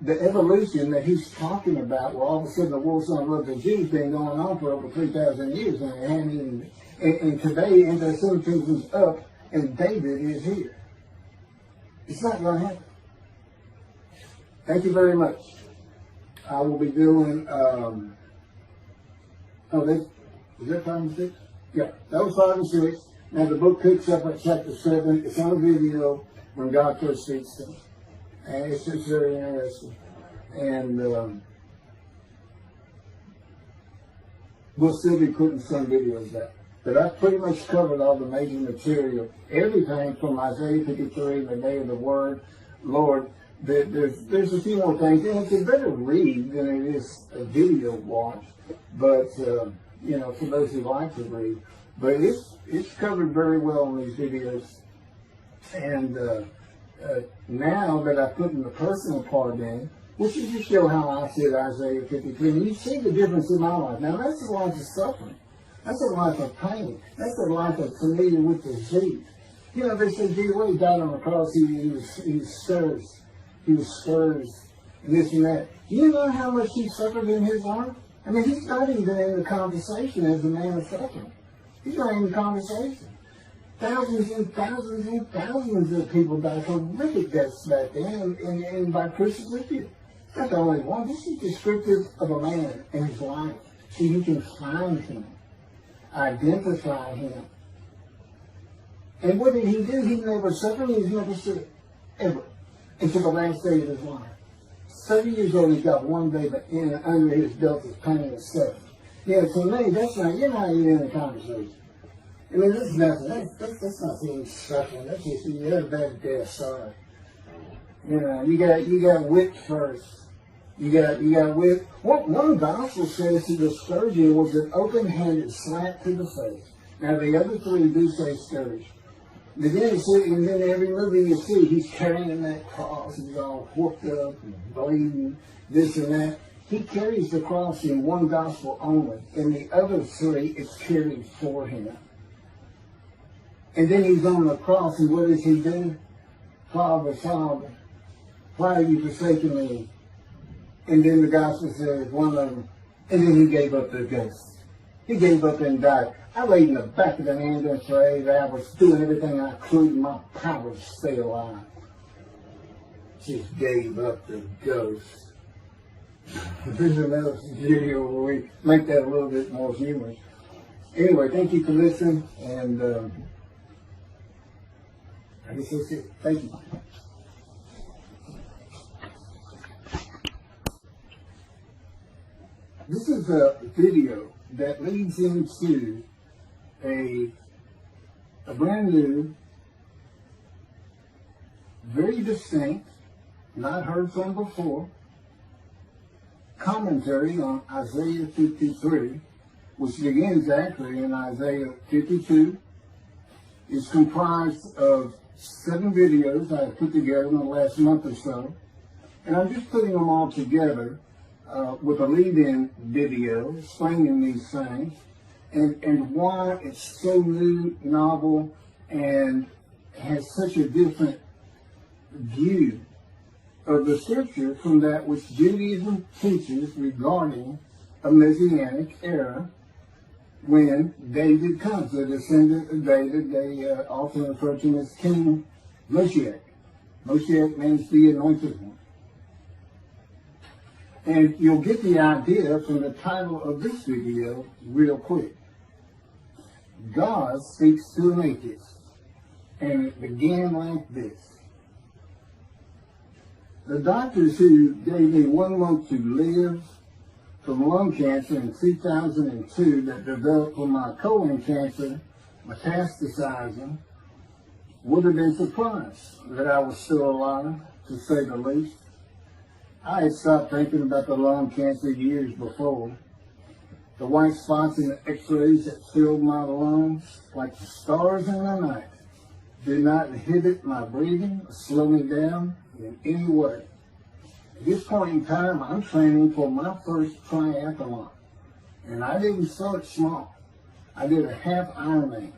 the evolution that he's talking about, where all of a sudden the world's going to love the Jews, been going on for over 3,000 years, and today, and the 17th is up, and David is here. It's not going to happen. Thank you very much. I will be doing, is that 5 and 6? Yeah, that was 5 and 6. Now the book picks up at chapter 7. It's on video when God first speaks to me. And it's just very interesting. And we'll still be putting some videos out. But I've pretty much covered all the major material. Everything from Isaiah 53, the day of the word, Lord. There's a few more things. And it's a better read than it is a video watch. But, for those who like to read. But it's covered very well in these videos. And now that I've put in the personal part in, which is to show how I see Isaiah 53, and you see the difference in my life. Now that's a life of suffering. That's a life of pain. That's a life of familiar with disease. They said, gee, when he died on the cross, he was scourged. He was scourged, and this and that. You know how much he suffered in his life? I mean, he's not even in the conversation as a man of suffering. He's not in the conversation. Thousands and thousands and thousands of people died from horrific deaths back then, and by crucifixion. Not the only one. This is descriptive of a man and his life, so you can find him, identify him. And what did he do? He never suffered. He's never sick, ever, until the last day of his life. 30 years old, he's got one day, but under his belt is pain and stuff. Yeah, to me, that's not, you're not even in the conversation. I mean, this is nothing. That's not being suffering. That's just, you have a bad death, sorry. You got whipped first. You got whipped. One gospel says that the scourging was an open-handed slap to the face. Now, the other three do say scourge. But then and then every movie you see, he's carrying that cross, he's all whooped up and bleeding, this and that. He carries the cross in one gospel only. In the other three, it's carried for him. And then he's on the cross, and what does he do? Father, Father, why are you forsaking me? And then the gospel says, one of them, and then he gave up the ghost. He gave up and died. I laid in the back of the ambulance for 8 hours, doing everything I could in my power to stay alive. Just gave up the ghost. There's another video where we make that a little bit more humorous. Anyway, thank you for listening, and I guess that's it. Thank you. This is a video that leads into a brand new very distinct, not heard from before, commentary on Isaiah 53, which begins actually in Isaiah 52. It's comprised of 7 videos I put together in the last month or so. And I'm just putting them all together with a lead-in video explaining these things and why it's so new, novel, and has such a different view of the scripture from that which Judaism teaches regarding a Messianic era when David comes, the descendant of David. They often refer to him as King Moshiach. Moshiach means the anointed one. And you'll get the idea from the title of this video real quick. God speaks to an atheist. And it began like this. The doctors who gave me 1 month to live from lung cancer in 2002 that developed from my colon cancer metastasizing would have been surprised that I was still alive, to say the least. I had stopped thinking about the lung cancer years before. The white spots in the x-rays that filled my lungs like the stars in the night did not inhibit my breathing or slow me down in any way. At this point in time, I'm training for my first triathlon. And I didn't start small. I did a half Ironman.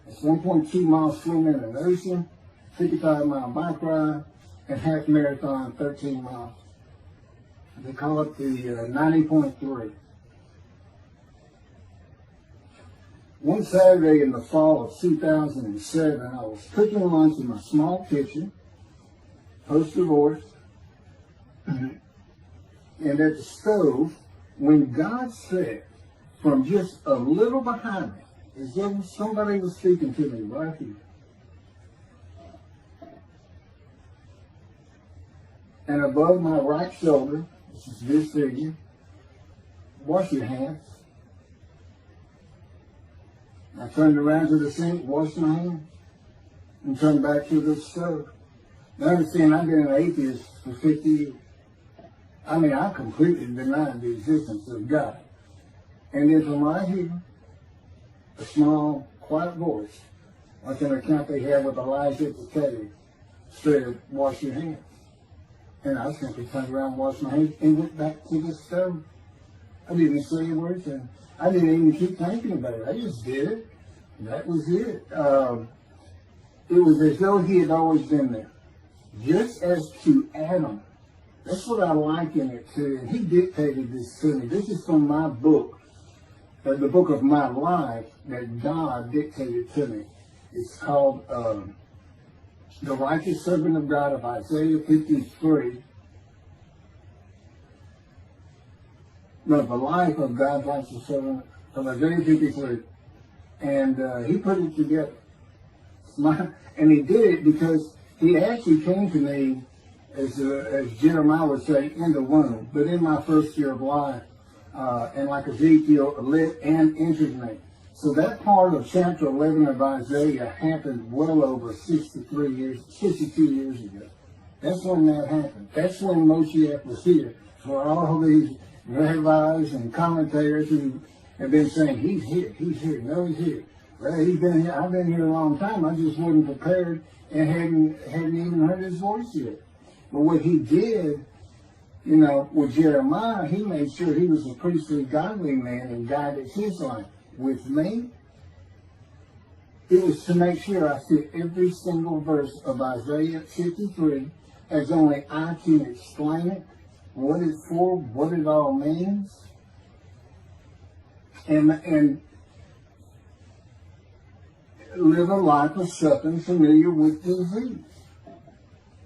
It's 1.2 miles swimming in the ocean, 55-mile bike ride, and half marathon, 13 miles. They call it the 90.3. One Saturday in the fall of 2007, I was cooking lunch in my small kitchen, post-divorce, and at the stove, when God said, from just a little behind me, as though somebody was speaking to me right here, and above my right shoulder, which is this figure, wash your hands. I turned around to the sink, washed my hands, and turned back to the stove. Now understand, I've been an atheist for 50 years. I mean, I completely denied the existence of God. And then from right here, a small, quiet voice, like an account they had with Elijah at the cave, said, wash your hands. And I simply turned around, washed my hands, and went back to the stove. I didn't say a word, and I didn't even keep thinking about it. I just did it. That was it. It was as though he had always been there. Just as to Adam. That's what I liken it to. And he dictated this to me. This is from my book, the book of my life that God dictated to me. It's called The Righteous Servant of God of Isaiah 53. No, the life of God's righteous servant of Isaiah 53. And he put it together. And he did it because he actually came to me, as Jeremiah would say, in the womb, but in my first year of life. And like Ezekiel, lit and entered me. So that part of chapter 11 of Isaiah happened well over 62 years ago. That's when that happened. That's when Moshiach was here. For all these rabbis and commentators who have been saying, he's here, no, he's here. Well, he's been here, I've been here a long time, I just wasn't prepared and hadn't even heard his voice yet. But what he did, you know, with Jeremiah, he made sure he was a priestly, godly man and guided his life. With me, it was to make sure I fit every single verse of Isaiah 53 as only I can explain it, what it's for, what it all means, and live a life of something familiar with disease.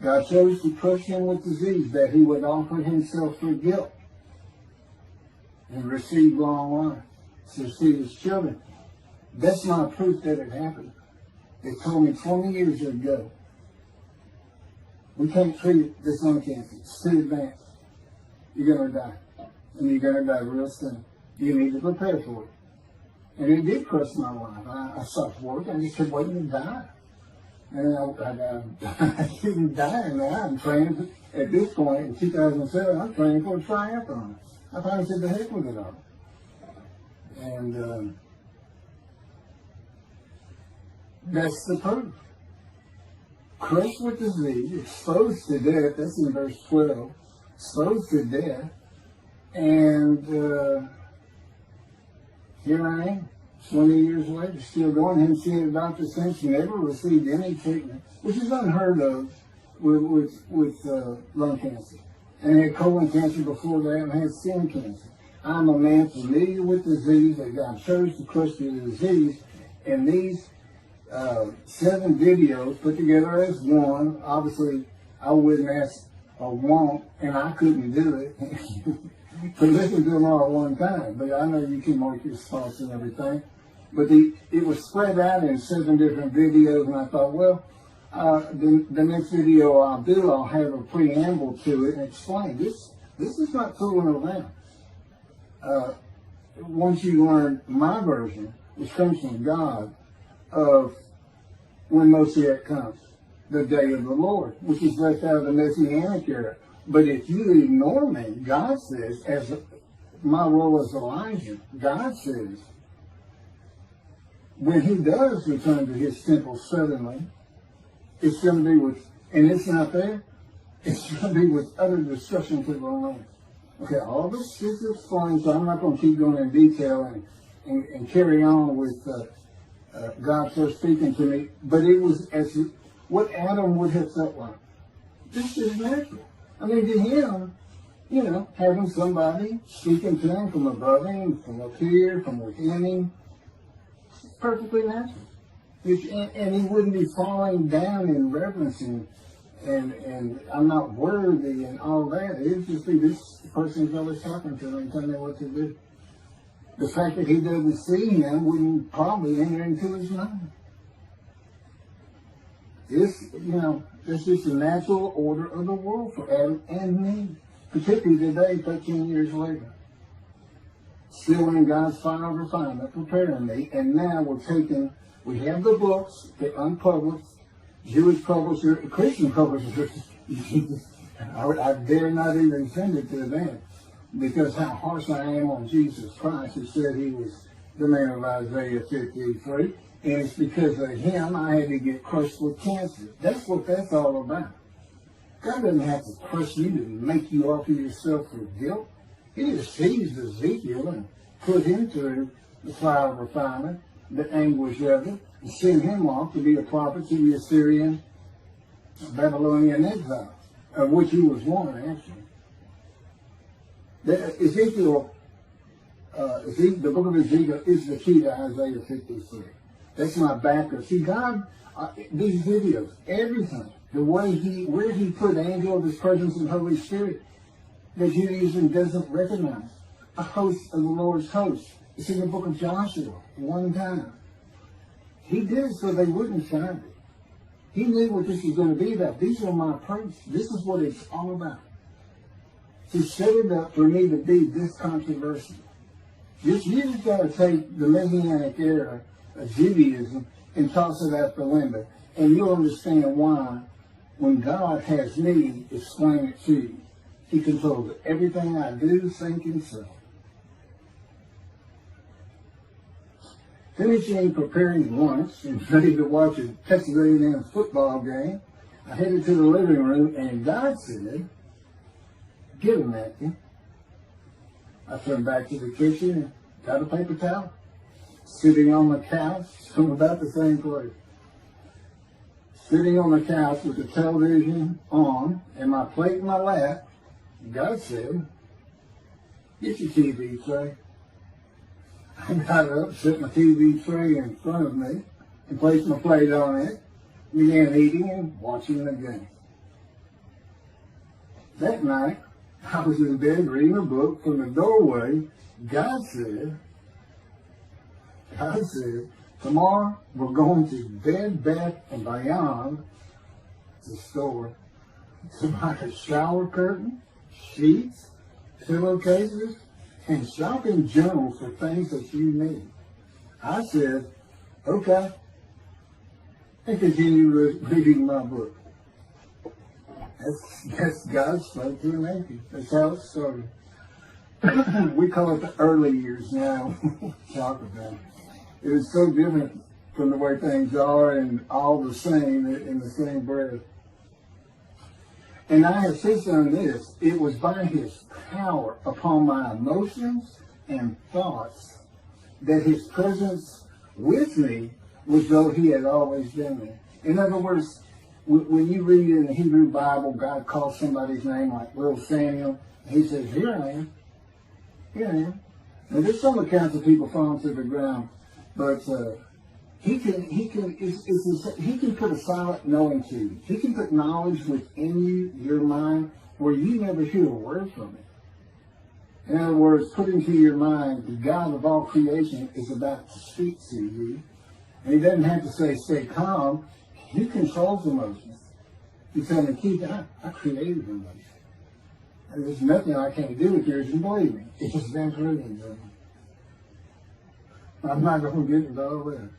God chose to crush him with disease that he would offer himself for guilt and receive long life to see his children. That's my proof that it happened. They told me 20 years ago, we can't treat this lung cancer. It's too advanced. You're going to die. And you're going to die real soon. You need to prepare for it. And it did crush my life. I stopped work. I just kept waiting to die. And I'm shooting dying now. I'm training at this point in 2007. I'm training for a triathlon. I finally said the heck with it all. And that's the proof. Crushed with disease, exposed to death. That's in verse 12. Exposed to death. And here I am, 20 years later, still going. Him seeing a doctor since, never received any treatment, which is unheard of with lung cancer. And had colon cancer before that, and had skin cancer. I'm a man familiar with disease, that God chose to crush the disease, and these 7 videos put together as one. Obviously, I wouldn't ask or want, and I couldn't do it. To listen to them all at one time, but I know you can mark your thoughts and everything. But it was spread out in 7 different videos, and I thought, well, the next video I'll do, I'll have a preamble to it and explain this. This is not fooling around. Once you learn my version, which comes from God, of when Moshiach comes, the day of the Lord, which is left out of the Messianic era. But if you ignore me, God says, as my role as Elijah, God says, when he does return to his temple suddenly, it's going to be with, and it's not there, it's going to be with utter destruction to the land. Okay, all this is explained, so I'm not going to keep going in detail and carry on with God first speaking to me, but it was as what Adam would have felt like. This is natural. I mean, to him, you know, having somebody speaking to him from above him, from up here, from within him, it's perfectly natural. And he wouldn't be falling down in reverence and I'm not worthy and all that. It would just be this person's always talking to him and telling him what to do. The fact that he doesn't see him wouldn't probably enter into his mind. This, you know, this is the natural order of the world for Adam and me, particularly today, 13 years later. Still in God's final refinement, preparing me, and now we have the books, the unpublished, Jewish publisher, Christian publisher. I dare not even send it to them, because how harsh I am on Jesus Christ, who said he was the man of Isaiah 53. And it's because of him I had to get crushed with cancer. That's what that's all about. God doesn't have to crush you to make you offer yourself for guilt. He just seized Ezekiel and put him through the fire of refinement, the anguish of it, and sent him off to be a prophet to the Assyrian, Babylonian exile, of which he was one, actually. Ezekiel, the book of Ezekiel is the key to Isaiah 53. That's my backer. See, God, these videos, everything, the way where he put angel of his presence and Holy Spirit, that Judaism doesn't recognize. A host of the Lord's host. It's in the book of Joshua, one time. He did it so they wouldn't find it. He knew what this was going to be about. These are my proofs. This is what it's all about. He set it up for me to be this controversial. You just got to take the Messianic era of Judaism and toss it out the window. And you'll understand why, when God has me explain it to you, he controls everything I do, think, and say. Finishing preparing lunch and ready to watch a Texas A&M football game, I headed to the living room, and God said, "Get a napkin." I turned back to the kitchen and got a paper towel. Sitting on the couch from about the same place. Sitting on the couch with the television on and my plate in my lap, God said, "Get your TV tray." I got up, set my TV tray in front of me, and placed my plate on it, began eating and watching the game. That night, I was in bed reading a book. From the doorway, God said, "Tomorrow we're going to Bed Bath & Beyond, the store, to buy a shower curtain, sheets, pillowcases, and shopping journals for things that you need." I said, "Okay." and continue reading my book. That's God's spoke to an atheist. That's how it started. We call it the early years now. Talk about it. It was so different from the way things are, and all the same in the same breath. And I have since done this. It was by his power upon my emotions and thoughts that his presence with me was though he had always been there. In other words, when you read in the Hebrew Bible, God calls somebody's name like little Samuel, he says, here I am. Here I am. Now there's some accounts of people falling to the ground, but he can put a silent knowing to you. He can put knowledge within you, your mind, where you never hear a word from it. In other words, put into your mind, the God of all creation is about to speak to you. And he doesn't have to say, stay calm. He controls emotions. He's telling me, Keith, I created emotions. And there's nothing I can't do with yours, and believe me, it's just been proven to me. I'm not going to get into all that.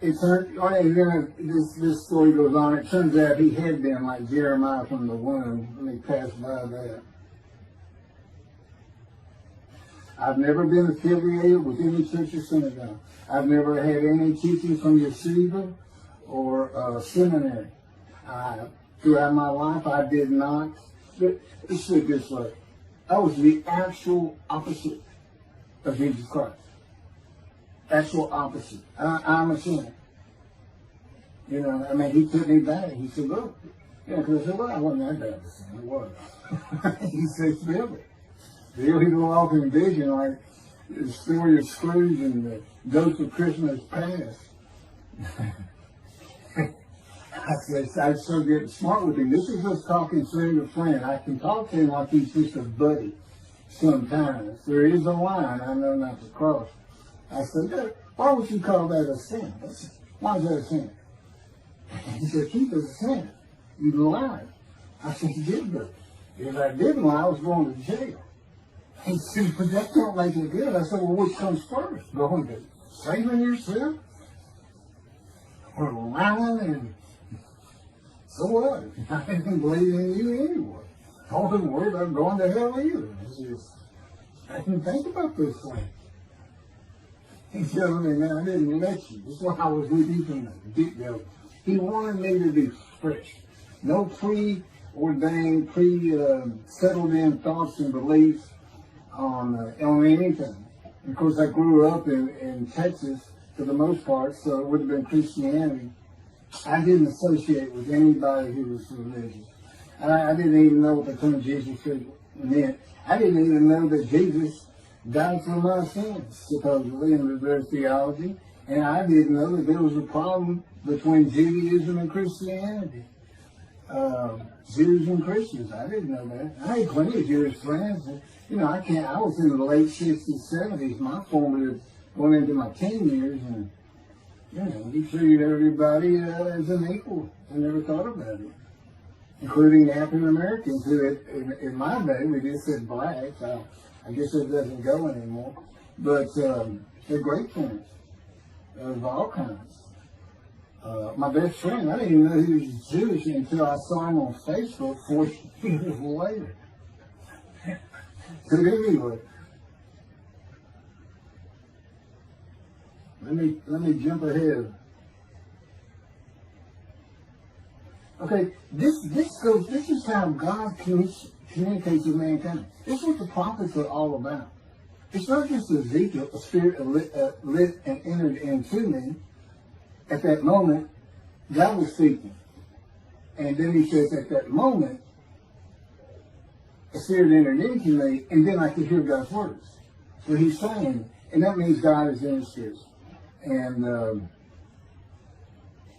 This story goes on. It turns out he had been like Jeremiah from the womb. Let me pass by that. I've never been affiliated with any church or synagogue. I've never had any teaching from yeshiva or seminary. Throughout my life, I did not. Let's say it this way. I was the actual opposite of Jesus Christ. Actual opposite. I'm a sinner. You know, I mean, he took me back. He said, look. Yeah, because I said, well, I wasn't that bad of a sinner. I was. He said, feel it. He'll go off in vision like the story of Scrooge and the Ghost of Christmas Past. I so get smart with him. This is just talking friend to friend. I can talk to him like he's just a buddy sometimes. There is a line I know not to cross. I said, why would you call that a sin? Why is that a sin? He said, Keith, it's a sin. You lied. I said, you did do it. If I didn't lie, I was going to jail. He said, but that don't make it good. I said, well, which comes first? Going to saving yourself? Or lying? And so what? I didn't believe in you anyway. I wasn't worried about going to hell either. I didn't think about this thing. He's telling me, man, I didn't let you. That's why I was with you from the get-go. He wanted me to be fresh. No preordained, settled in thoughts and beliefs on anything. Of course, I grew up in Texas for the most part, so it would have been Christianity. I didn't associate with anybody who was religious. I didn't even know what the term Jesus meant. I didn't even know that Jesus died for my sins, supposedly, in their theology. And I didn't know that there was a problem between Judaism and Christianity. Jews and Christians, I didn't know that. I had plenty of Jewish friends. And, you know, I was in the late 60s, 70s, my formative, going into my teen years, and, you know, we treated everybody as an equal. I never thought about it. Including African Americans, who in my day, we just said blacks. I guess it doesn't go anymore. But they're great friends of all kinds. My best friend, I didn't even know he was Jewish until I saw him on Facebook 40 years later. But anyway, let me jump ahead. Okay, this is how God communicates with mankind. This is what the prophets are all about. It's not just Ezekiel, a spirit lit and entered into me. At that moment, God was speaking. And then he says, at that moment, a spirit entered into me, and then I could hear God's words. So he's saying, and that means God is in his spirit. And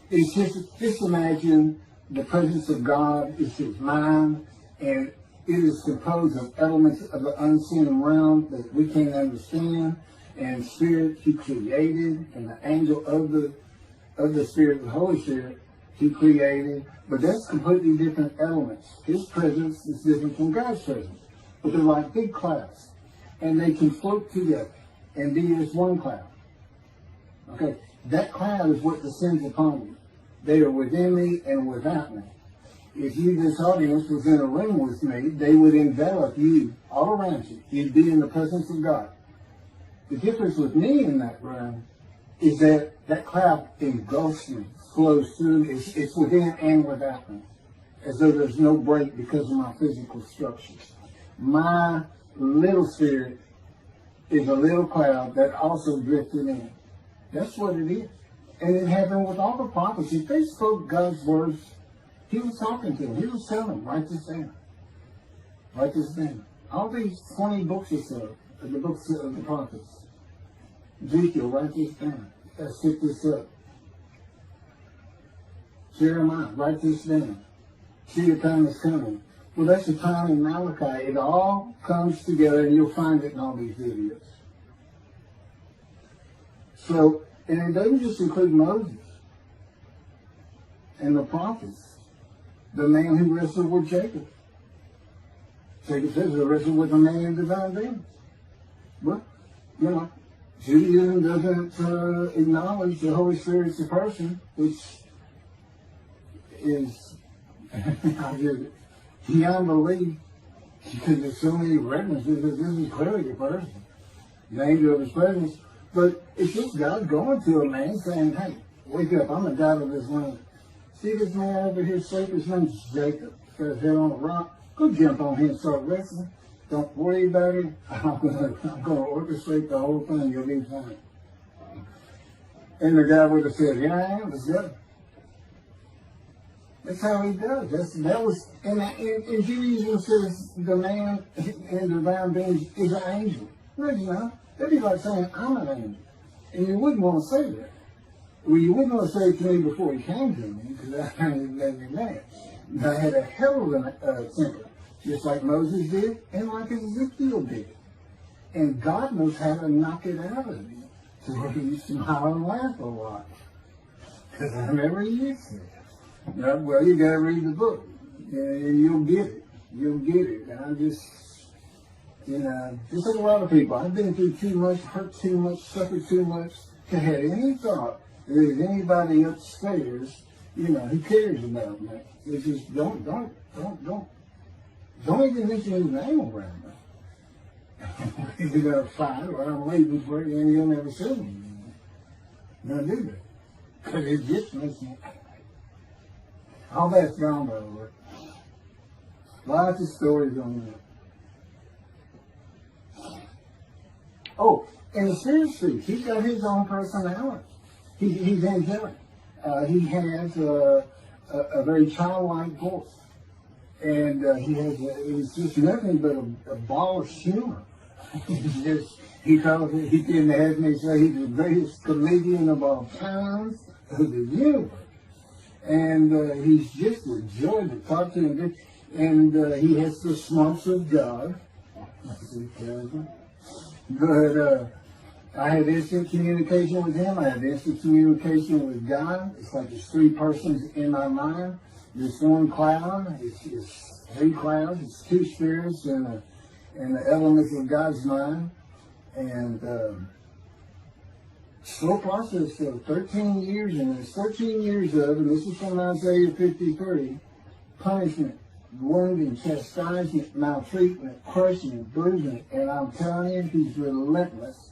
it's just imagine the presence of God is his mind, and it is composed of elements of the unseen realm that we can't understand, and spirit he created, and the angel of the Spirit, the Holy Spirit, he created. But that's completely different elements. His presence is different from God's presence. But they're like big clouds, and they can float together and be as one cloud. Okay, that cloud is what descends upon you. They are within me and without me. If you, this audience, was in a room with me, they would envelop you all around you. You'd be in the presence of God. The difference with me in that room is that that cloud engulfs me, flows through, it's within and without me, as though there's no break because of my physical structures. My little spirit is a little cloud that also drifted in. That's what it is. And it happened with all the prophets. If they spoke God's words, he was talking to them. He was telling them, write this down. Write this down. All these 20 books or so, the books of the prophets. Ezekiel, write this down. Let's pick this up. Jeremiah, write this down. See, your time is coming. Well, that's the time in Malachi. It all comes together, and you'll find it in all these videos. So, and it doesn't just include Moses and the prophets. The man who wrestled with Jacob. Jacob says he wrestled with a man in divine being. But, you know, Judaism doesn't acknowledge the Holy Spirit's a person, which is beyond belief, because there's so many references that this is clearly a person, the angel of his presence. But it's just God going to a man saying, hey, wake up, I'm the God of this land. See this man over here asleep? His name's Jacob. He's got his head on a rock. Go jump on him and start wrestling. Don't worry about it. I'm going to orchestrate the whole thing. You'll be fine. And the guy would have said, yeah, I am. Let's go. That's how he does. And Judaism says the man in divine being is an angel. No, you know. That'd be like saying, I'm an angel. And you wouldn't want to say that. Well, you wouldn't want to say it to me before he came to me, because I hadn't made me mad. I had a hell of a temper, just like Moses did, and like Ezekiel did. And God knows how to knock it out of you, to where you smile and laugh a lot. Because I never used to. Well, you got to read the book, and you'll get it. You'll get it. And I just, you know, just like a lot of people, I've been through too much, hurt too much, suffered too much to have any thought that there's anybody upstairs, you know, who cares about me. It's just don't even mention his name around me. If you're gonna fight, or I'm waiting for you, and you'll never see me. Don't do that, because it just makes me. All that's gone over. Lots of stories on that. Oh, and the Spirit speaks. He's got his own personality. He's angelic. He has a very childlike voice. And it's just nothing but a ball of humor. He can have me say he's the greatest comedian of all times of the universe. And he's just a joy to talk to him. And he has the smarts of God. But I have instant communication with him. I have instant communication with God. It's like there's three persons in my mind. This one cloud, it's three clouds. It's two spirits and the elements of God's mind. And slow process of 13 years, and there's 13 years of, and this is from Isaiah 53, punishment, wounding, chastisement, maltreatment, crushing, bruising, and I'm telling you, he's relentless.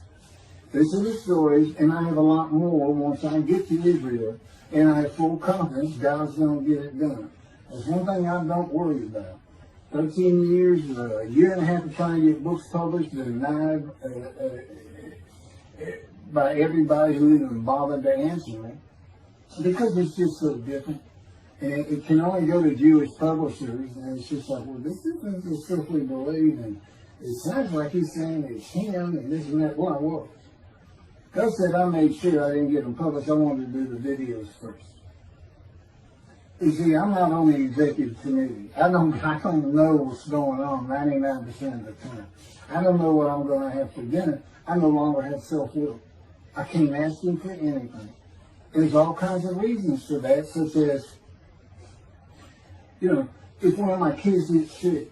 This is the stories, and I have a lot more once I get to Israel, and I have full confidence God's going to get it done. That's one thing I don't worry about. 13 years, a year and a half of trying to get books published, denied by everybody who even bothered to answer me, because it's just so different. And it can only go to Jewish publishers, and it's just like, well, this isn't the stuff we believe, and it sounds like he's saying it's him, and this and that. Well, I was. God said I made sure I didn't get them published. I wanted to do the videos first. You see, I'm not on the executive committee. I don't know what's going on 99% of the time. I don't know what I'm going to have for dinner. I no longer have self-will. I can't ask him for anything. There's all kinds of reasons for that, such as, you know, if one of my kids gets sick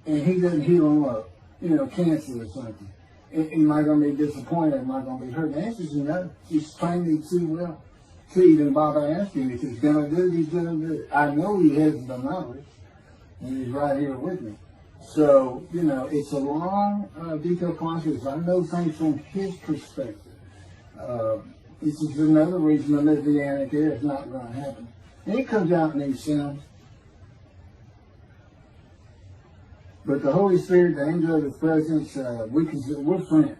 and he doesn't heal them up, you know, cancer or something, Am I going to be disappointed? Am I going to be hurt? The answer is no. He's trained me too well to even bother asking. If he's going to do it, he's going to do it. I know he has the knowledge, and he's right here with me. So, it's a long, detailed process. I know things from his perspective. This is another reason the Messianic era is not going to happen. And it comes out in these sins. But the Holy Spirit, the angel of his presence, we're friends.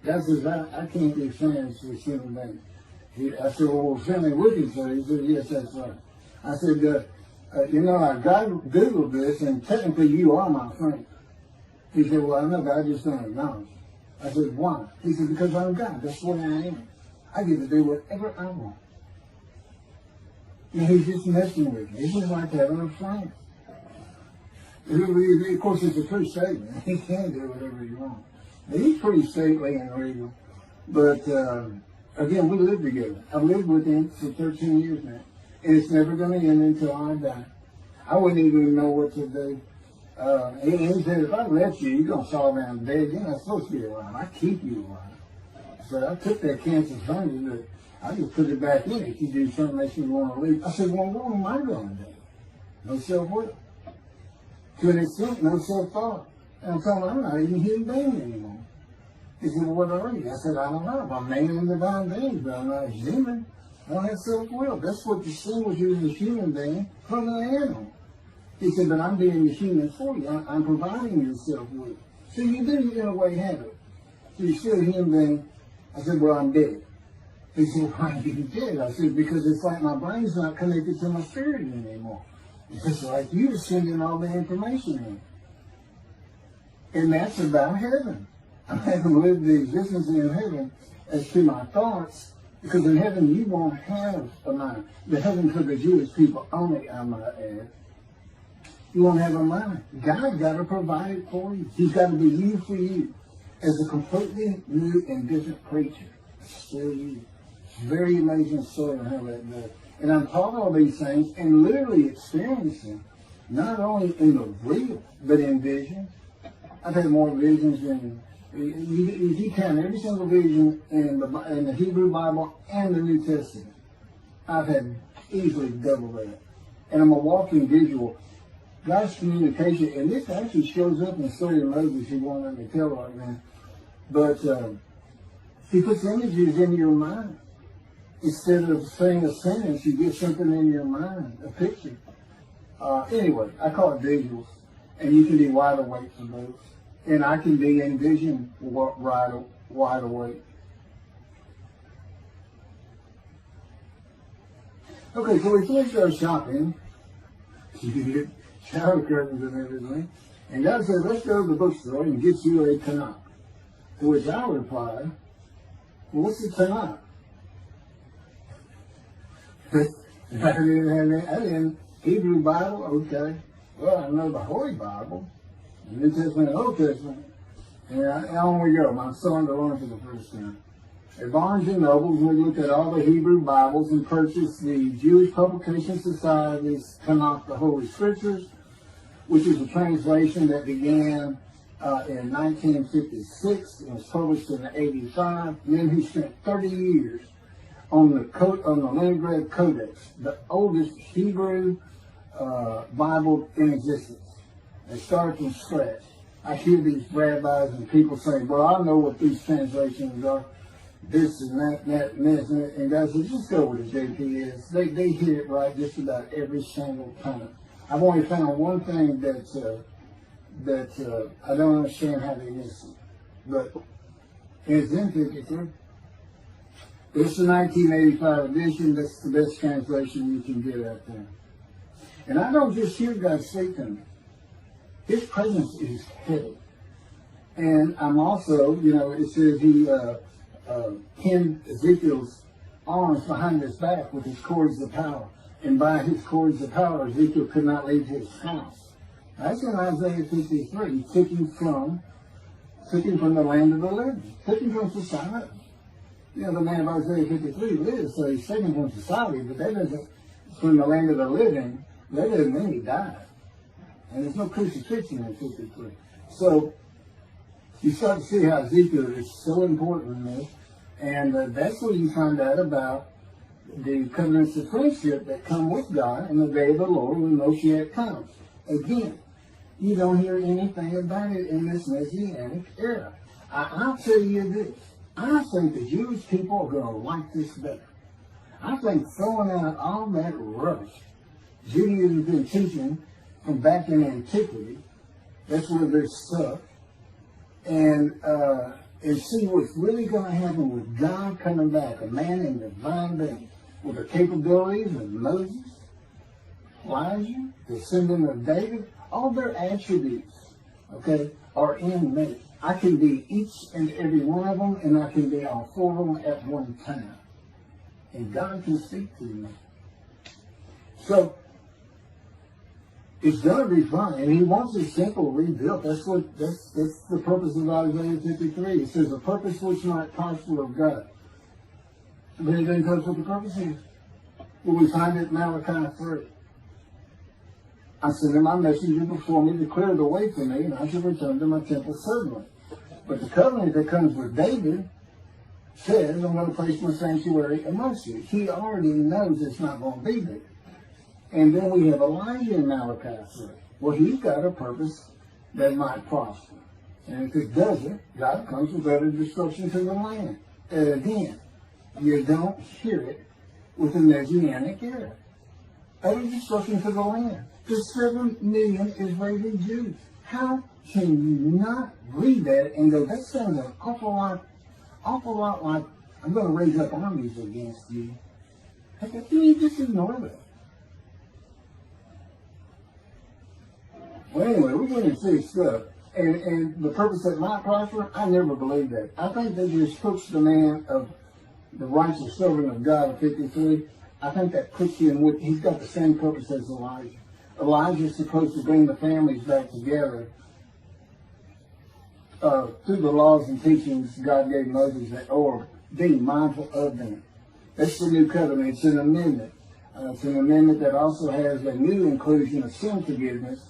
God says, I can't be friends with human beings. I said, well, we're friendly with each other. He said, yes, that's right. I said, I Googled this, and technically you are my friend. He said, well, I know, but I just don't acknowledge it. I said, why? He said, because I'm God. That's what I am. I get to do whatever I want. And he's just messing with me. It's just like having a friend. Of course, it's a true statement. He can do whatever he wants. He's pretty stately and regal. But, again, we live together. I've lived with him for 13 years now. And it's never going to end until I die. I wouldn't even know what to do. He said, if I left you, you're going to fall down dead. You're not supposed to be alive. I keep you alive. So I took that cancer from you, but I just put it back in if you do something that you want to leave. I said, well, what am I going to do? No self-will. To an extent, no self-thought. And I told him, I'm not even a human being anymore. He said, well, what are you? I said, I don't know. I'm man and divine being, but I'm not a human. I don't have self-will. That's what distinguishes you as a human being from an animal. He said, but I'm being a human for you. I'm providing you self-will. So you do, in a way, have it. So you're still a human being. I said, well, I'm dead. He said, why are you dead? I said, because it's like my brain's not connected to my spirit anymore. It's like you're sending all the information in. And that's about heaven. I haven't lived the existence in heaven as to my thoughts, because in heaven you won't have a mind. The heaven for the Jewish people only, I might add. You won't have a mind. God got to provide it for you. He's got to be you for you as a completely new and different creature. Still you. It's a very amazing story on how that does. And I'm taught all these things and literally experiencing, not only in the real, but in visions. I've had more visions than, if you count every single vision in the Hebrew Bible and the New Testament, I've had easily double that. And I'm a walking visual. God's communication, and this actually shows up in the story of Moses, you won't let me tell right now. But he puts images in your mind. Instead of saying a sentence, you get something in your mind, a picture. Anyway, I call it visuals. And you can be wide awake for those. And I can be in vision wide awake. Okay, so we finished our shopping. You get shower curtains and everything. And God said, let's go to the bookstore and get you a Tanakh. To which I replied, well, what's a Tanakh? I didn't Hebrew Bible, okay. Well, I know the Holy Bible, the New Testament and Old Testament. And on we go. My son to learn for the first time. At Barnes and Noble, we looked at all the Hebrew Bibles and purchased the Jewish Publication Society's Tanakh, the Holy Scriptures, which is a translation that began in 1956 and was published in 1985. And then he spent 30 years on the Leningrad Codex, the oldest Hebrew Bible in existence. They started from scratch. I hear these rabbis and people say, well, I know what these translations are, this and that, and this, and God says, just go with the JPS. They hit it right just about every single time. I've only found one thing that I don't understand how they miss it. But it's in 53. It's the 1985 edition. That's the best translation you can get out there. And I don't just hear God speak to me. His presence is heavy. And I'm also, it says he pinned Ezekiel's arms behind his back with his cords of power. And by his cords of power, Ezekiel could not leave his house. That's in Isaiah 53. He took him from the land of the living. Took him from society. The man of Isaiah 53 lives, so he's taken from society, but that doesn't, from the land of the living, that doesn't mean he died. And there's no crucifixion in 53. So You start to see how Ezekiel is so important in this, and that's where you find out about the covenants of friendship that come with God in the day of the Lord when Moshiach comes. Again, you don't hear anything about it in this Messianic era. I'll tell you this. I think the Jewish people are going to like this better. I think throwing out all that rubbish Judaism's been teaching from back in antiquity, that's where they're stuck, and see what's really going to happen with God coming back, a man in divine being, with the capabilities of Moses, Elijah, the descendant of David, all their attributes, okay, are in me. I can be each and every one of them, and I can be all four of them at one time. And God can speak to me. So, it's going to be fun, and he wants a simple rebuilt. That's the purpose of Isaiah 53. It says, a purpose which might prosper of God. But it then tells what the purpose is. Well, we find it in Malachi 3. I sent my messenger before me to clear the way for me, and I should return to my temple suddenly. But the covenant that comes with David says, I'm going to place my sanctuary amongst you. He already knows it's not going to be there. And then we have Elijah in Malachi 3. Well, he's got a purpose that might prosper. And if it doesn't, God comes with utter destruction to the land. And again, you don't hear it with the Messianic era. Utter destruction to the land. There's 7 million Israeli Jews. How can you not read that and go, that sounds an awful lot like, I'm going to raise up armies against you. How can you just ignore that? Well, anyway, we're getting serious stuff. And the purpose that might prosper, I never believed that. I think that just puts the man of the righteous servant of God of 53, I think that puts him with, he's got the same purpose as Elijah. Elijah is supposed to bring the families back together through the laws and teachings God gave Moses, or being mindful of them. That's the new covenant. It's an amendment. It's an amendment that also has a new inclusion of sin forgiveness.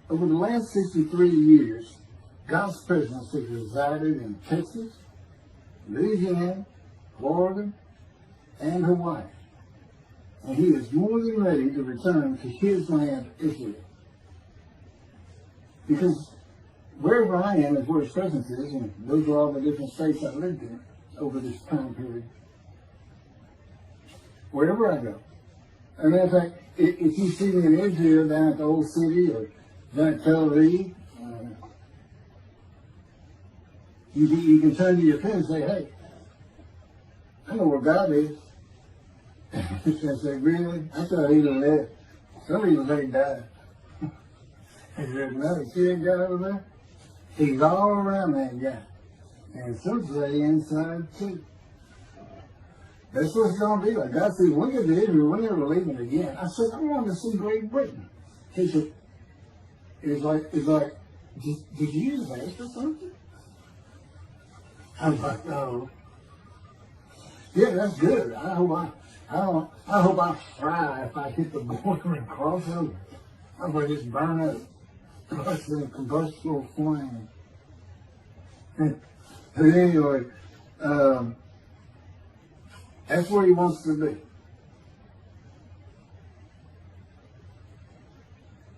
Over the last 63 years, God's presence has resided in Texas, Louisiana, Florida, and Hawaii. And he is more than ready to return to his land, Israel. Because wherever I am is where his presence is, and those are all the different states I lived in over this time period. Wherever I go. As a matter of fact, if you see me in Israel down at the old city or down at Tel Aviv, you can turn to your friend and say, hey, I know where God is. And say, really? I thought he left. Some people say he died. He said, no, you see that guy over there? He's all around that guy. And some say inside too. That's what it's going to be like. God said, when you get to Israel, we're never leaving again. I said, I want to see Great Britain. He said, it's like, did you just ask for something? I was like, oh. Yeah, that's good. I hope I fry if I hit the border and cross over. I hope I just burn up. That's the combustible flame. But anyway, that's where he wants to be.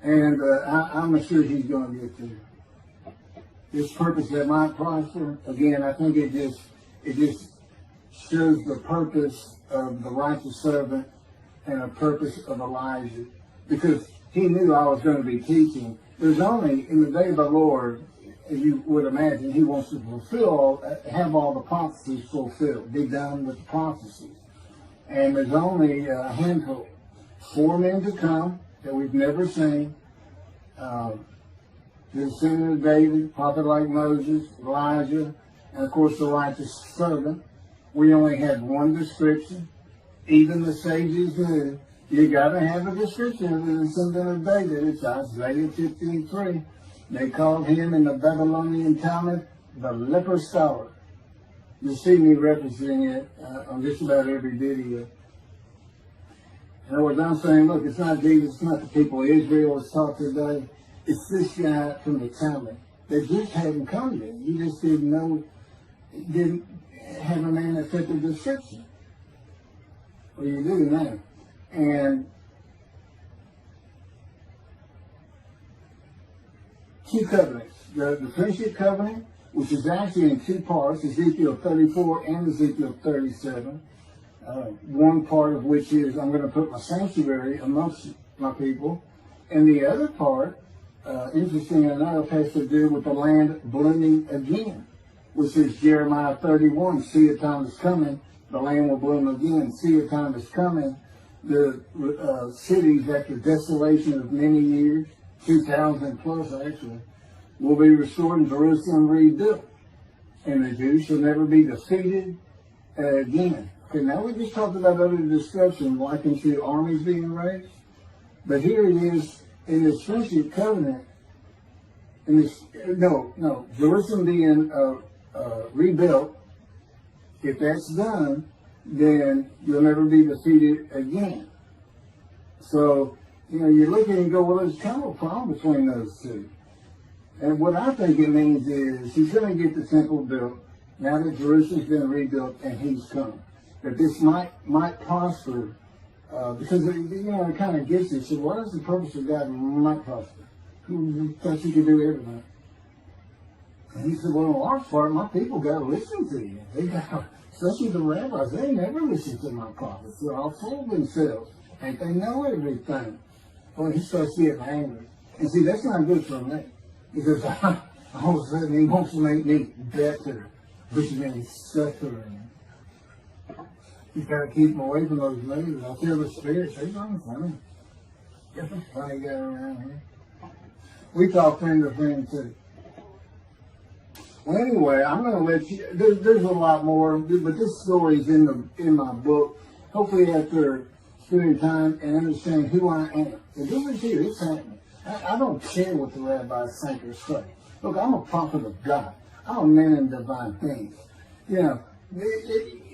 And I'm sure he's going to get there. This purpose that might prosper, again, I think it just shows the purpose of the righteous servant and a purpose of Elijah. Because he knew I was going to be teaching. There's only, in the day of the Lord, as you would imagine, he wants to have all the prophecies fulfilled, be done with the prophecies. And there's only a handful, 4 men to come that we've never seen. The descendant of David, prophet like Moses, Elijah, and of course the righteous servant. We only had one description. Even the sages knew you got to have a description of the descendant of David. It's Isaiah 53. They called him in the Babylonian Talmud the leper scholar. You see me referencing it on just about every video. In other words, I'm saying, look, it's not Jesus, it's not the people of Israel it's taught today. it's this guy from the Talmud that just hadn't come yet. You just didn't know, didn't have a man that fit the description. Well, you do now. And two covenants. The friendship covenant, which is actually in two parts, Ezekiel 34 and Ezekiel 37. One part of which is, I'm going to put my sanctuary amongst my people. And the other part, interesting enough, has to do with the land blooming again, which is Jeremiah 31. See, a time is coming, the land will bloom again. See, a time is coming, the cities after desolation of many years, 2,000 plus actually, will be restored and Jerusalem rebuilt. And the Jews shall never be defeated again. Okay, now we just talked about other discussion likened to armies being raised. But here it is in this friendship covenant, in this, Jerusalem being rebuilt. If that's done, then you'll never be defeated again. So, you look at it and go, well, there's kind of a problem between those two. And what I think it means is he's going to get the temple built now that Jerusalem's been rebuilt and he's come. That this might prosper, because it kind of gets it. So what is the purpose of God might prosper? Who thought you could do everything? And he said, well, in large part, my people got to listen to you. They got, especially the rabbis, they never listen to my prophets. They're all full of themselves. And they know everything. Well, he starts getting angry. And see, that's not good for me. Because all of a sudden he wants to make me better, which means suffering. You got to keep them away from those leaders. I feel the spirits. They run funny. Get the funny guy around here. We talk friend to friend too. Well, anyway, I'm going to let you. There's a lot more, but this story's in my book. Hopefully, after spending time and understanding who I am, and this is here. It's happening. I don't care what the rabbis think or say. Look, I'm a prophet of God. I'm a man in divine things.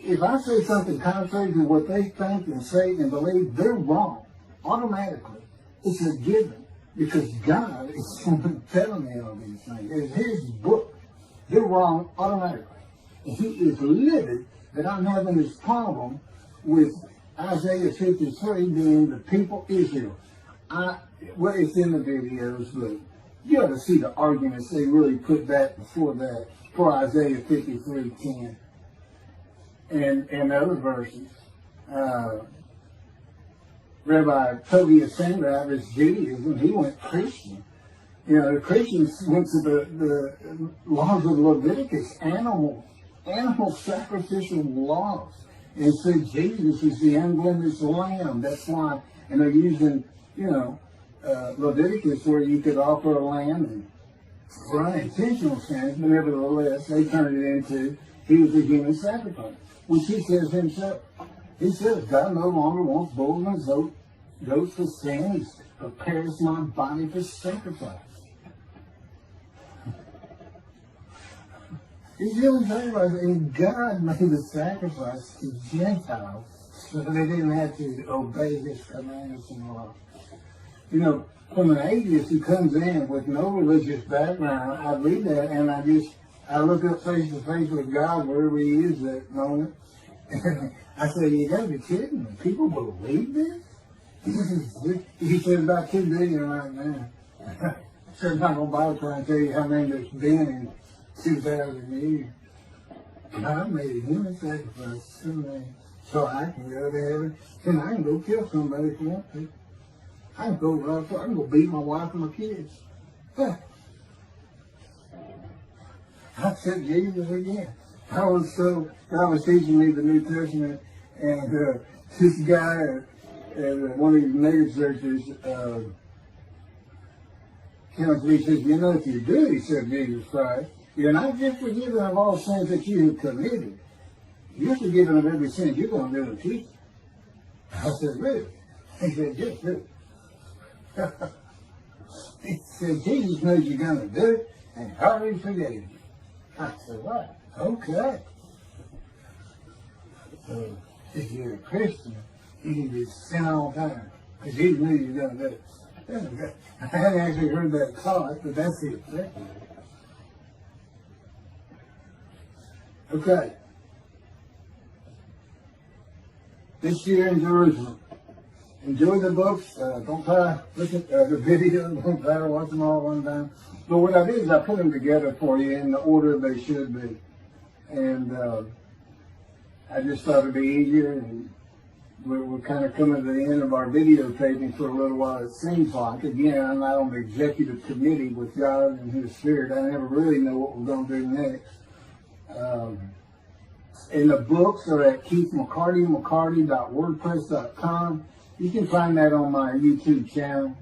If I say something contrary to what they think and say and believe, they're wrong. Automatically. It's a given. Because God is telling me all these things. It's his book. They're wrong automatically. And he is livid that I'm having this problem with Isaiah 53 being the people Israel. Well, it's in the videos, but you ought to see the arguments they really put back before that, for Isaiah 53:10 and other verses. Rabbi Tobias Sandra out of his Judaism, he went Christian. The Christians went to the laws of Leviticus, animal sacrificial laws, and said Jesus is the unblemished lamb. That's why, and they're using, Leviticus where you could offer a lamb and for unintentional sins, but nevertheless, they turned it into, he was a human sacrifice, which he says himself. He says, God no longer wants bulls and goats for sin. He prepares my body for sacrifice. He's really talking about it, and God made the sacrifice to Gentiles so that they didn't have to obey his commandments and laws. From an atheist who comes in with no religious background, I read that and I look up face to face with God wherever he is that moment. And I say, you gotta be kidding me. People believe this? He said about 2 billion right now. So I'm not gonna bother trying to tell you how many there's been in 2,000 years. God made a human sacrifice for me so I can go to heaven and I can go kill somebody if I want to. I can go beat my wife and my kids. Huh. I said Jesus again. God was teaching me the New Testament, and this guy at one of these mega churches came up to me and says, if you do, he said, Jesus Christ, you're not just forgiven of all sins that you have committed. You're forgiven of every sin you're going to do in the future. I said, really? He said, just do it. He said, Jesus knows you're going to do it, and he already forgave you. I said, what? Okay. So, if you're a Christian, you can just sin all the time, because he knew you were going to do it. I hadn't actually heard that taught, but that's the effect. Okay. This year in Jerusalem. Enjoy the books. Don't try to look at the videos. Don't try to watch them all at one time. But what I did is I put them together for you in the order they should be. And I just thought it'd be easier. And we're kind of coming to the end of our videotaping for a little while, it seems like. Again, I'm not on the executive committee with God and His Spirit. I never really know what we're going to do next. And the books are at keithmccarty.wordpress.com. You can find that on my YouTube channel.